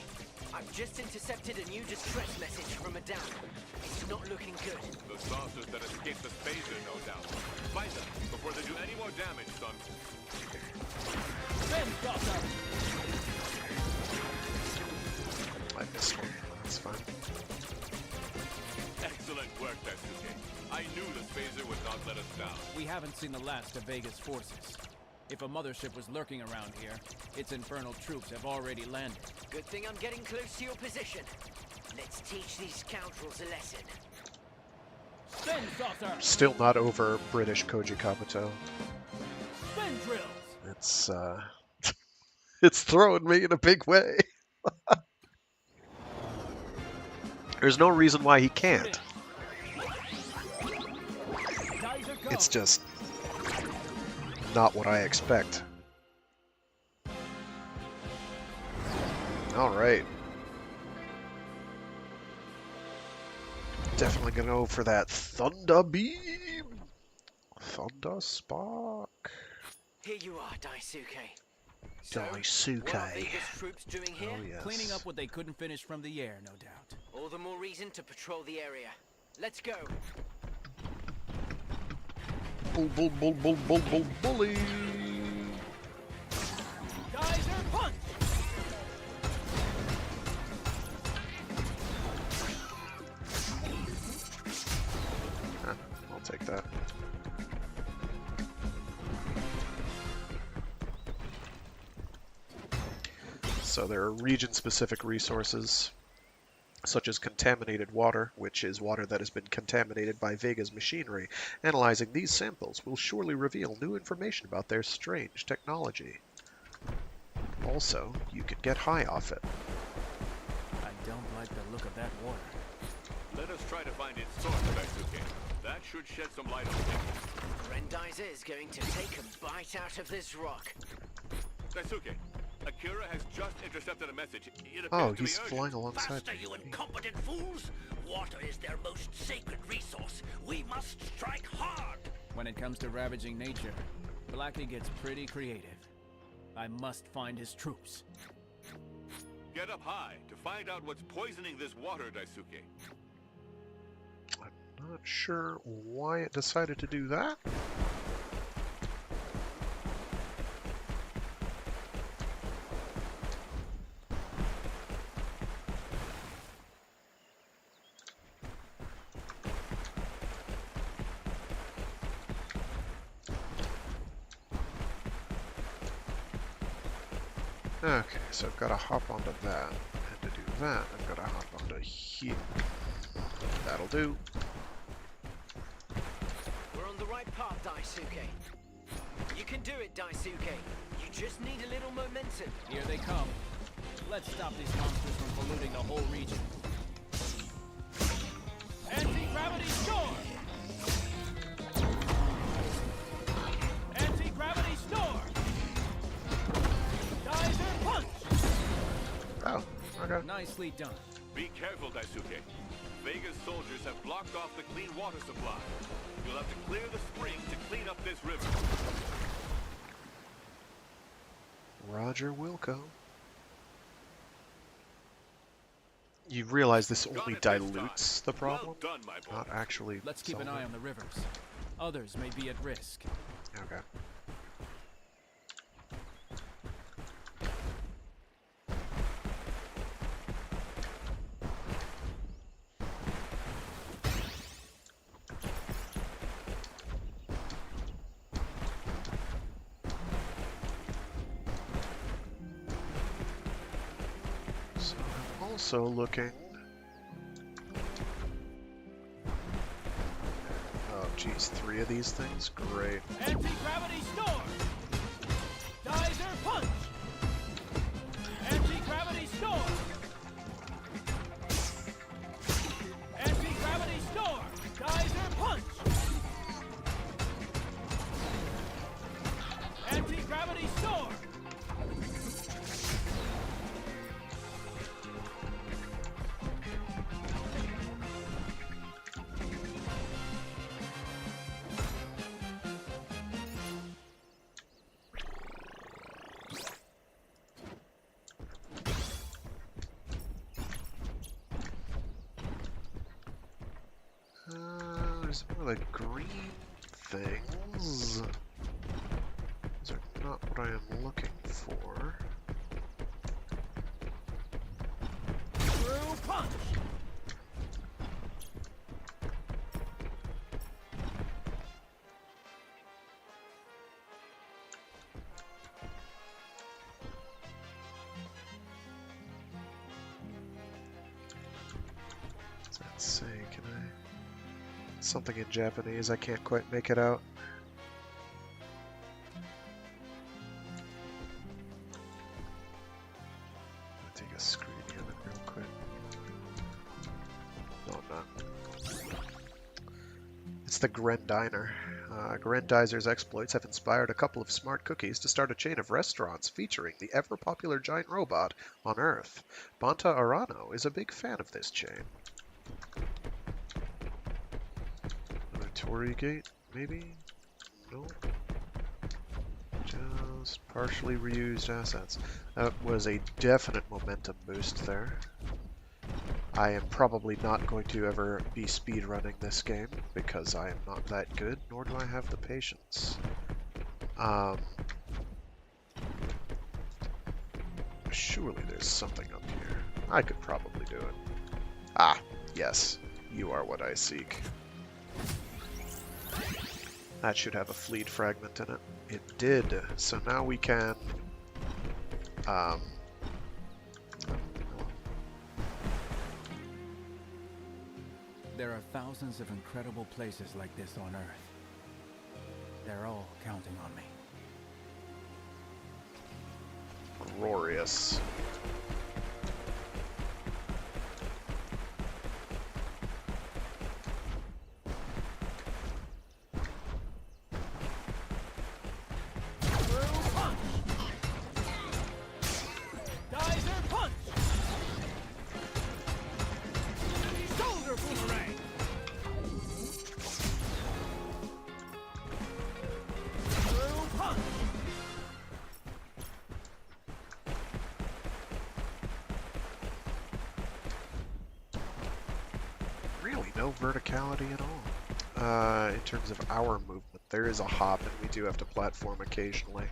I've just intercepted a new distress message from a dam. It's not looking good. The saucers that escaped the phaser, no doubt. Find them before they do any more damage, son. Spin saucer! I missed one. That's fine. Excellent work, Daisuke. I knew the phaser would not let us down. We haven't seen the last of Vega's forces. If a mothership was lurking around here, its infernal troops have already landed. Good thing I'm getting close to your position. Let's teach these scoundrels a lesson. Spin saucer! Still not over British Koji Kabuto. Spin drills! It's it's throwing me in a big way. There's no reason why he can't. It's just not what I expect. Alright. Definitely gonna go for that Thunder Beam! Thunder Spark. Here you are, Daisuke. Daisuke. What are Vega's troops doing here? Oh, yes. Cleaning up what they couldn't finish from the air, no doubt. All the more reason to patrol the area. Let's go. Bull, bull, bull, bull, bull, bull, bully! Geyser punch! I'll take that. So there are region-specific resources, such as contaminated water, which is water that has been contaminated by Vega's machinery. Analyzing these samples will surely reveal new information about their strange technology. Also, you can get high off it. I don't like the look of that water. Let us try to find its source, Daisuke. That should shed some light on things. Grendizer is going to take a bite out of this rock. Daisuke, Akira has just intercepted a message. It appears Oh, to be he's urgent. flying alongside Faster, me. you incompetent fools! Water is their most sacred resource. We must strike hard! When it comes to ravaging nature, Blackie gets pretty creative. I must find his troops. Get up high to find out what's poisoning this water, Daisuke. Not sure why it decided to do that. Okay, so I've got to hop onto that, and to do that, I've got to hop onto here. That'll do. We're on the right path, Daisuke. You can do it, Daisuke. You just need a little momentum. Here they come. Let's stop these monsters from polluting the whole region. Anti-gravity storm! Anti-gravity storm! Geyser punch! Oh, okay. Nicely done. Be careful, Daisuke. Vega's soldiers have blocked off the clean water supply. You'll have to clear the spring to clean up this river. Roger Wilco. You realize this only dilutes the problem? Well done, my boy. Not actually. Let's keep an eye on the rivers. Others may be at risk. Okay. So I'm also looking. Oh, geez, 3 of these things? Great. Anti-gravity storm! Geyser punch! Anti-gravity storm! Anti-gravity storm! Geyser punch! Anti-gravity storm! There's more like green things. Those are not what I am looking for. True punch! Let's see, can I... Something in Japanese, I can't quite make it out. I'll take a screen of it real quick. No, I'm not. It's the Grendizer. Grendizer's exploits have inspired a couple of smart cookies to start a chain of restaurants featuring the ever-popular giant robot on Earth. Banta Arano is a big fan of this chain. Torii Gate, maybe? No. Just partially reused assets. That was a definite momentum boost there. I am probably not going to ever be speedrunning this game because I am not that good, nor do I have the patience. Surely there's something up here. I could probably do it. Ah, yes. You are what I seek. That should have a fleet fragment in it. It did. So now we can... There are thousands of incredible places like this on Earth. They're all counting on me. Glorious. No verticality at all. In terms of our movement, there is a hop and we do have to platform occasionally.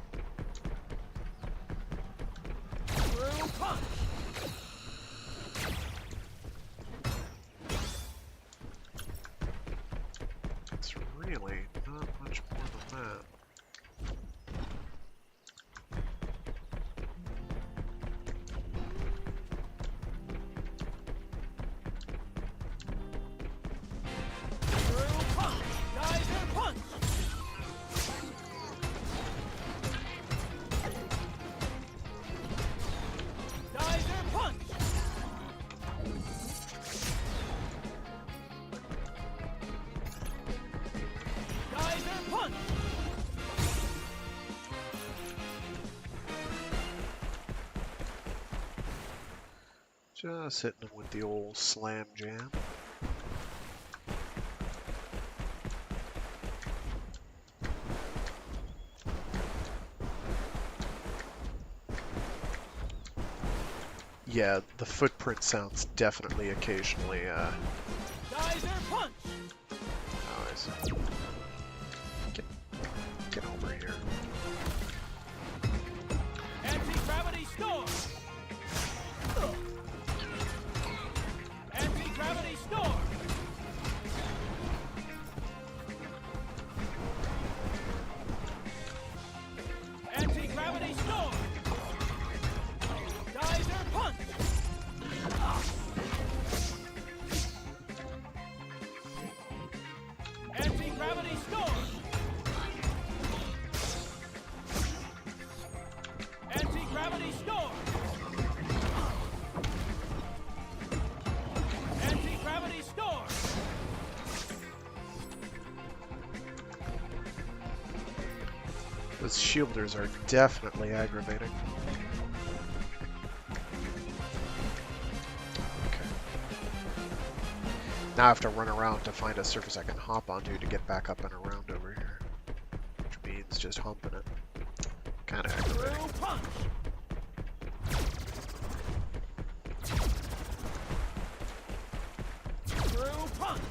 It's really not much more than that. punch! Just hitting him with the old slam jam. Yeah, the footprint sounds definitely occasionally, Geyser punch! Nice. Get over here. Anti-gravity storm! Anti-gravity storm! Anti-gravity storm! Geyser punch! Anti-gravity storm! Anti-gravity storm! Anti-gravity storm! Those shielders are definitely aggravating. Okay. Now I have to run around to find a surface I can hop onto to get back up and around over here. Which means just humping it. Kinda aggravating. Through punch! Through punch!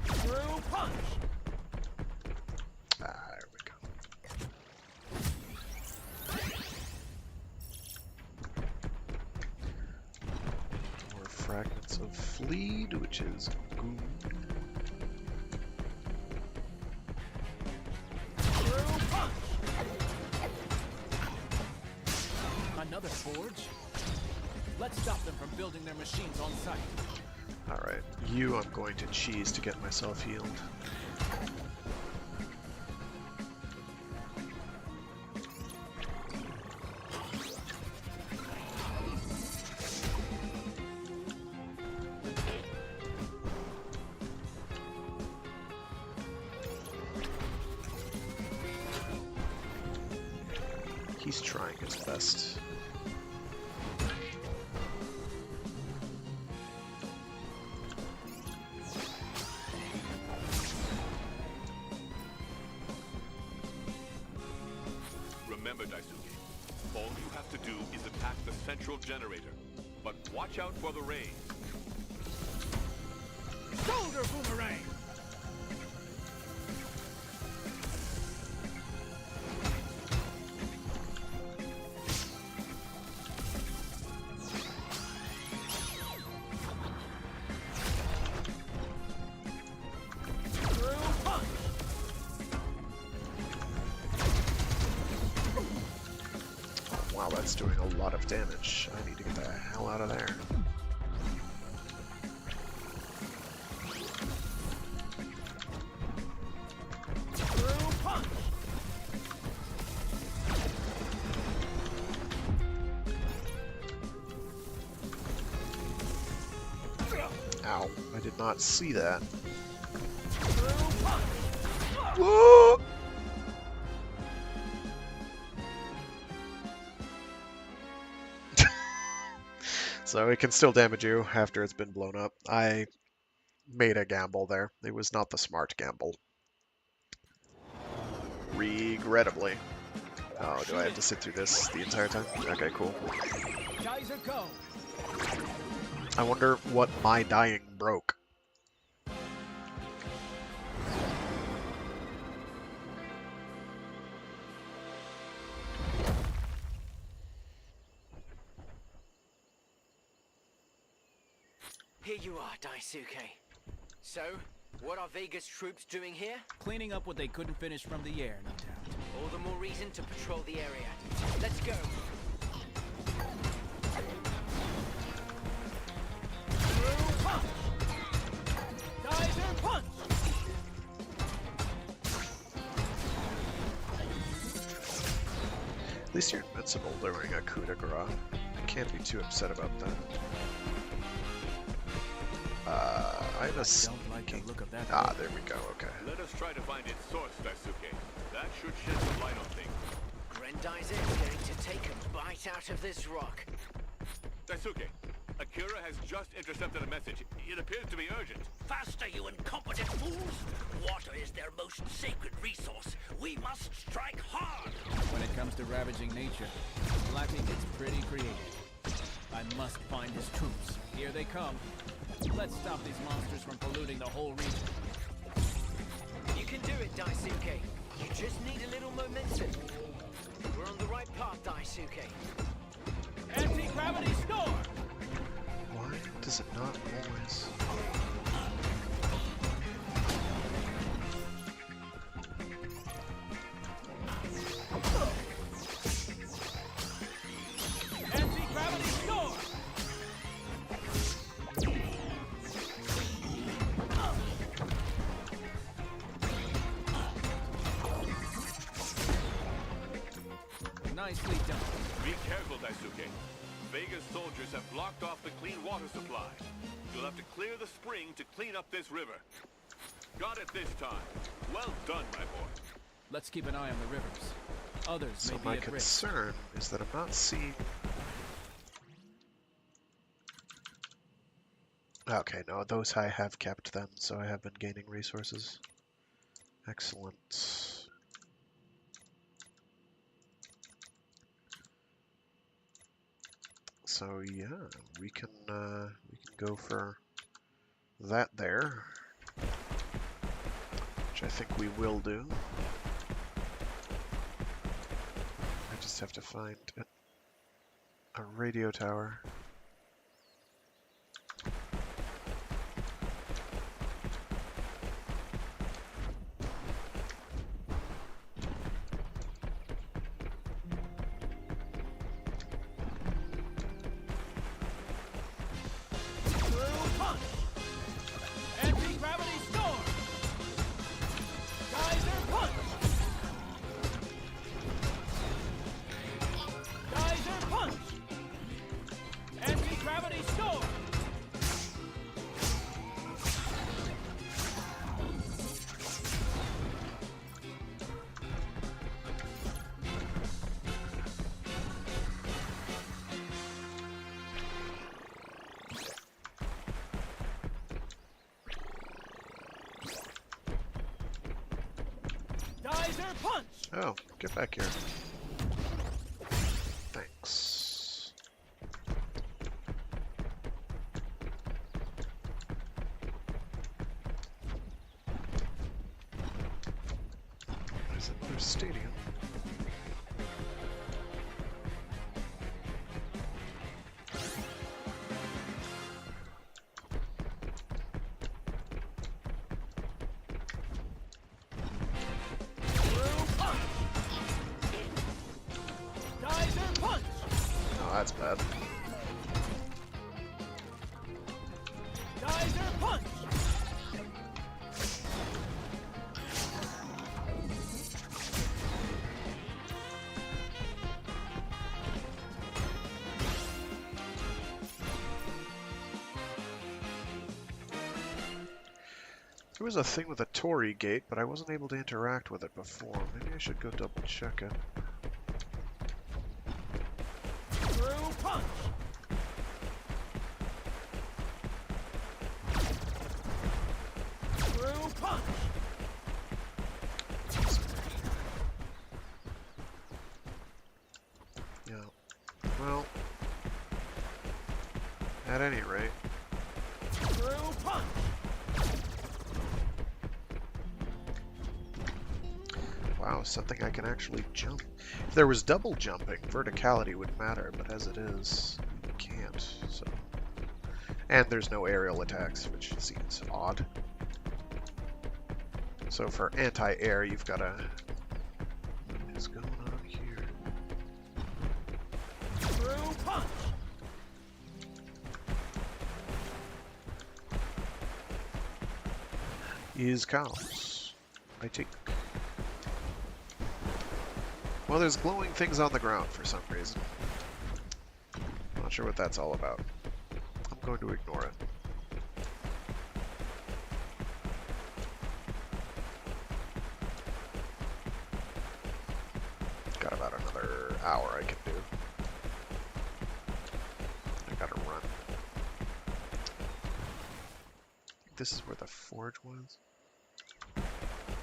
Through punch! Ah, there we go. More fragments of fleed, which is good. Through punch! Another forge? Let's stop them from building their machines on site. Alright, you I'm going to cheese to get myself healed. He's trying his best. Remember, Daisuke, all you have to do is attack the central generator. But watch out for the rain. Shoulder boomerang! Through punch! Wow, that's doing a lot of damage. I need to get the hell out of there. Through punch! Ow, I did not see that. Through punch! Whoa! So it can still damage you after it's been blown up. I made a gamble there. It was not the smart gamble. Regrettably. Oh, do I have to sit through this the entire time? Okay, cool. Geyser go! I wonder what my dying broke. Here you are, Daisuke. So, what are Vega's troops doing here? Cleaning up what they couldn't finish from the air, no doubt. All the more reason to patrol the area. Let's go. Through punch! Geyser punch! At least you're invincible during a coup de grace. I can't be too upset about that. I have a don't like the look of that. Ah, there we go, okay. Let us try to find its source, Daisuke. That should shed some light on things. Grendizer is going to take a bite out of this rock. Daisuke, Akira has just intercepted a message. It appears to be urgent. Faster, you incompetent fools! Water is their most sacred resource. We must strike hard! When it comes to ravaging nature, Blackie gets pretty creative. I must find his troops. Here they come. Let's stop these monsters from polluting the whole region. You can do it, Daisuke. You just need a little momentum. We're on the right path, Daisuke. Anti-gravity storm! Why does it not always... Anti-gravity storm! Nicely done. Be careful, Daisuke. Vega's soldiers have blocked off the clean water supply. You'll have to clear the spring to clean up this river. Got it this time. Well done, my boy. Let's keep an eye on the rivers. Others So may be my at risk. concern is that I'm not seeing... Okay, no, those I have kept them, so I have been gaining resources. Excellent. So yeah, we can go for that there, which I think we will do. I just have to find a radio tower. Anti-gravity storm! Geyser punch! Geyser punch! Anti-gravity storm! Geyser punch! Oh, get back here. Thanks. There's another stadium. Geyser punch! Oh, that's bad. Geyser punch! There was a thing with a Torii gate, but I wasn't able to interact with it before. Maybe I should go double check it. Through punch! Through punch! Yeah. Well, at any rate. Through punch! Wow, something I can actually jump. If there was double jumping, verticality would matter, but as it is, you can't, so... And there's no aerial attacks, which seems odd. So for anti-air, you've got to... What is going on here? Through punch! Is cows. I take... Well, there's glowing things on the ground for some reason. Not sure what that's all about. I'm going to ignore it. can do. I gotta run. This is where the forge was?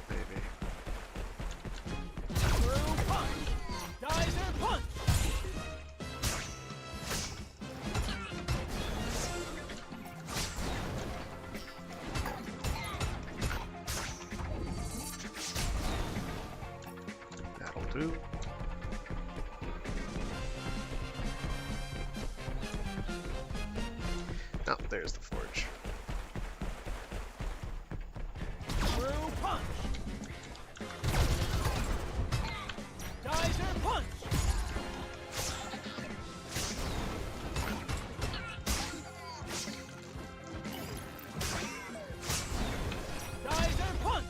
Maybe. Through punch! Geyser punch! That'll do. Oh, there's the forge. Through punch! Geyser punch! Geyser punch!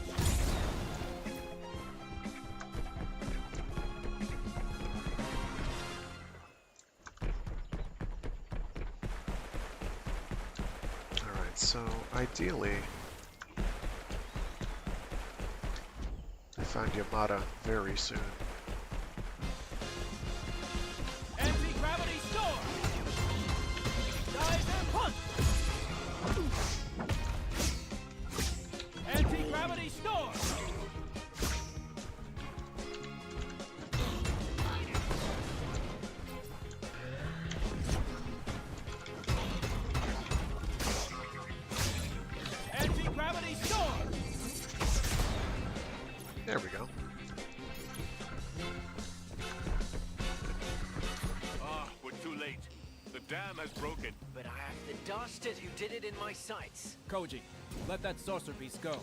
Alright, so ideally, I find Yamada very soon. Anti-gravity storm! Geyser punch! Anti-gravity storm! Anti-gravity storm! There we go. Ah, we're too late. The dam has broken. But I have the dastard who did it in my sights. Koji, let that saucer beast go.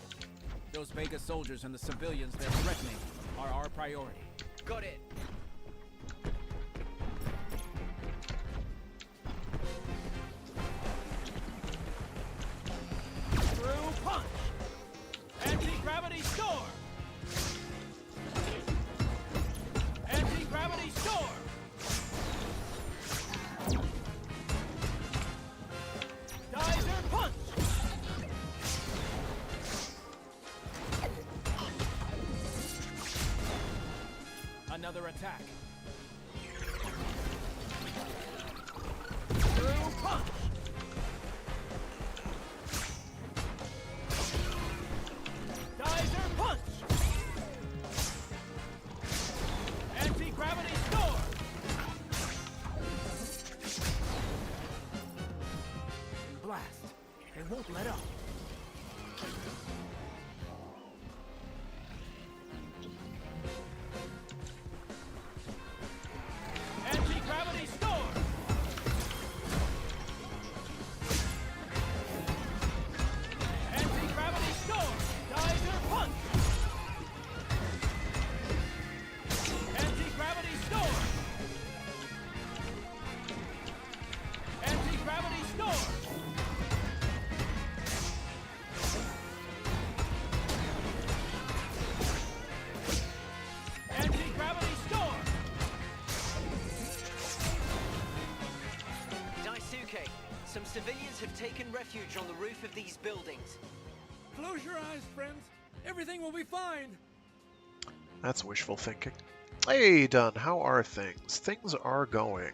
Those Vega soldiers and the civilians they're threatening are our priority. Got it. Through punch! Anti-gravity storm! Anti-gravity storm! Geyser punch! Another attack. Through punch! Geyser punch! Anti-gravity storm! Blast! They won't let up. Anti-gravity storm! Anti-gravity storm! Geyser punch! Anti-gravity storm! Anti-gravity storm! Anti-gravity storm! Daisuke, some civilians have taken refuge on the roof of these buildings. Close your eyes, friends. Everything will be fine. That's wishful thinking. Hey, Dunn, how are things? Things are going.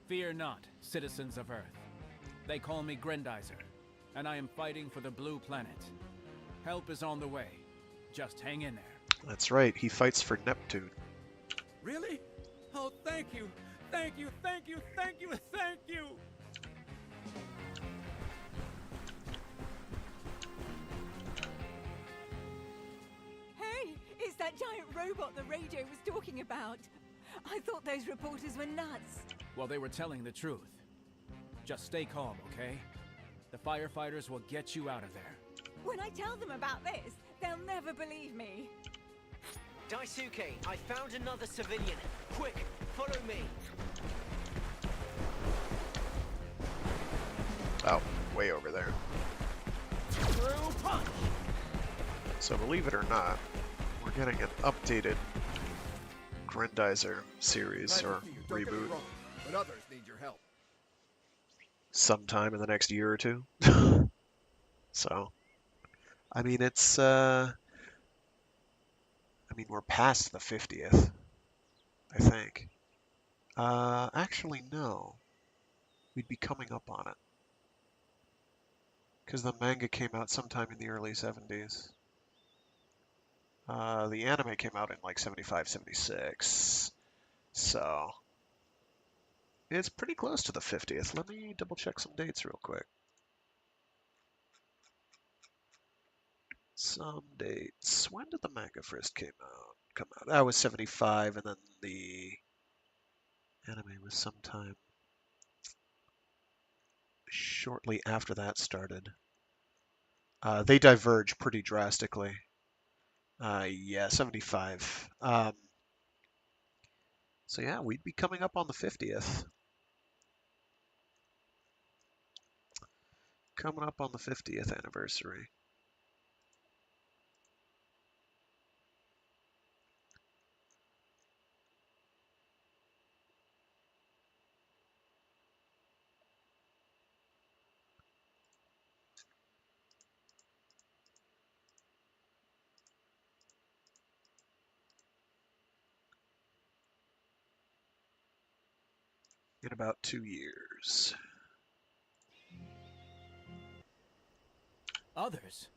Fear not, citizens of Earth. They call me Grendizer, and I am fighting for the Blue Planet. Help is on the way. Just hang in there. That's right, he fights for Neptune. Really? Oh, thank you. Thank you, thank you, thank you, thank you. Hey, it's that giant robot the radio was talking about. I thought those reporters were nuts. Well, they were telling the truth. Just stay calm, okay? The firefighters will get you out of there. When I tell them about this, they'll never believe me. Daisuke, I found another civilian. Quick, follow me. Oh, way over there. Through punch! So believe it or not, we're getting an updated Grendizer series or reboot but others need your help. sometime in the next year or two. So, I mean, it's mean, we're past the 50th, I think. Actually, no. We'd be coming up on it. Because the manga came out sometime in the early 70s. The anime came out in like 75, 76. So, it's pretty close to the 50th. Let me double check some dates real quick. Some dates. When did the manga first come out? That was 75, and then the anime was sometime shortly after that started. They diverge pretty drastically. Yeah, 75. So yeah, we'd be coming up on the 50th. Coming up on the 50th anniversary. In about 2 years. Others?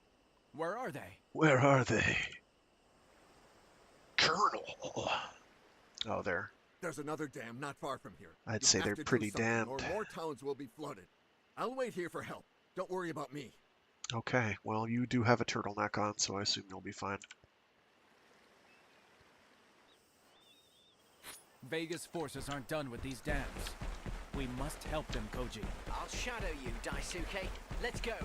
Where are they? Where are they? Colonel. Oh, There's another dam not far from here. I'd You say have they're to do pretty something, damned. or more towns will be flooded. I'll wait here for help. Don't worry about me. Okay, well, you do have a turtleneck on, so I assume you'll be fine. Vega's forces aren't done with these dams. We must help them, Koji. I'll shadow you, Daisuke. Let's go.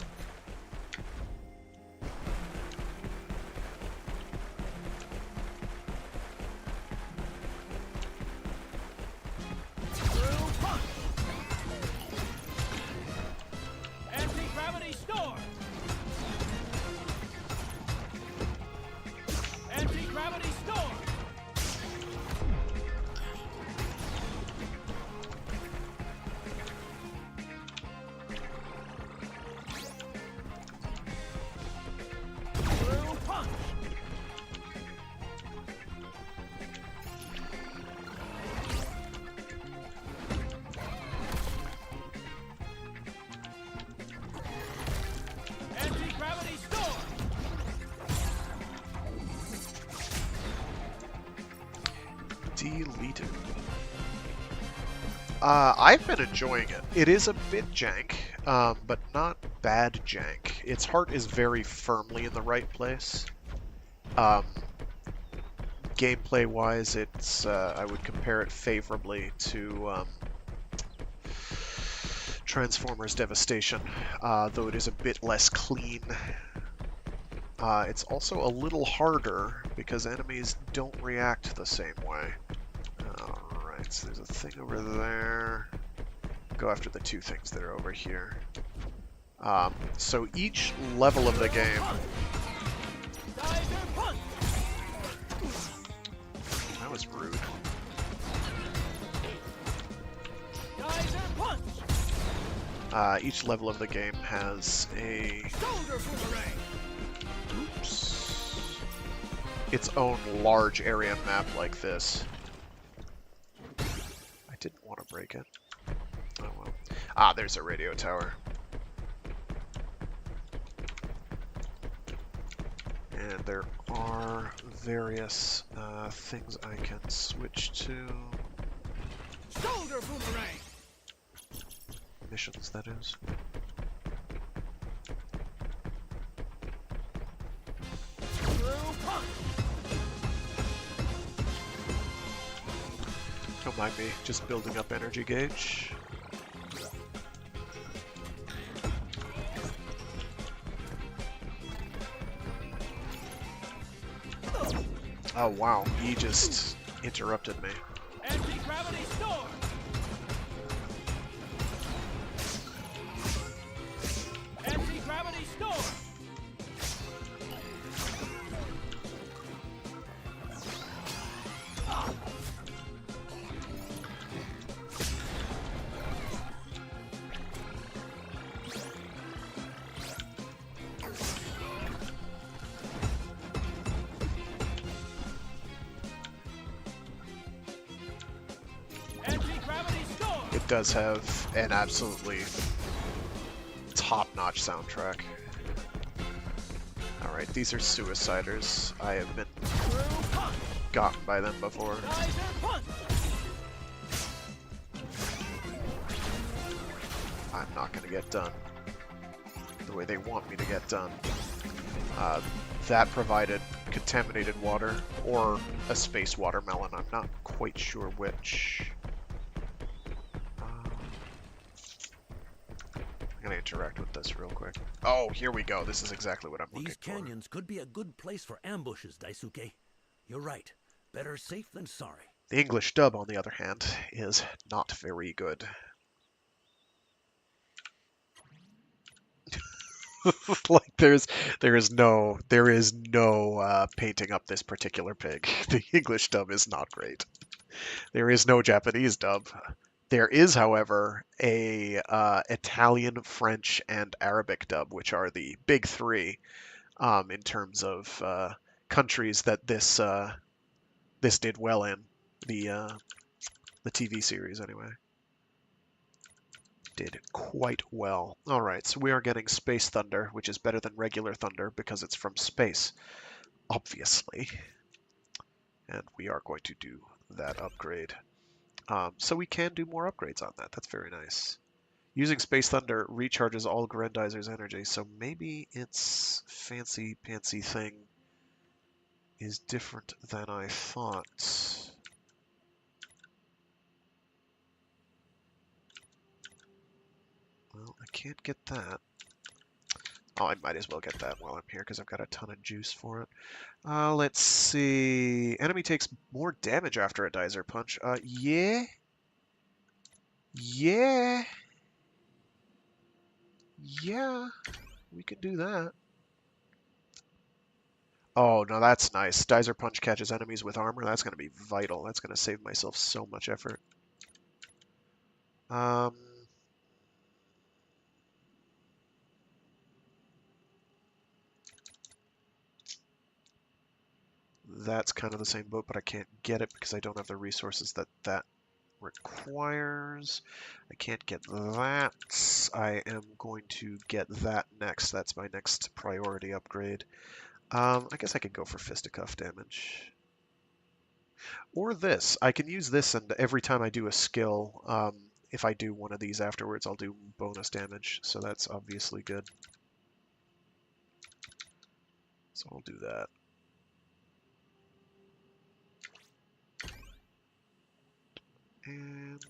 Anti-gravity storm! Anti-gravity storm! Anti-gravity storm! Deleted. I've been enjoying it. It is a bit jank, but not bad jank. Its heart is very firmly in the right place. Gameplay-wise, it's I would compare it favorably to Transformers Devastation, though it is a bit less clean. It's also a little harder because enemies don't react the same way. Alright, so there's a thing over there. Go after the two things that are over here. So each level of the game... That was rude. Each level of the game has a... Oops. Its own large area map like this. I didn't want to break it. Oh well. Ah, there's a radio tower. And there are various things I can switch to. Shoulder boomerang! Missions, that is. Don't mind me, just building up energy gauge. Oh wow, he just interrupted me. Anti-gravity storm! Anti-gravity storm! does have an absolutely top-notch soundtrack. Alright, these are Suiciders. I have been gotten by them before. I'm not going to get done the way they want me to get done. That provided contaminated water or a space watermelon. I'm not quite sure which. I'm going to interact with this real quick. Oh, here we go. This is exactly what I'm looking These canyons could be a good place for ambushes, Daisuke. You're right. Better safe than sorry. The English dub, on the other hand, is not very good. Like there is no painting up this particular pig. The English dub is not great. There is no Japanese dub. There is, however, a Italian, French, and Arabic dub, which are the big three in terms of countries that this did well in. The TV series, anyway. Did quite well. Alright, so we are getting Space Thunder, which is better than regular Thunder because it's from space, obviously. And we are going to do that upgrade. So we can do more upgrades on that. That's very nice. Using Space Thunder recharges all Grendizer's energy, so maybe its fancy-pantsy thing is different than I thought. Well, I can't get that. Oh, I might as well get that while I'm here because I've got a ton of juice for it. Let's see. Enemy takes more damage after a Dizer punch. Yeah. Yeah. Yeah. We can do that. Oh, no, that's nice. Dizer punch catches enemies with armor. That's going to be vital. That's going to save myself so much effort. That's kind of the same boat, but I can't get it because I don't have the resources that requires. I can't get that. I am going to get that next. That's my next priority upgrade. I guess I could go for fisticuff damage. Or this. I can use this, and every time I do a skill, if I do one of these afterwards, I'll do bonus damage. So that's obviously good. So I'll do that. And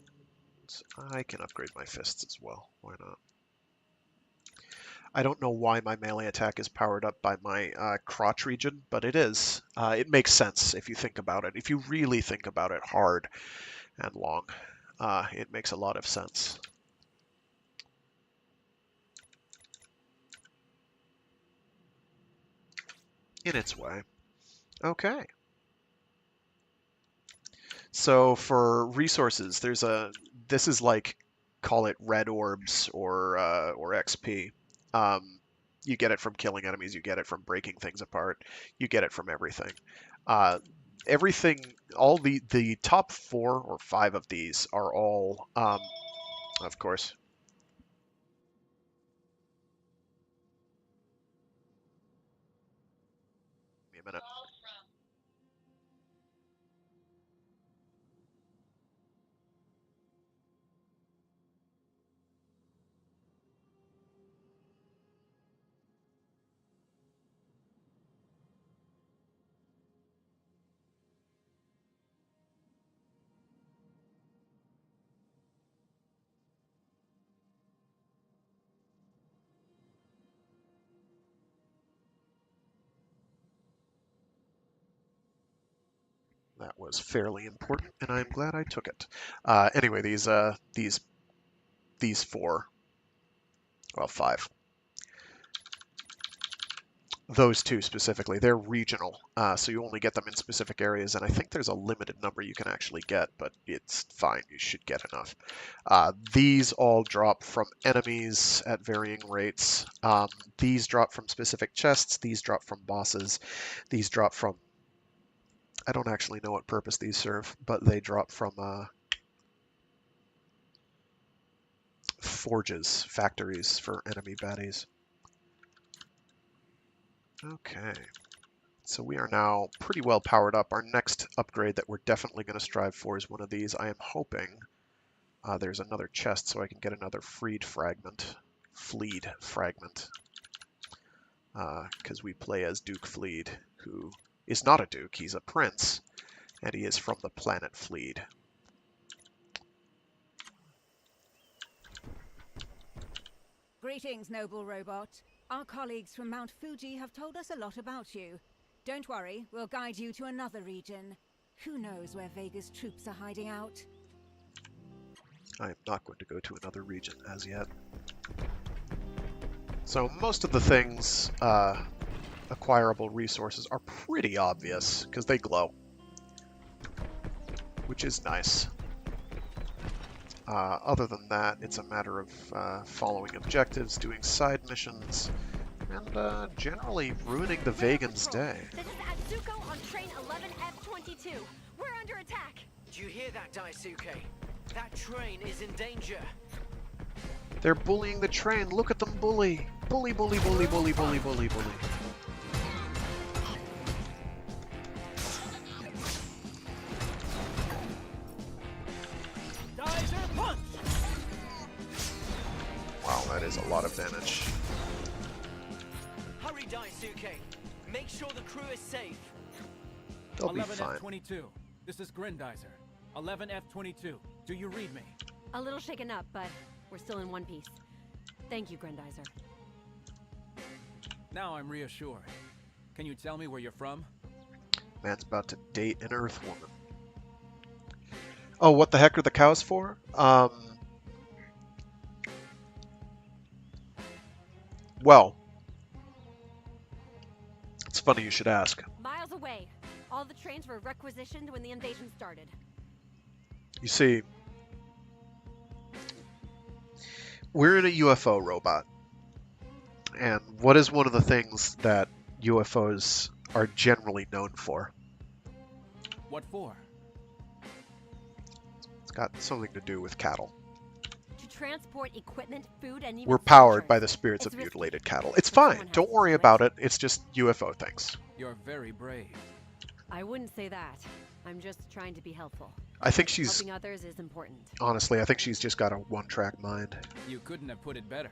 I can upgrade my fists as well. Why not? I don't know why my melee attack is powered up by my crotch region, but it is. It makes sense if you think about it. If you really think about it hard and long, it makes a lot of sense. In its way. Okay. So for resources, this is like, call it red orbs or XP. You get it from killing enemies, you get it from breaking things apart, you get it from everything. Everything, all the top 4 or 5 of these are all, of course. Give me a minute. That was fairly important, and I'm glad I took it. Anyway, these 4, well, 5. Those 2 specifically, they're regional, so you only get them in specific areas, and I think there's a limited number you can actually get, but it's fine, you should get enough. These all drop from enemies at varying rates. These drop from specific chests, these drop from bosses, these drop from... I don't actually know what purpose these serve, but they drop from forges, factories for enemy baddies. Okay. So we are now pretty well powered up. Our next upgrade that we're definitely going to strive for is one of these. I am hoping there's another chest so I can get another fleed fragment. Because we play as Duke Fleed, who is not a duke, he's a prince, and he is from the planet Fleed. Greetings, noble robot. Our colleagues from Mount Fuji have told us a lot about you. Don't worry, we'll guide you to another region. Who knows where Vega's troops are hiding out? I am not going to go to another region as yet. So most of the things, acquirable resources, are pretty obvious, because they glow. Which is nice. Other than that, it's a matter of following objectives, doing side missions, and generally ruining the Vegan's day. This is Atsuko on train 11F22. We're under attack. Do you hear that, Daisuke? That train is in danger. They're bullying the train. Look at them bully. Bully, bully, bully, bully, bully, bully, bully. Wow, that is a lot of damage. Hurry, Daisuke. Make sure the crew is safe. They'll be fine. 11F22. This is Grendizer. 11F22. Do you read me? A little shaken up, but we're still in one piece. Thank you, Grendizer. Now I'm reassured. Can you tell me where you're from? Man's about to date an Earth woman. Oh, what the heck are the cows for? Well, it's funny you should ask. Miles away. All the trains were requisitioned when the invasion started. You see, we're in a UFO robot. And what is one of the things that UFOs are generally known for? What for? It's got something to do with cattle. To transport equipment, food, and even We're powered soldiers. by the spirits It's of risky. mutilated cattle. It's Someone fine. has Don't to worry do it. about it. It's just UFO things. You're very brave. I wouldn't say that. I'm just trying to be helpful. I think she's, Helping others is important. honestly, I think she's just got a one-track mind. You couldn't have put it better.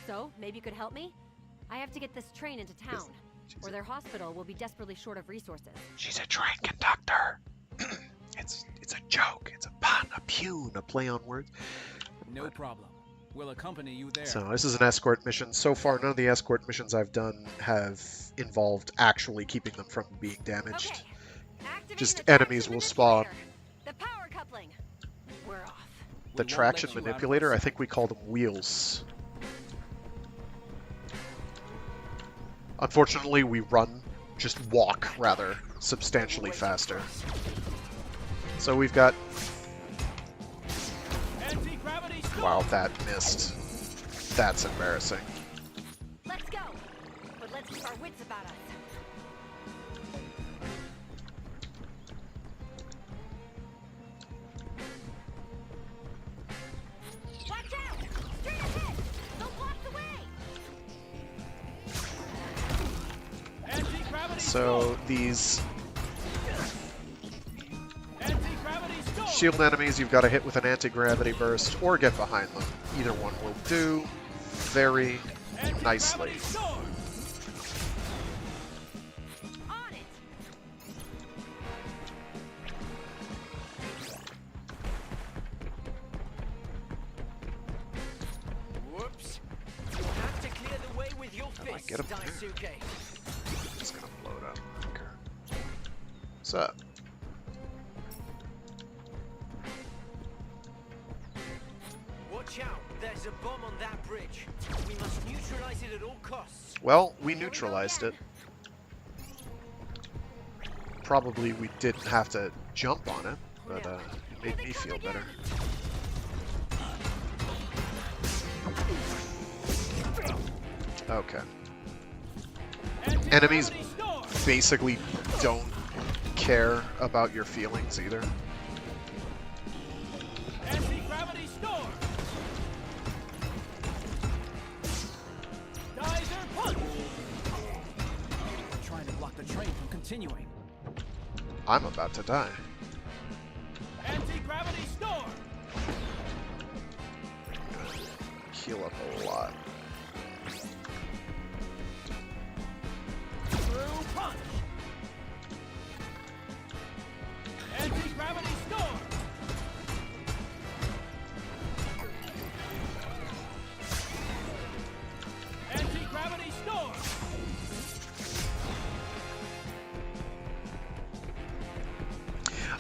So, maybe you could help me? I have to get this train into town, or their hospital will be desperately short of resources. She's a train conductor. It's a joke. It's a pun, a pun, a play on words. No problem. We'll accompany you there. So this is an escort mission. So far, none of the escort missions I've done have involved actually keeping them from being damaged. Okay. Activating Just the traction enemies will spawn. manipulator. The power coupling. We're off. The won't traction let you out of our manipulator, I sight. think we call them wheels. Unfortunately, we walk rather, substantially faster. So we've got... Anti-gravity storm! Wow, that missed. That's embarrassing. Let's go. But let's keep our wits about us. Watch out! Straight ahead! Don't block the way! Anti-gravity So these Anti-gravity storm! shield enemies, you've got to hit with an anti-gravity burst or get behind them. Either one will do very nicely. Anti-gravity storm! On it! Whoops. You'll have to clear the way with your fists, get him there. Daisuke. It's gonna blow it up. Okay. What's up? Watch out. There's a bomb on that bridge. We must neutralize it at all costs. Well, we neutralized it. Probably we didn't have to jump on it, but it made me feel better. Okay. Enemies Anti-gravity storm! basically don't care about your feelings either. Anti-gravity storm! the train from continuing. I'm about to die. Anti-gravity storm! Heal up a lot. Through punch! Anti-gravity storm! Anti-gravity storm!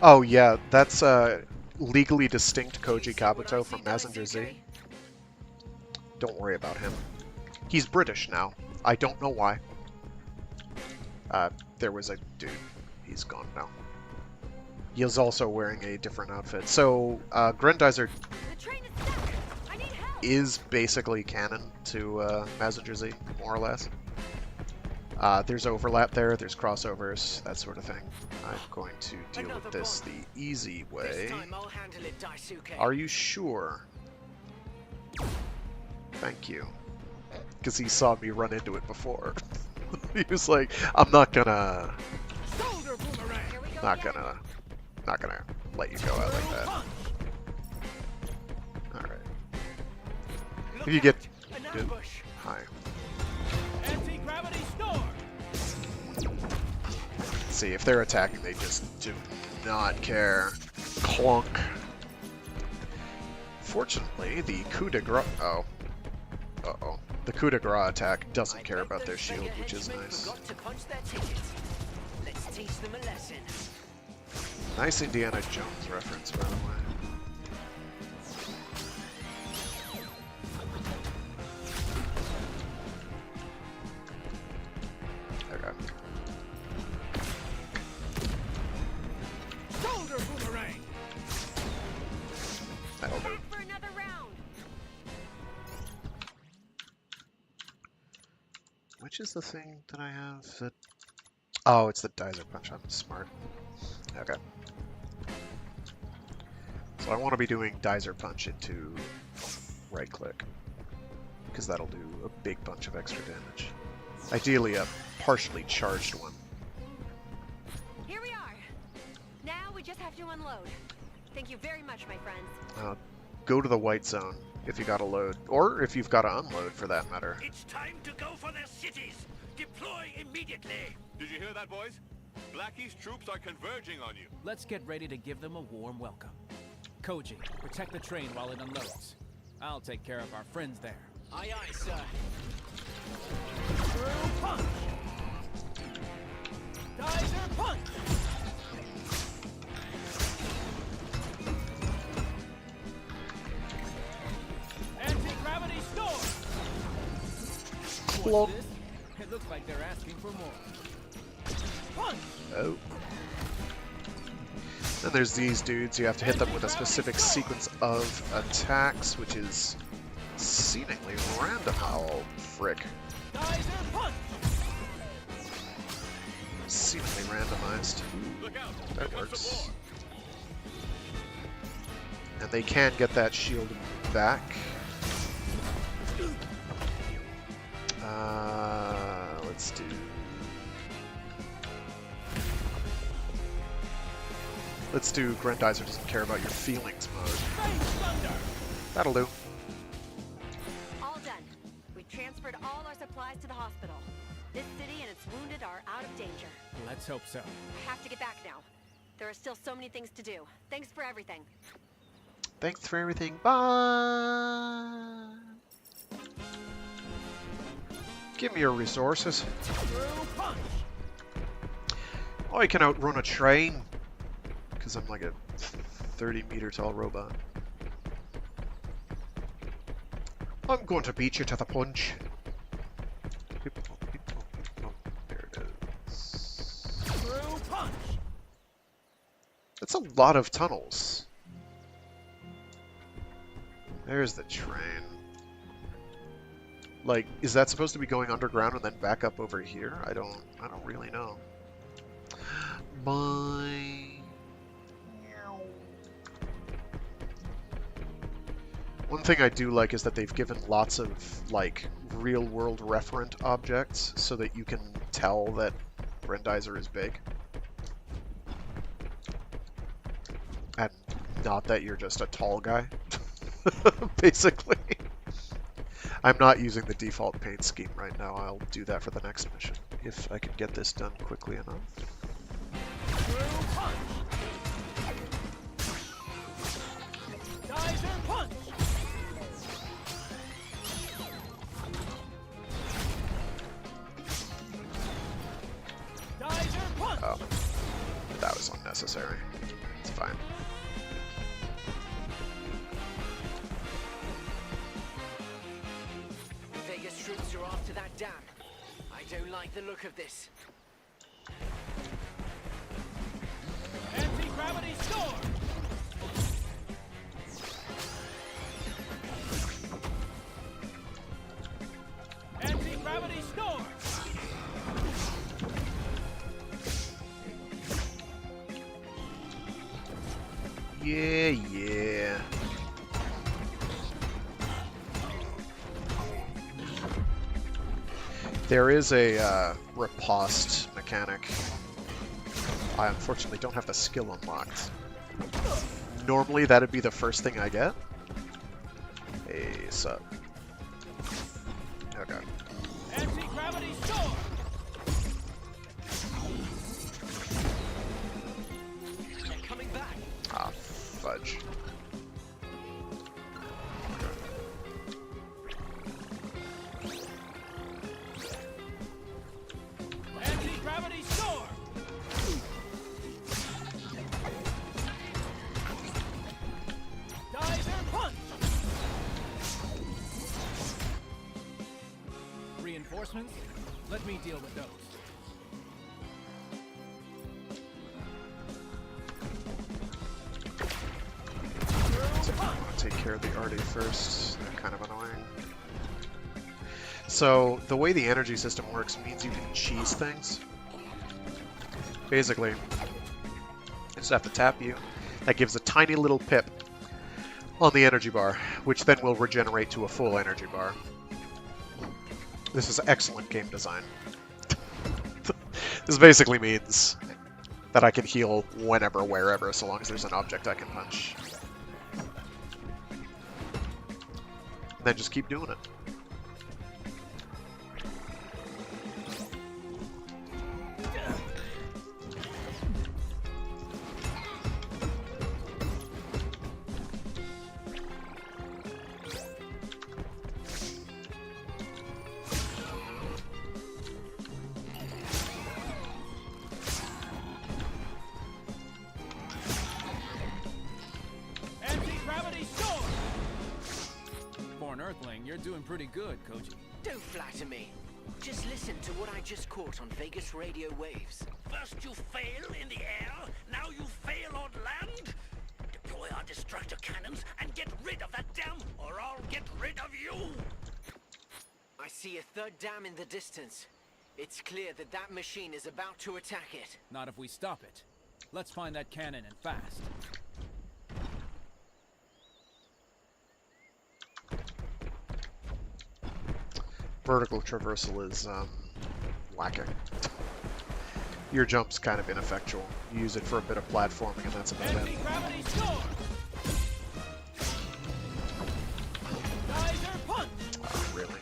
Oh yeah, that's legally distinct Koji Kabuto from Mazinger Z. Don't worry about him. He's British now. I don't know why. There was a dude. He's gone now. He is also wearing a different outfit. So, Grendizer is basically canon to Mazinger Z, more or less. There's overlap there, there's crossovers, that sort of thing. I'm going to deal with this the easy way. Are you sure? Thank you. Because he saw me run into it before. He was like, I'm not gonna let you go out like that. Alright. If you get good. Hi. Anti-gravity storm! See, if they're attacking, they just do not care. Clunk. Fortunately, the coup de grace... Oh. Uh-oh. The coup de grace attack doesn't care about their shield, which is nice. Let's teach them a lesson. Nice Indiana Jones reference, by the way. Okay. Shoulder boomerang! That'll do. For another round. Which is the thing that I have that... Oh, it's the Dizer Punch. I'm smart. Okay. So I want to be doing Dizer Punch into right click, because that'll do a big bunch of extra damage. Ideally a partially charged one. Here we are. Now we just have to unload. Thank you very much, my friends. Go to the white zone if you gotta load, or if you've got to unload for that matter. It's time to go for their cities. Deploy immediately. Did you hear that, boys? Blackie's troops are converging on you. Let's get ready to give them a warm welcome. Koji, protect the train while it unloads. I'll take care of our friends there. Aye, aye, sir. Through punch! Dizer punch! Anti-gravity storm! Clunk. What's this? It looks like they're asking for more. Punch! Oh. Then there's these dudes. You have to hit them with a specific sequence of attacks, which is seemingly random. Oh, frick. Dizer punch! Seemingly randomized. Ooh, that works. And they can get that shield back. Let's do... Let's do Grendizer doesn't care about your feelings mode. That'll do. All done. We transferred all our supplies to the hospital. This city and its wounded are out of danger. Let's hope so. I have to get back now. There are still so many things to do. Thanks for everything. Thanks for everything. Bye! Give me your resources. Oh, I can outrun a train. Because I'm like a 30-meter tall robot. I'm going to beat you to the punch. There it is. That's a lot of tunnels. There's the train. Like, is that supposed to be going underground and then back up over here? I don't really know. Bye. One thing I do like is that they've given lots of, like, real-world referent objects so that you can tell that, Grendizer is big. And not that you're just a tall guy, basically. I'm not using the default paint scheme right now. I'll do that for the next mission, if I can get this done quickly enough. Oh, that was unnecessary. It's fine. Vega's troops are after that dam. I don't like the look of this. Anti-gravity storm! Anti-gravity storm! Yeah. There is a riposte mechanic. I unfortunately don't have the skill unlocked. Normally that'd be the first thing I get. Hey, sup? Okay. Anti-gravity storm! They're coming back. Ah, fudge. Anti-gravity storm! Geyser punch! Reinforcements? Let me deal with those. I want to take care of the Artie first. They're kind of annoying. So, the way the energy system works means you can cheese things. Basically, you just have to tap you. That gives a tiny little pip on the energy bar, which then will regenerate to a full energy bar. This is excellent game design. This basically means that I can heal whenever, wherever, so long as there's an object I can punch. And then just keep doing it. Anti-gravity storm! For an Earthling, you're doing pretty good, Koji. Don't flatter me. Just listen to what I just caught on Vegas radio waves. First you fail in the air, now you fail on land? Deploy our destructor cannons and get rid of that dam, or I'll get rid of you! I see a third dam in the distance. It's clear that that machine is about to attack it. Not if we stop it. Let's find that cannon and fast. Vertical traversal is lacking. Your jump's kind of ineffectual. You use it for a bit of platforming and that's about it. Anti-gravity storm! Geyser punch! Oh, really?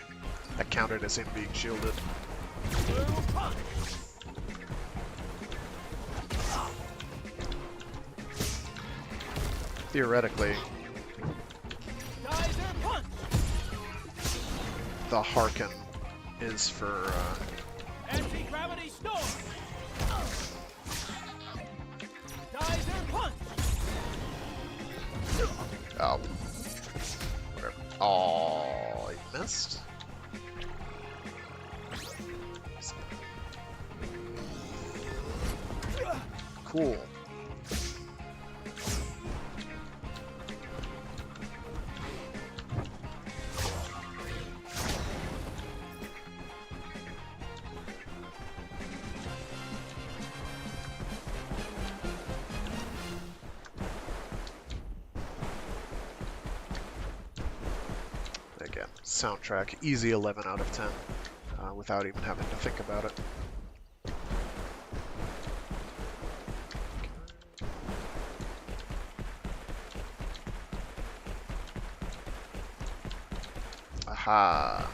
That counted as him being shielded. Blue punch! Theoretically, Geyser punch! the Harken is for Anti-gravity storm! Geyser punch! oh, whatever. Oh, I missed. Cool. Again, soundtrack, easy 11 out of 10, without even having to think about it. Ha!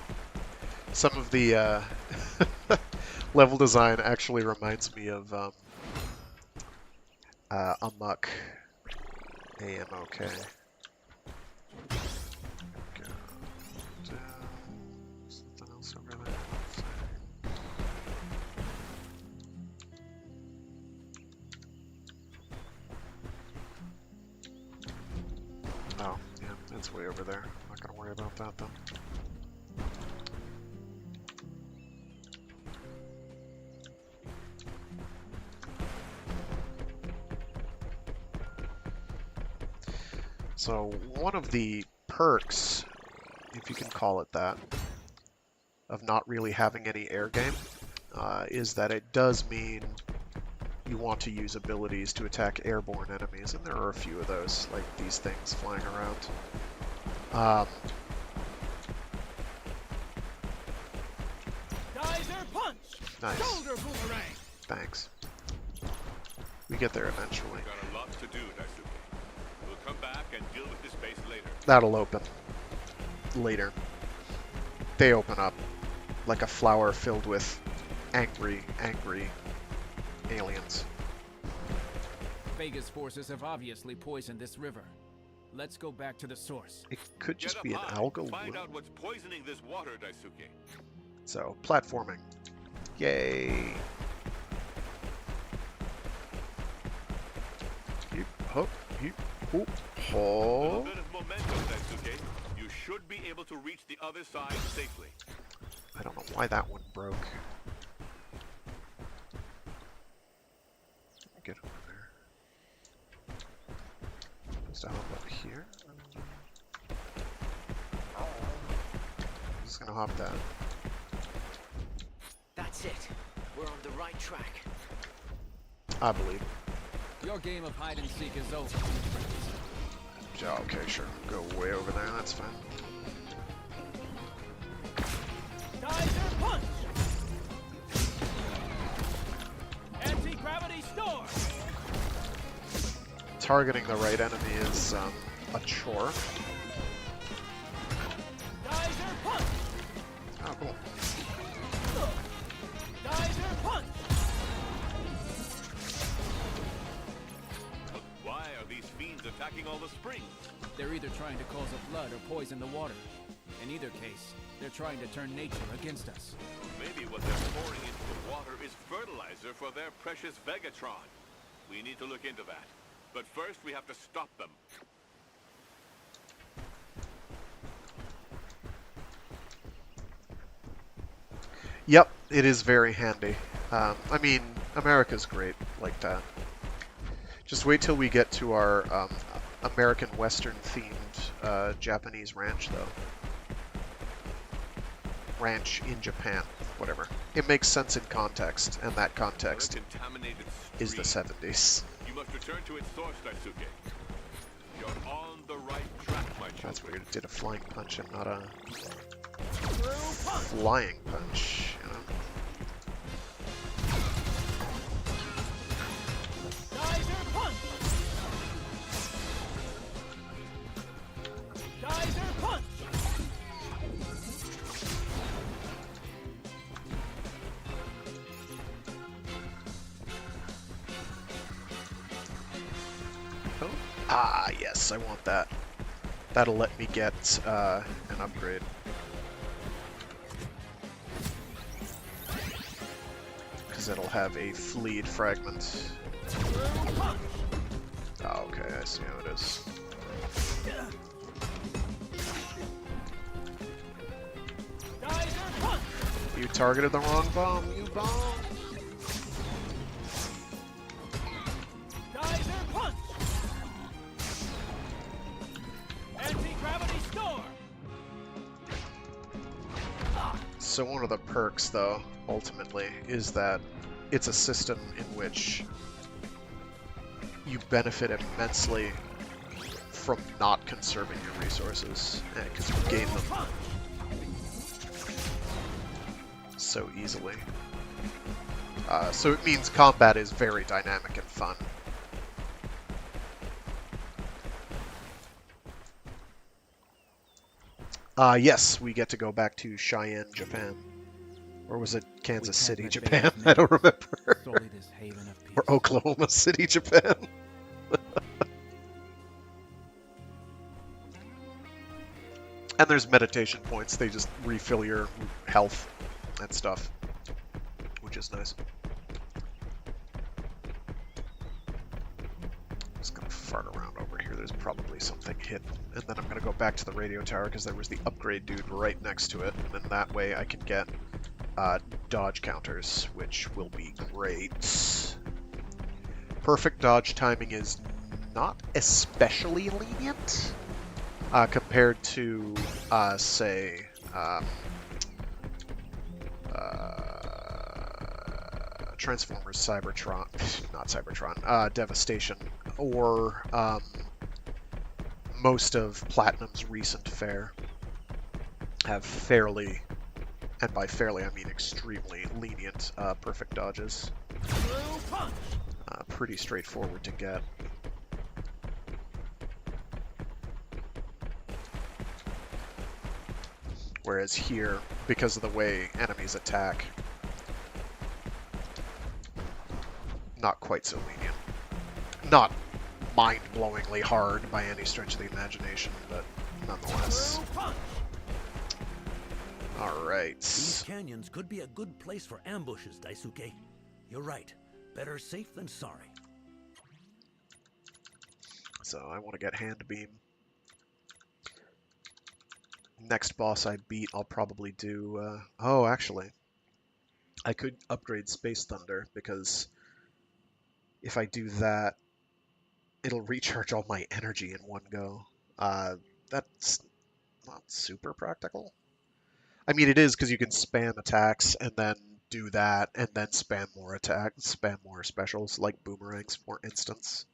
Some of the level design actually reminds me of Amok. A-M-O-K. Go down. Something else over there. Oh, yeah, it's way over there. I'm not gonna worry about that then. So one of the perks, if you can call it that, of not really having any air game is that it does mean you want to use abilities to attack airborne enemies, and there are a few of those, like these things flying around. Geyser punch! Nice. Shoulder boomerang! Thanks. We get there eventually. We've got a lot to do, Daisuke. We'll come back and deal with this base later. That'll open later. They open up like a flower filled with angry aliens. Vega's forces have obviously poisoned this river. Let's go back to the source. It could just Get be an up high. algal Find bloom. out what's poisoning this water, Daisuke. So, platforming. Yay! Heap, hop, heap, hoop, A ho. bit of momentum, Daisuke. You should be able to reach the other side safely. I don't know why that one broke. Get over there. Just hop up here. I'm just gonna hop that. That's it. We're on the right track. I believe. Your game of hide and seek is over. Yeah, okay, sure. Go way over there, that's fine. Geyser punch! Anti-gravity storm! Targeting the right enemy is a chore. Geyser punch! Oh, cool. Geyser punch! Why are these fiends attacking all the springs? They're either trying to cause a flood or poison the water. In either case, they're trying to turn nature against us. Maybe what they're pouring into the water is fertilizer for their precious Vegatron. We need to look into that. But first, we have to stop them. Yep, it is very handy. I mean, America's great like that. Just wait till we get to our American Western-themed Japanese ranch, though. Ranch in Japan, whatever. It makes sense in context, and that context Contaminated is the stream. 70s. You must return to its source, Daisuke. You're on the right track, my children. That's weird. It did a flying punch and not a flying punch, you know? Geyser punch! Geyser punch! Oh. Ah, yes, I want that. That'll let me get an upgrade. Because it'll have a fleed fragment. Oh, okay, I see how it is. You targeted the wrong bomb, you bomb! Geyser punch! Anti-gravity storm! So one of the perks, though, ultimately, is that it's a system in which you benefit immensely from not conserving your resources, because you gain them so easily. So it means combat is very dynamic and fun. Yes, we get to go back to Cheyenne, Japan. Or was it Kansas can't City, let Japan? Vega's I don't name remember. sully this haven of peace. Or Oklahoma City, Japan. And there's meditation points. They just refill your health and stuff, which is nice. Just gonna fart around over here. There's probably something hidden. And then I'm gonna go back to the radio tower because there was the upgrade dude right next to it. And that way I can get dodge counters, which will be great. Perfect dodge timing is not especially lenient compared to, say, Transformers Cybertron, not Cybertron, Devastation, or most of Platinum's recent fare have fairly, and by fairly I mean extremely lenient perfect dodges. Pretty straightforward to get. Whereas here, because of the way enemies attack, not quite so lenient. Not mind-blowingly hard by any stretch of the imagination, but nonetheless. Alright. These canyons could be a good place for ambushes, Daisuke. You're right. Better safe than sorry. So I want to get Hand Beam. Next boss I beat, I'll probably do... oh, actually. I could upgrade Space Thunder, because if I do that, it'll recharge all my energy in one go. That's not super practical. I mean, it is, because you can spam attacks, and then do that, and then spam more attacks, spam more specials, like boomerangs, for instance.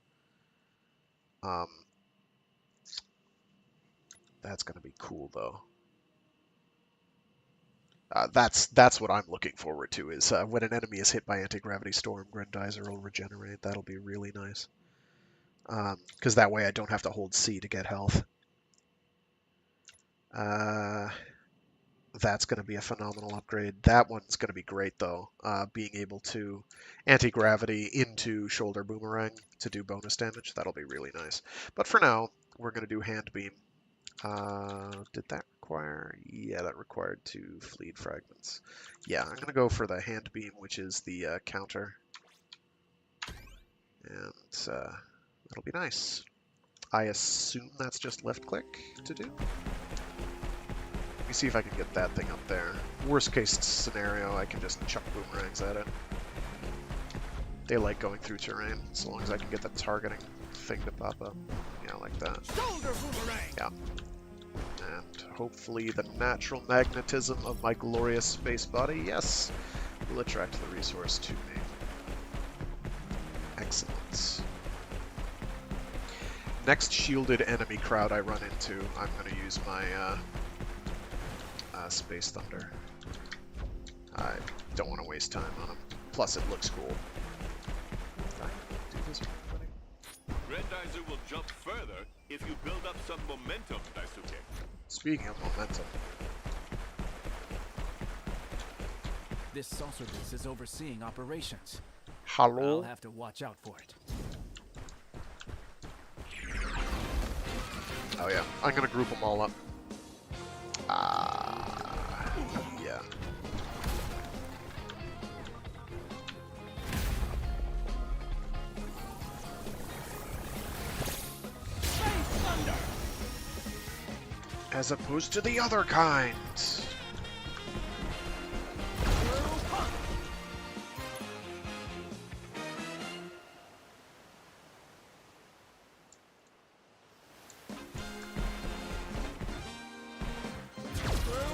That's going to be cool, though. That's what I'm looking forward to, is when an enemy is hit by Anti-Gravity Storm, Grendizer will regenerate. That'll be really nice. Because that way I don't have to hold C to get health. That's going to be a phenomenal upgrade. That one's going to be great, though. Being able to Anti-Gravity into Shoulder Boomerang to do bonus damage. That'll be really nice. But for now, we're going to do Hand Beam. Did that require? Yeah, that required 2 Fleet Fragments. Yeah, I'm going to go for the Hand Beam, which is the counter. And that'll be nice. I assume that's just left click to do. Let me see if I can get that thing up there. Worst case scenario, I can just chuck boomerangs at it. They like going through terrain, as long as I can get the targeting thing to pop up. Yeah, like that. Shoulder boomerang! Yeah. And hopefully the natural magnetism of my glorious space body, yes, will attract the resource to me. Excellent. Next shielded enemy crowd I run into, I'm going to use my Space Thunder. I don't want to waste time on them. Plus, it looks cool. Do this one, buddy. Grendizer will jump further if you build up some momentum, Daisuke. Speaking of momentum. This saucer base is overseeing operations. Hello? I'll have to watch out for it. Oh yeah, I'm gonna group them all up. Yeah. As opposed to the other kind.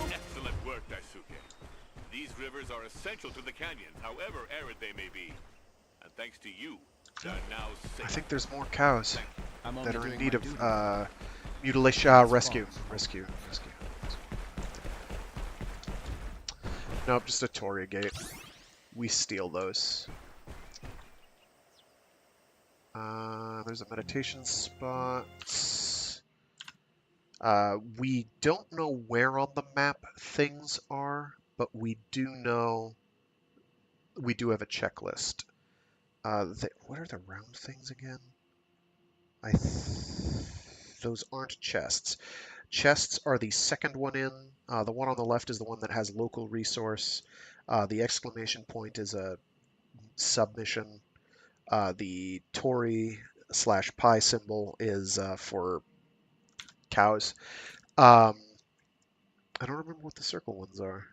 Excellent work, Daisuke. These rivers are essential to the canyons, however arid they may be. And thanks to you, they're now safe. I think there's more cows I'm that only are in doing need my of duty. mutilation. Rescue. Nope, just a Toria gate. We steal those. There's a meditation spot. We don't know where on the map things are, but we do know we do have a checklist. What are the round things again? Those aren't chests. Chests are the second one in. The one on the left is the one that has local resource. The exclamation point is a submission. The Tory/pi symbol is for cows. I don't remember what the circle ones are.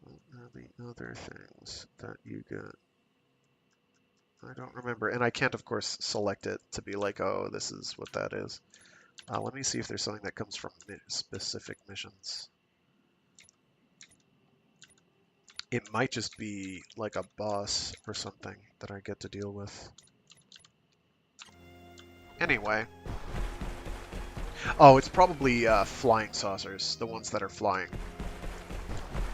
What are the other things that you get? I don't remember, and I can't, of course, select it to be like, oh, this is what that is. Let me see if there's something that comes from specific missions. It might just be like a boss or something that I get to deal with. Anyway. Oh, it's probably flying saucers, the ones that are flying.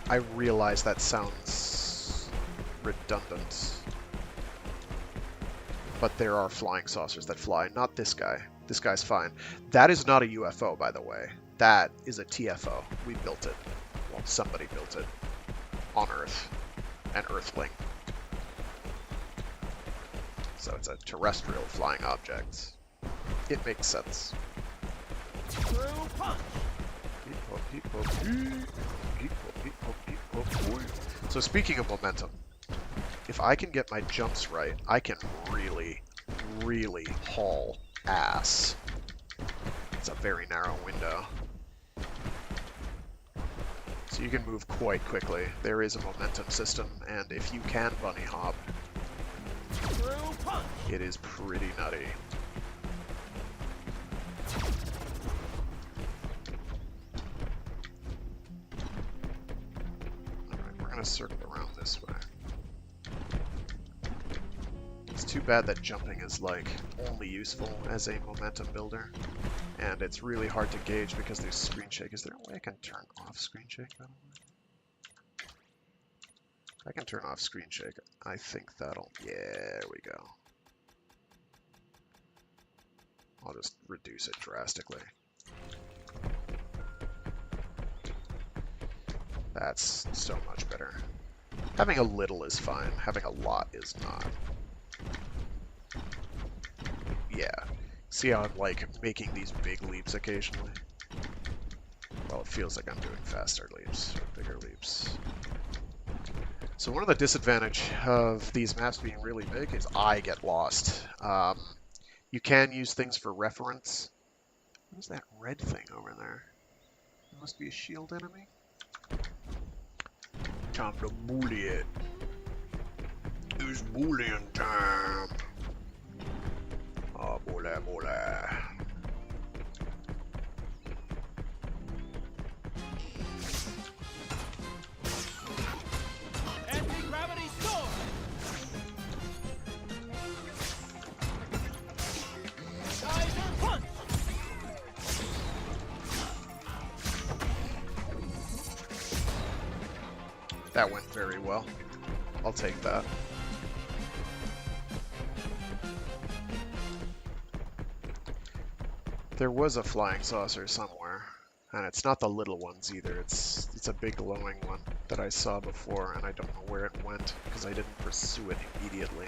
I realize that sounds redundant. But there are flying saucers that fly, not this guy. This guy's fine. That is not a UFO, by the way. That is a TFO. We built it. Well, somebody built it. On Earth. An Earthling. So it's a terrestrial flying object. It makes sense. So speaking of momentum, if I can get my jumps right, I can really, really haul ass. It's a very narrow window. So you can move quite quickly. There is a momentum system, and if you can bunny hop, it is pretty nutty. Alright, we're gonna circle around this way. It's too bad that jumping is, like, only useful as a momentum builder. And it's really hard to gauge because there's screen shake. Is there a way I can turn off screen shake, by the way? I can turn off screen shake. I think that'll... Yeah, there we go. I'll just reduce it drastically. That's so much better. Having a little is fine. Having a lot is not. Yeah. See how I'm, like, making these big leaps occasionally? Well, it feels like I'm doing faster leaps, or bigger leaps. So one of the disadvantages of these maps being really big is I get lost. You can use things for reference. What is that red thing over there? It must be a shield enemy? Time to bully it. It's bullying time. Oh, bully, bully. Anti-gravity storm! Geyser punch! That went very well. I'll take that. There was a flying saucer somewhere, and it's not the little ones either. It's a big glowing one that I saw before, and I don't know where it went because I didn't pursue it immediately.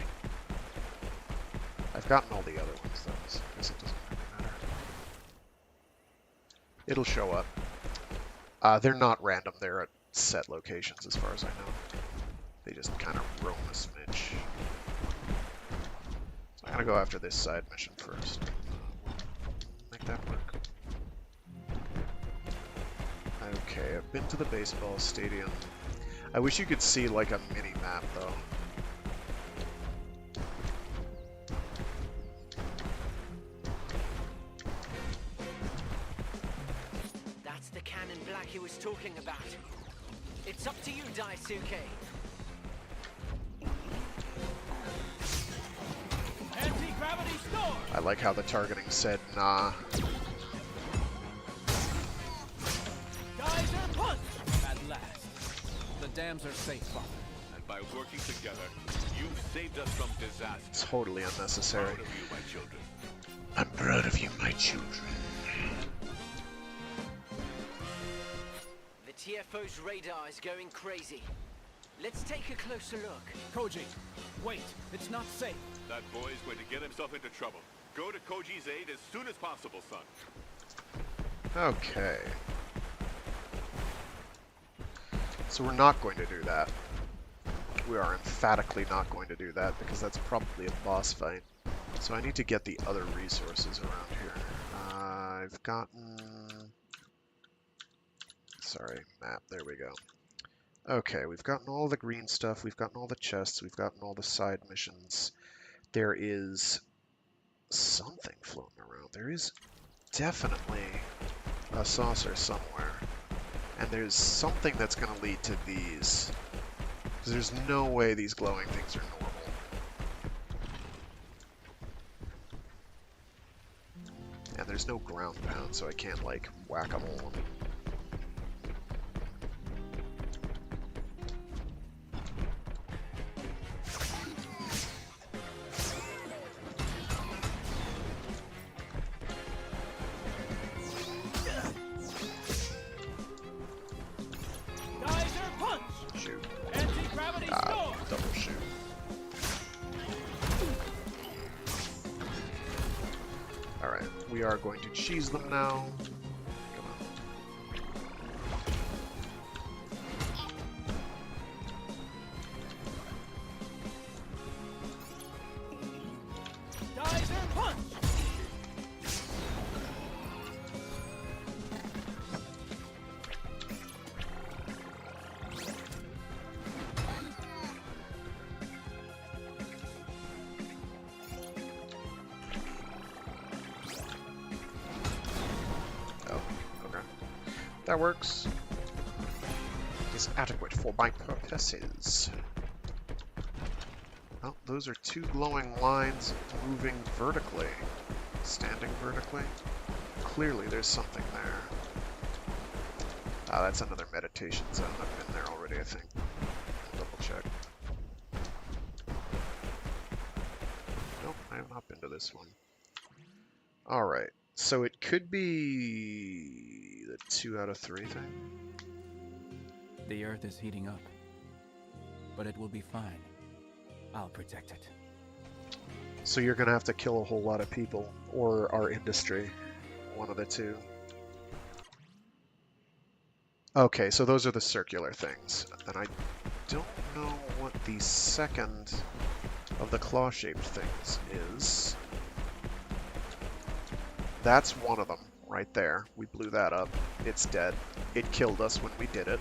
I've gotten all the other ones though, so I guess it doesn't really matter. It'll show up. They're not random. They're at set locations as far as I know. They just kind of roam a smidge. So I'm gonna go after this side mission first. Make that work. Okay, I've been to the baseball stadium. I wish you could see like a mini map though. That's the cannon Blackie was talking about. It's up to you, Daisuke. Anti-gravity storm! I like how the targeting said nah. Geyser punch! At last. The dams are safe, Father. And by working together, you've saved us from disaster. Totally unnecessary. Proud of you, my children. I'm proud of you, my children. The TFO's radar is going crazy. Let's take a closer look. Koji, wait, it's not safe. That boy's going to get himself into trouble. Go to Koji's aid as soon as possible, son. Okay. So we're not going to do that. We are emphatically not going to do that because that's probably a boss fight. So I need to get the other resources around here. I've gotten... Sorry, map, there we go. Okay, we've gotten all the green stuff, we've gotten all the chests, we've gotten all the side missions. There is something floating around. There is definitely a saucer somewhere. And there's something that's going to lead to these. Because there's no way these glowing things are normal. And there's no ground pound, so I can't, like, whack-a-mole them. We are going to cheese them now. Come on. Geyser punch! That works. It is adequate for my purposes. Well, those are two glowing lines moving vertically. Standing vertically. Clearly there's something there. Ah, that's another meditation zone. I've been there already, I think. Double check. Nope, I have not been to this one. Alright, so it could be the 2 out of 3 thing. The Earth is heating up, but it will be fine. I'll protect it. So you're gonna have to kill a whole lot of people, or our industry. One of the two. Okay, so those are the circular things. And I don't know what the second of the claw-shaped things is. That's one of them, right there. We blew that up. It's dead. It killed us when we did it,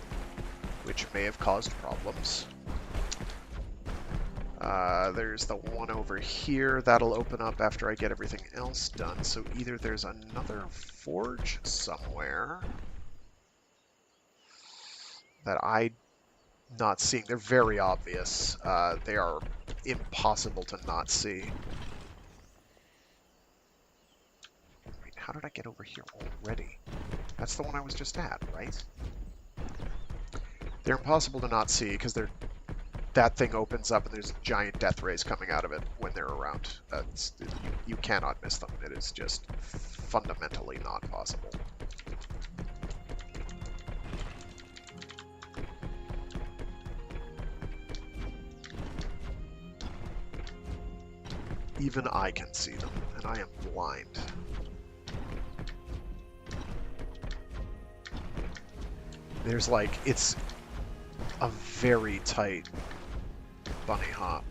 which may have caused problems. There's the one over here. That'll open up after I get everything else done. So either there's another forge somewhere that I'm not seeing. They're very obvious. They are impossible to not see. Wait, how did I get over here already? That's the one I was just at, right? They're impossible to not see because they're... That thing opens up and there's giant death rays coming out of it when they're around. You cannot miss them. It is just fundamentally not possible. Even I can see them, and I am blind. There's like, it's a very tight bunny hop.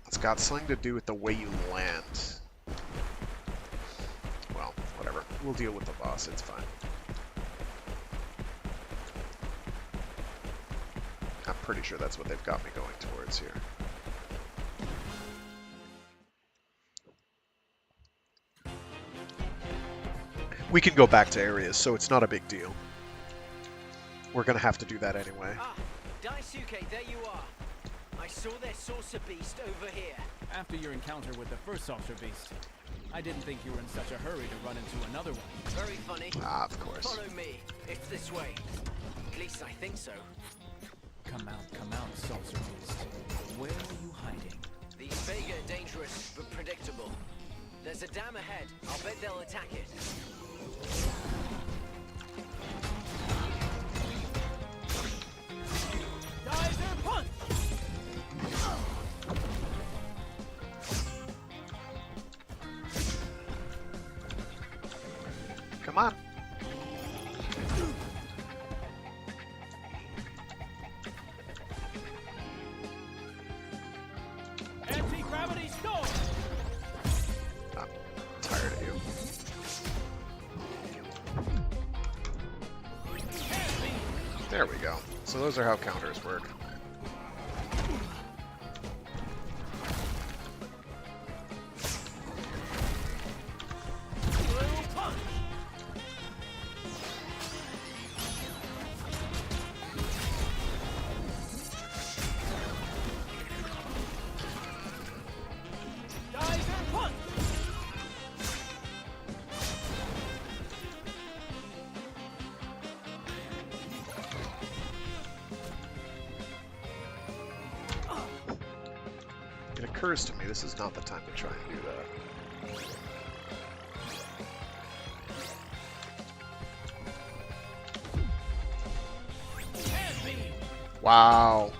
It's got something to do with the way you land. Well, whatever. We'll deal with the boss, it's fine. I'm pretty sure that's what they've got me going towards here. We can go back to areas, so it's not a big deal. We're gonna have to do that anyway. Ah, Daisuke, there you are. I saw their saucer beast over here. After your encounter with the first saucer beast, I didn't think you were in such a hurry to run into another one. Very funny. Ah, of course. Follow me. It's this way. At least I think so. Come out, saucer beast. Where are you hiding? These Vega are dangerous, but predictable. There's a dam ahead. I'll bet they'll attack it. Geyser punch! Come on. Anti-gravity storm! I'm tired of you. There we go. So those are how counters work. It occurs to me this is not the time to try and do that. Wow.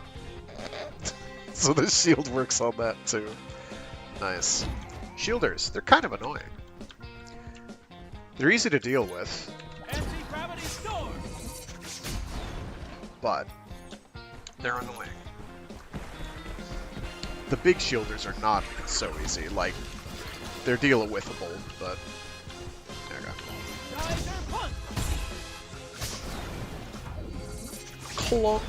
So the shield works on that too. Nice. Shielders, they're kind of annoying. They're easy to deal with, Anti-gravity storm! but they're annoying. The big shielders are not so easy, like, they're deal-withable, but... There we go. Clunk.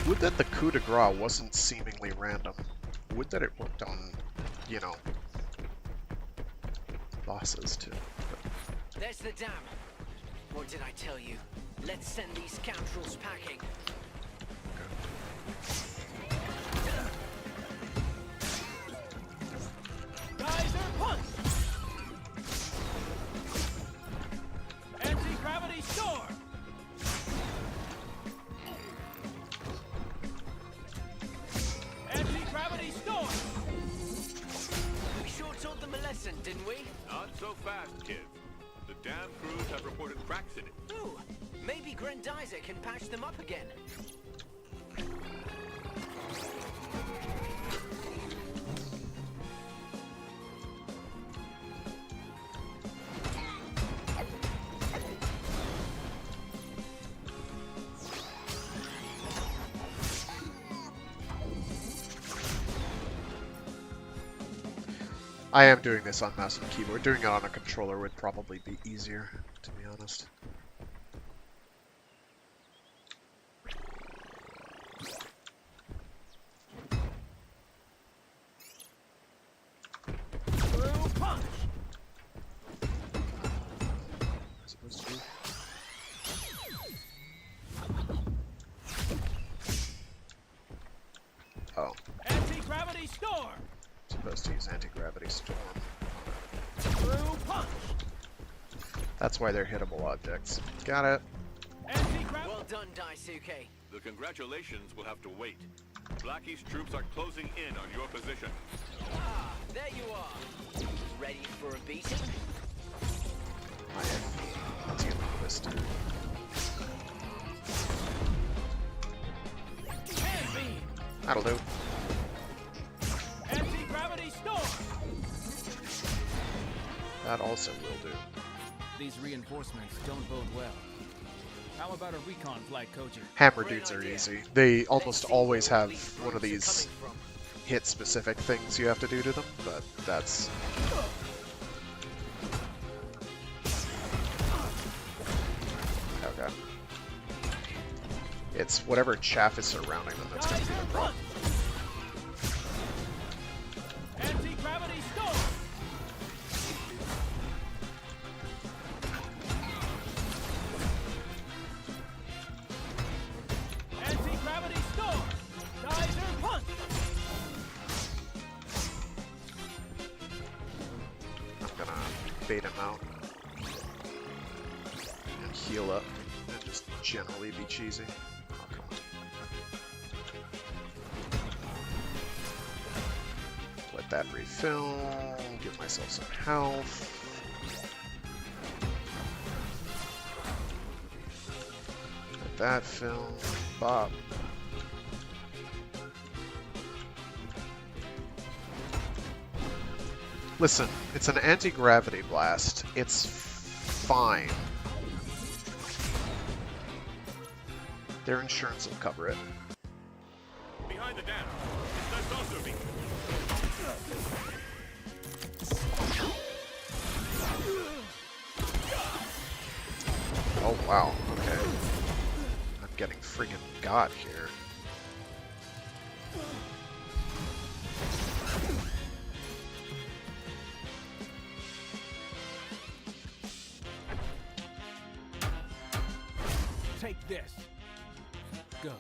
Would that the coup de grace wasn't seemingly random. Would that it worked on, you know, bosses too. There's the dam. What did I tell you? Let's send these scoundrels packing. Geyser punch! Anti-gravity storm! Anti-gravity storm! We sure taught them a lesson, didn't we? Not so fast, kids. The dam crews have reported cracks in it. Ooh, maybe Grendizer can patch them up again. I am doing this on mouse and keyboard. Doing it on a controller would probably be easier, to be honest. Through punch! Supposed to be. Oh. Anti-gravity storm! Supposed to use anti-gravity storm. Through punch! That's why they're hittable objects. Got it. Well done, Daisuke. The congratulations will have to wait. Blackie's troops are closing in on your position. Ah, there you are. Ready for a beating? I am dealing with this dude. That'll do. Anti-gravity storm! That also will do. These reinforcements don't bode well. How about a recon flight, Koji? Hammer dudes are easy. They almost always have one of these hit-specific things you have to do to them, but that's... Okay. It's whatever chaff is surrounding them that's going to be the problem. Anti-gravity storm! Anti-gravity storm! Geyser punch! I'm gonna bait him out. And heal up. And just generally be cheesy. Oh, come on. that refill. Give myself some health. Let that fill. Bob. Listen, it's an anti-gravity blast. It's fine. Their insurance will cover it. Behind the dam. It's that saucer beam. Oh wow, okay. I'm getting friggin' got here. Take this. Good.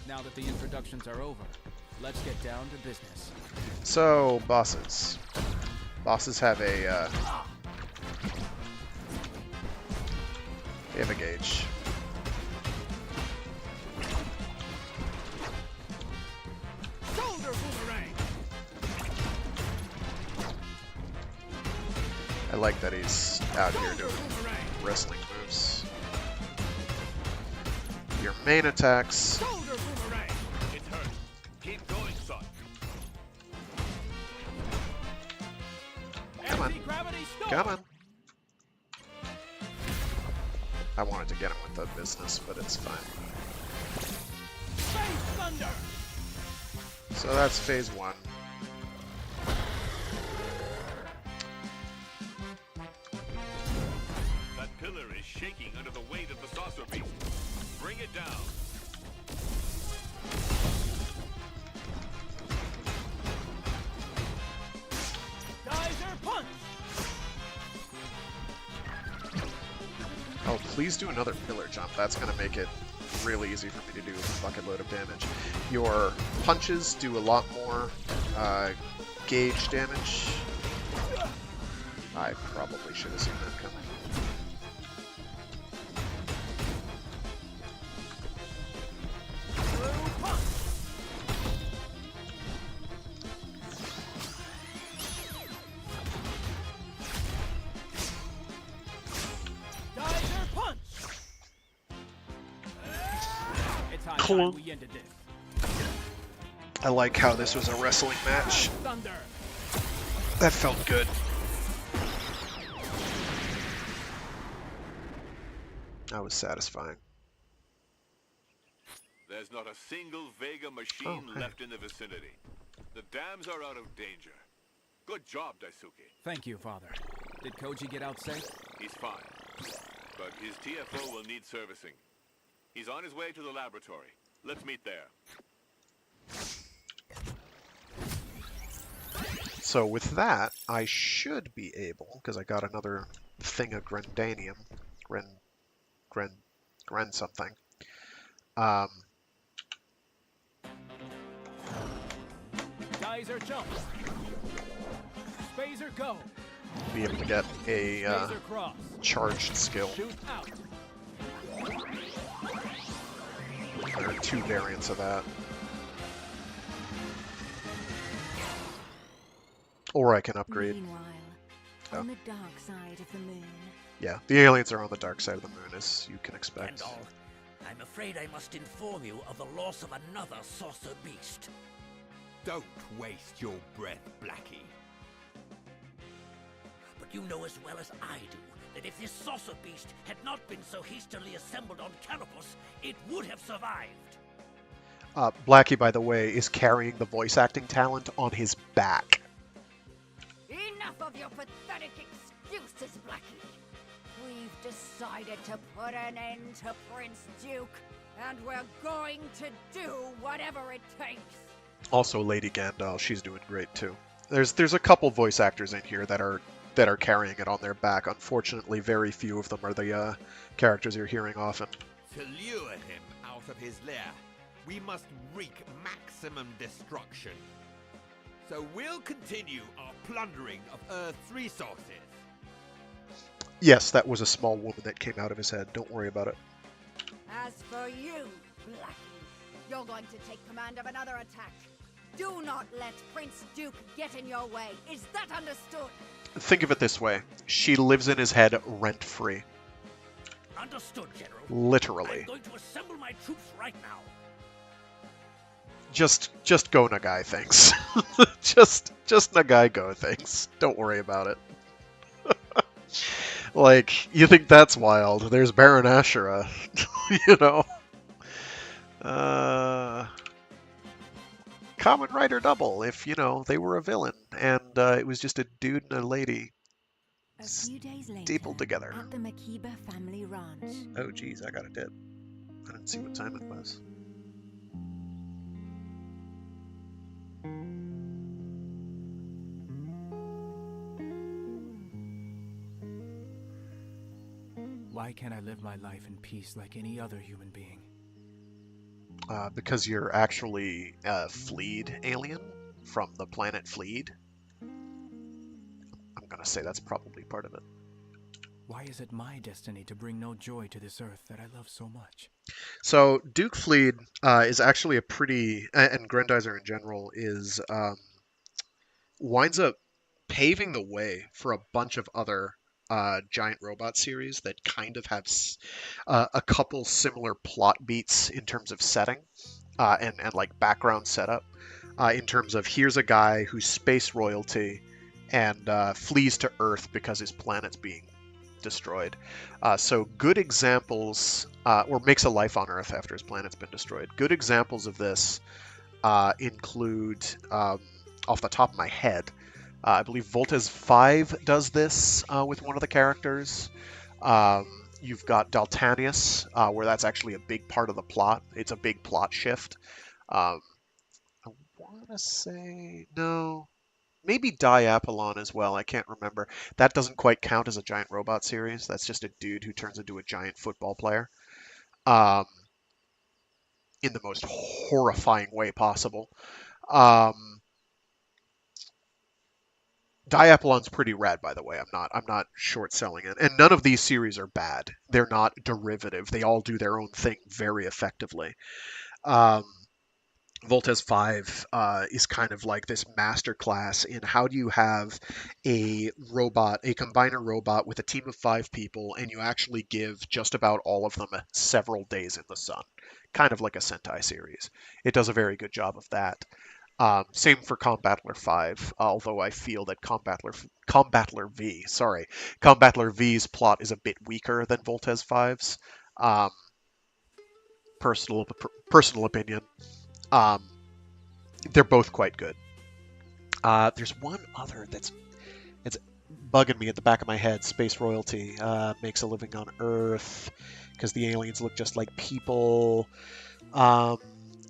Now that the introductions are over, let's get down to business. So, bosses. Bosses have a, they have a gauge. Shoulder boomerang. I like that he's out here doing wrestling moves. Your main attacks. Shoulder boomerang. It's hurt. Keep going, son. Come on. Anti-gravity storm. Come on. I wanted to get him with the business, but it's fine. Space thunder. So that's phase one. That pillar is shaking under the weight of the saucer beast. Bring it down. Geyser punch. Oh, please do another pillar jump. That's going to make it really easy for me to do a bucket load of damage. Your punches do a lot more gauge damage. I probably should have seen that coming. Geyser punch. It's high Cool. time we ended this. I like how this was a wrestling match. Thunder. That felt good. That was satisfying. There's not a single Vega machine left in the vicinity. The dams are out of danger. Good job, Daisuke. Thank you, Father. Did Koji get out safe? He's fine. But his TFO will need servicing. He's on his way to the laboratory. Let's meet there. So with that, I should be able, because I got another thing of Grendanium, Gren something. Geyser jump. Spazer go. Be able to get a Spazer cross. charged skill. Shoot out. There are two variants of that. Or I can upgrade. Meanwhile, on the dark side of the moon. Yeah, the aliens are on the dark side of the moon, as you can expect. And all, I'm afraid I must inform you of the loss of another saucer beast. Don't waste your breath, Blackie. But you know as well as I do that if this saucer beast had not been so hastily assembled on Canopus, it would have survived. Blackie, by the way, is carrying the voice acting talent on his back. Enough of your pathetic excuses, Blackie. We've decided to put an end to Prince Duke, and we're going to do whatever it takes. Also, Lady Gandalf, she's doing great too. There's a couple voice actors in here that are carrying it on their back. Unfortunately, very few of them are the characters you're hearing often. To lure him out of his lair, we must wreak maximum destruction. So we'll continue our plundering of Earth's resources. Yes, that was a small woman that came out of his head. Don't worry about it. As for you, Blackie, you're going to take command of another attack. Do not let Prince Duke get in your way. Is that understood? Think of it this way. She lives in his head rent-free. Understood, General. Literally. I'm going to assemble my troops right now. Just Go Nagai things. just Nagai go things. Don't worry about it. Like, you think that's wild. There's Baron Ashura, you know. Common Rider double if, you know, they were a villain and it was just a dude and a lady A few days later, stapled together. at the Makiba family ranch. Oh, geez, I got a dip. I didn't see what time it was. Why can't I live my life in peace like any other human being? Because you're actually a Fleed alien from the planet Fleed. I'm gonna say that's probably part of it. Why is it my destiny to bring no joy to this earth that I love so much? So Duke Fleed is actually a pretty, and Grendizer in general is winds up paving the way for a bunch of other giant robot series that kind of have a couple similar plot beats in terms of setting and like background setup. In terms of here's a guy who's space royalty and flees to Earth because his planet's being destroyed. So good examples, or makes a life on Earth after his planet's been destroyed. Good examples of this include, off the top of my head, I believe Voltes 5 does this with one of the characters. You've got Daltanius, where that's actually a big part of the plot. It's a big plot shift. I want to say, no, maybe Diapolon as well. I can't remember. That doesn't quite count as a giant robot series. That's just a dude who turns into a giant football player. In the most horrifying way possible. Diapolon's pretty rad, by the way. I'm not short selling it. And none of these series are bad. They're not derivative. They all do their own thing very effectively. Voltes 5 is kind of like this masterclass in how do you have a robot, a combiner robot with a team of 5 people, and you actually give just about all of them several days in the sun. Kind of like a Sentai series. It does a very good job of that. Same for Combattler 5, although I feel that Combattler V's plot is a bit weaker than Voltes 5's. Personal opinion. They're both quite good. There's one other that's bugging me at the back of my head. Space royalty makes a living on Earth because the aliens look just like people.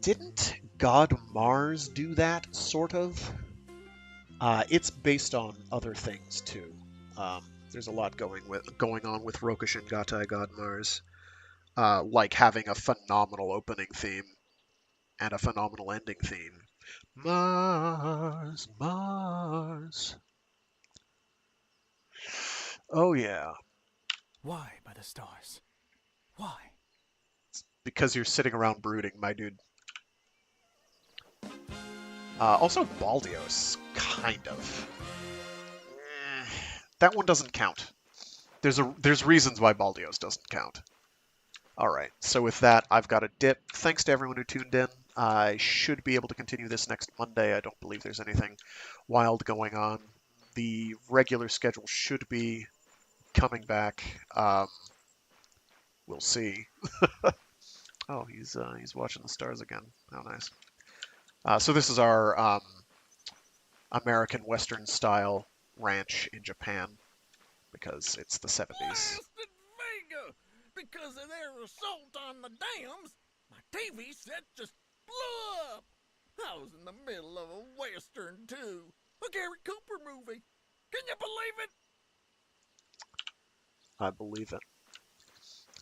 Didn't God Mars do that, sort of? It's based on other things, too. There's a lot going on with Rokushin Gatai God Mars. Like having a phenomenal opening theme and a phenomenal ending theme. Mars, Mars. Oh, yeah. Why by the stars? Why? It's because you're sitting around brooding, my dude. Also, Baldios, kind of. That one doesn't count. There's reasons why Baldios doesn't count. Alright, so with that, I've got a dip. Thanks to everyone who tuned in. I should be able to continue this next Monday. I don't believe there's anything wild going on. The regular schedule should be coming back. We'll see. Oh, he's watching the stars again. How nice. So this is our American Western style ranch in Japan because it's the 70s. Blasted Vega! Because of their assault on the dams, my TV set just blew up. I was in the middle of a Western too. A Gary Cooper movie. Can you believe it? I believe it.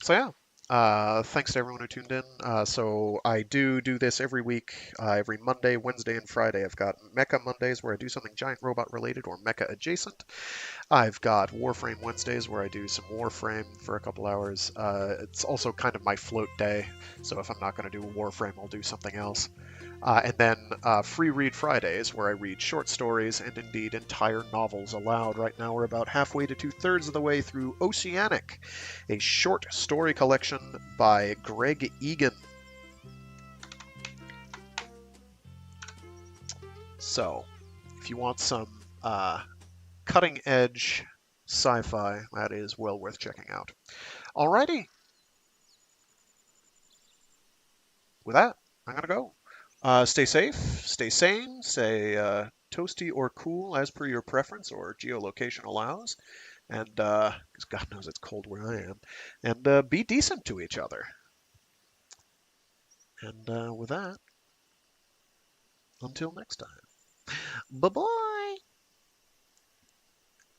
So yeah, Thanks to everyone who tuned in. So I do this every week, every Monday, Wednesday, and Friday. I've got Mecha Mondays where I do something giant robot related or mecha adjacent. I've got Warframe Wednesdays where I do some Warframe for a couple hours. It's also kind of my float day, so if I'm not going to do Warframe, I'll do something else. And then Free Read Fridays, where I read short stories and indeed entire novels aloud. Right now, we're about halfway to 2/3 of the way through Oceanic, a short story collection by Greg Egan. So, if you want some cutting edge sci-fi, that is well worth checking out. Alrighty. With that, I'm going to go. Stay safe, stay sane, stay toasty or cool as per your preference or geolocation allows. And, because God knows it's cold where I am. And be decent to each other. And with that, until next time. Bye-bye!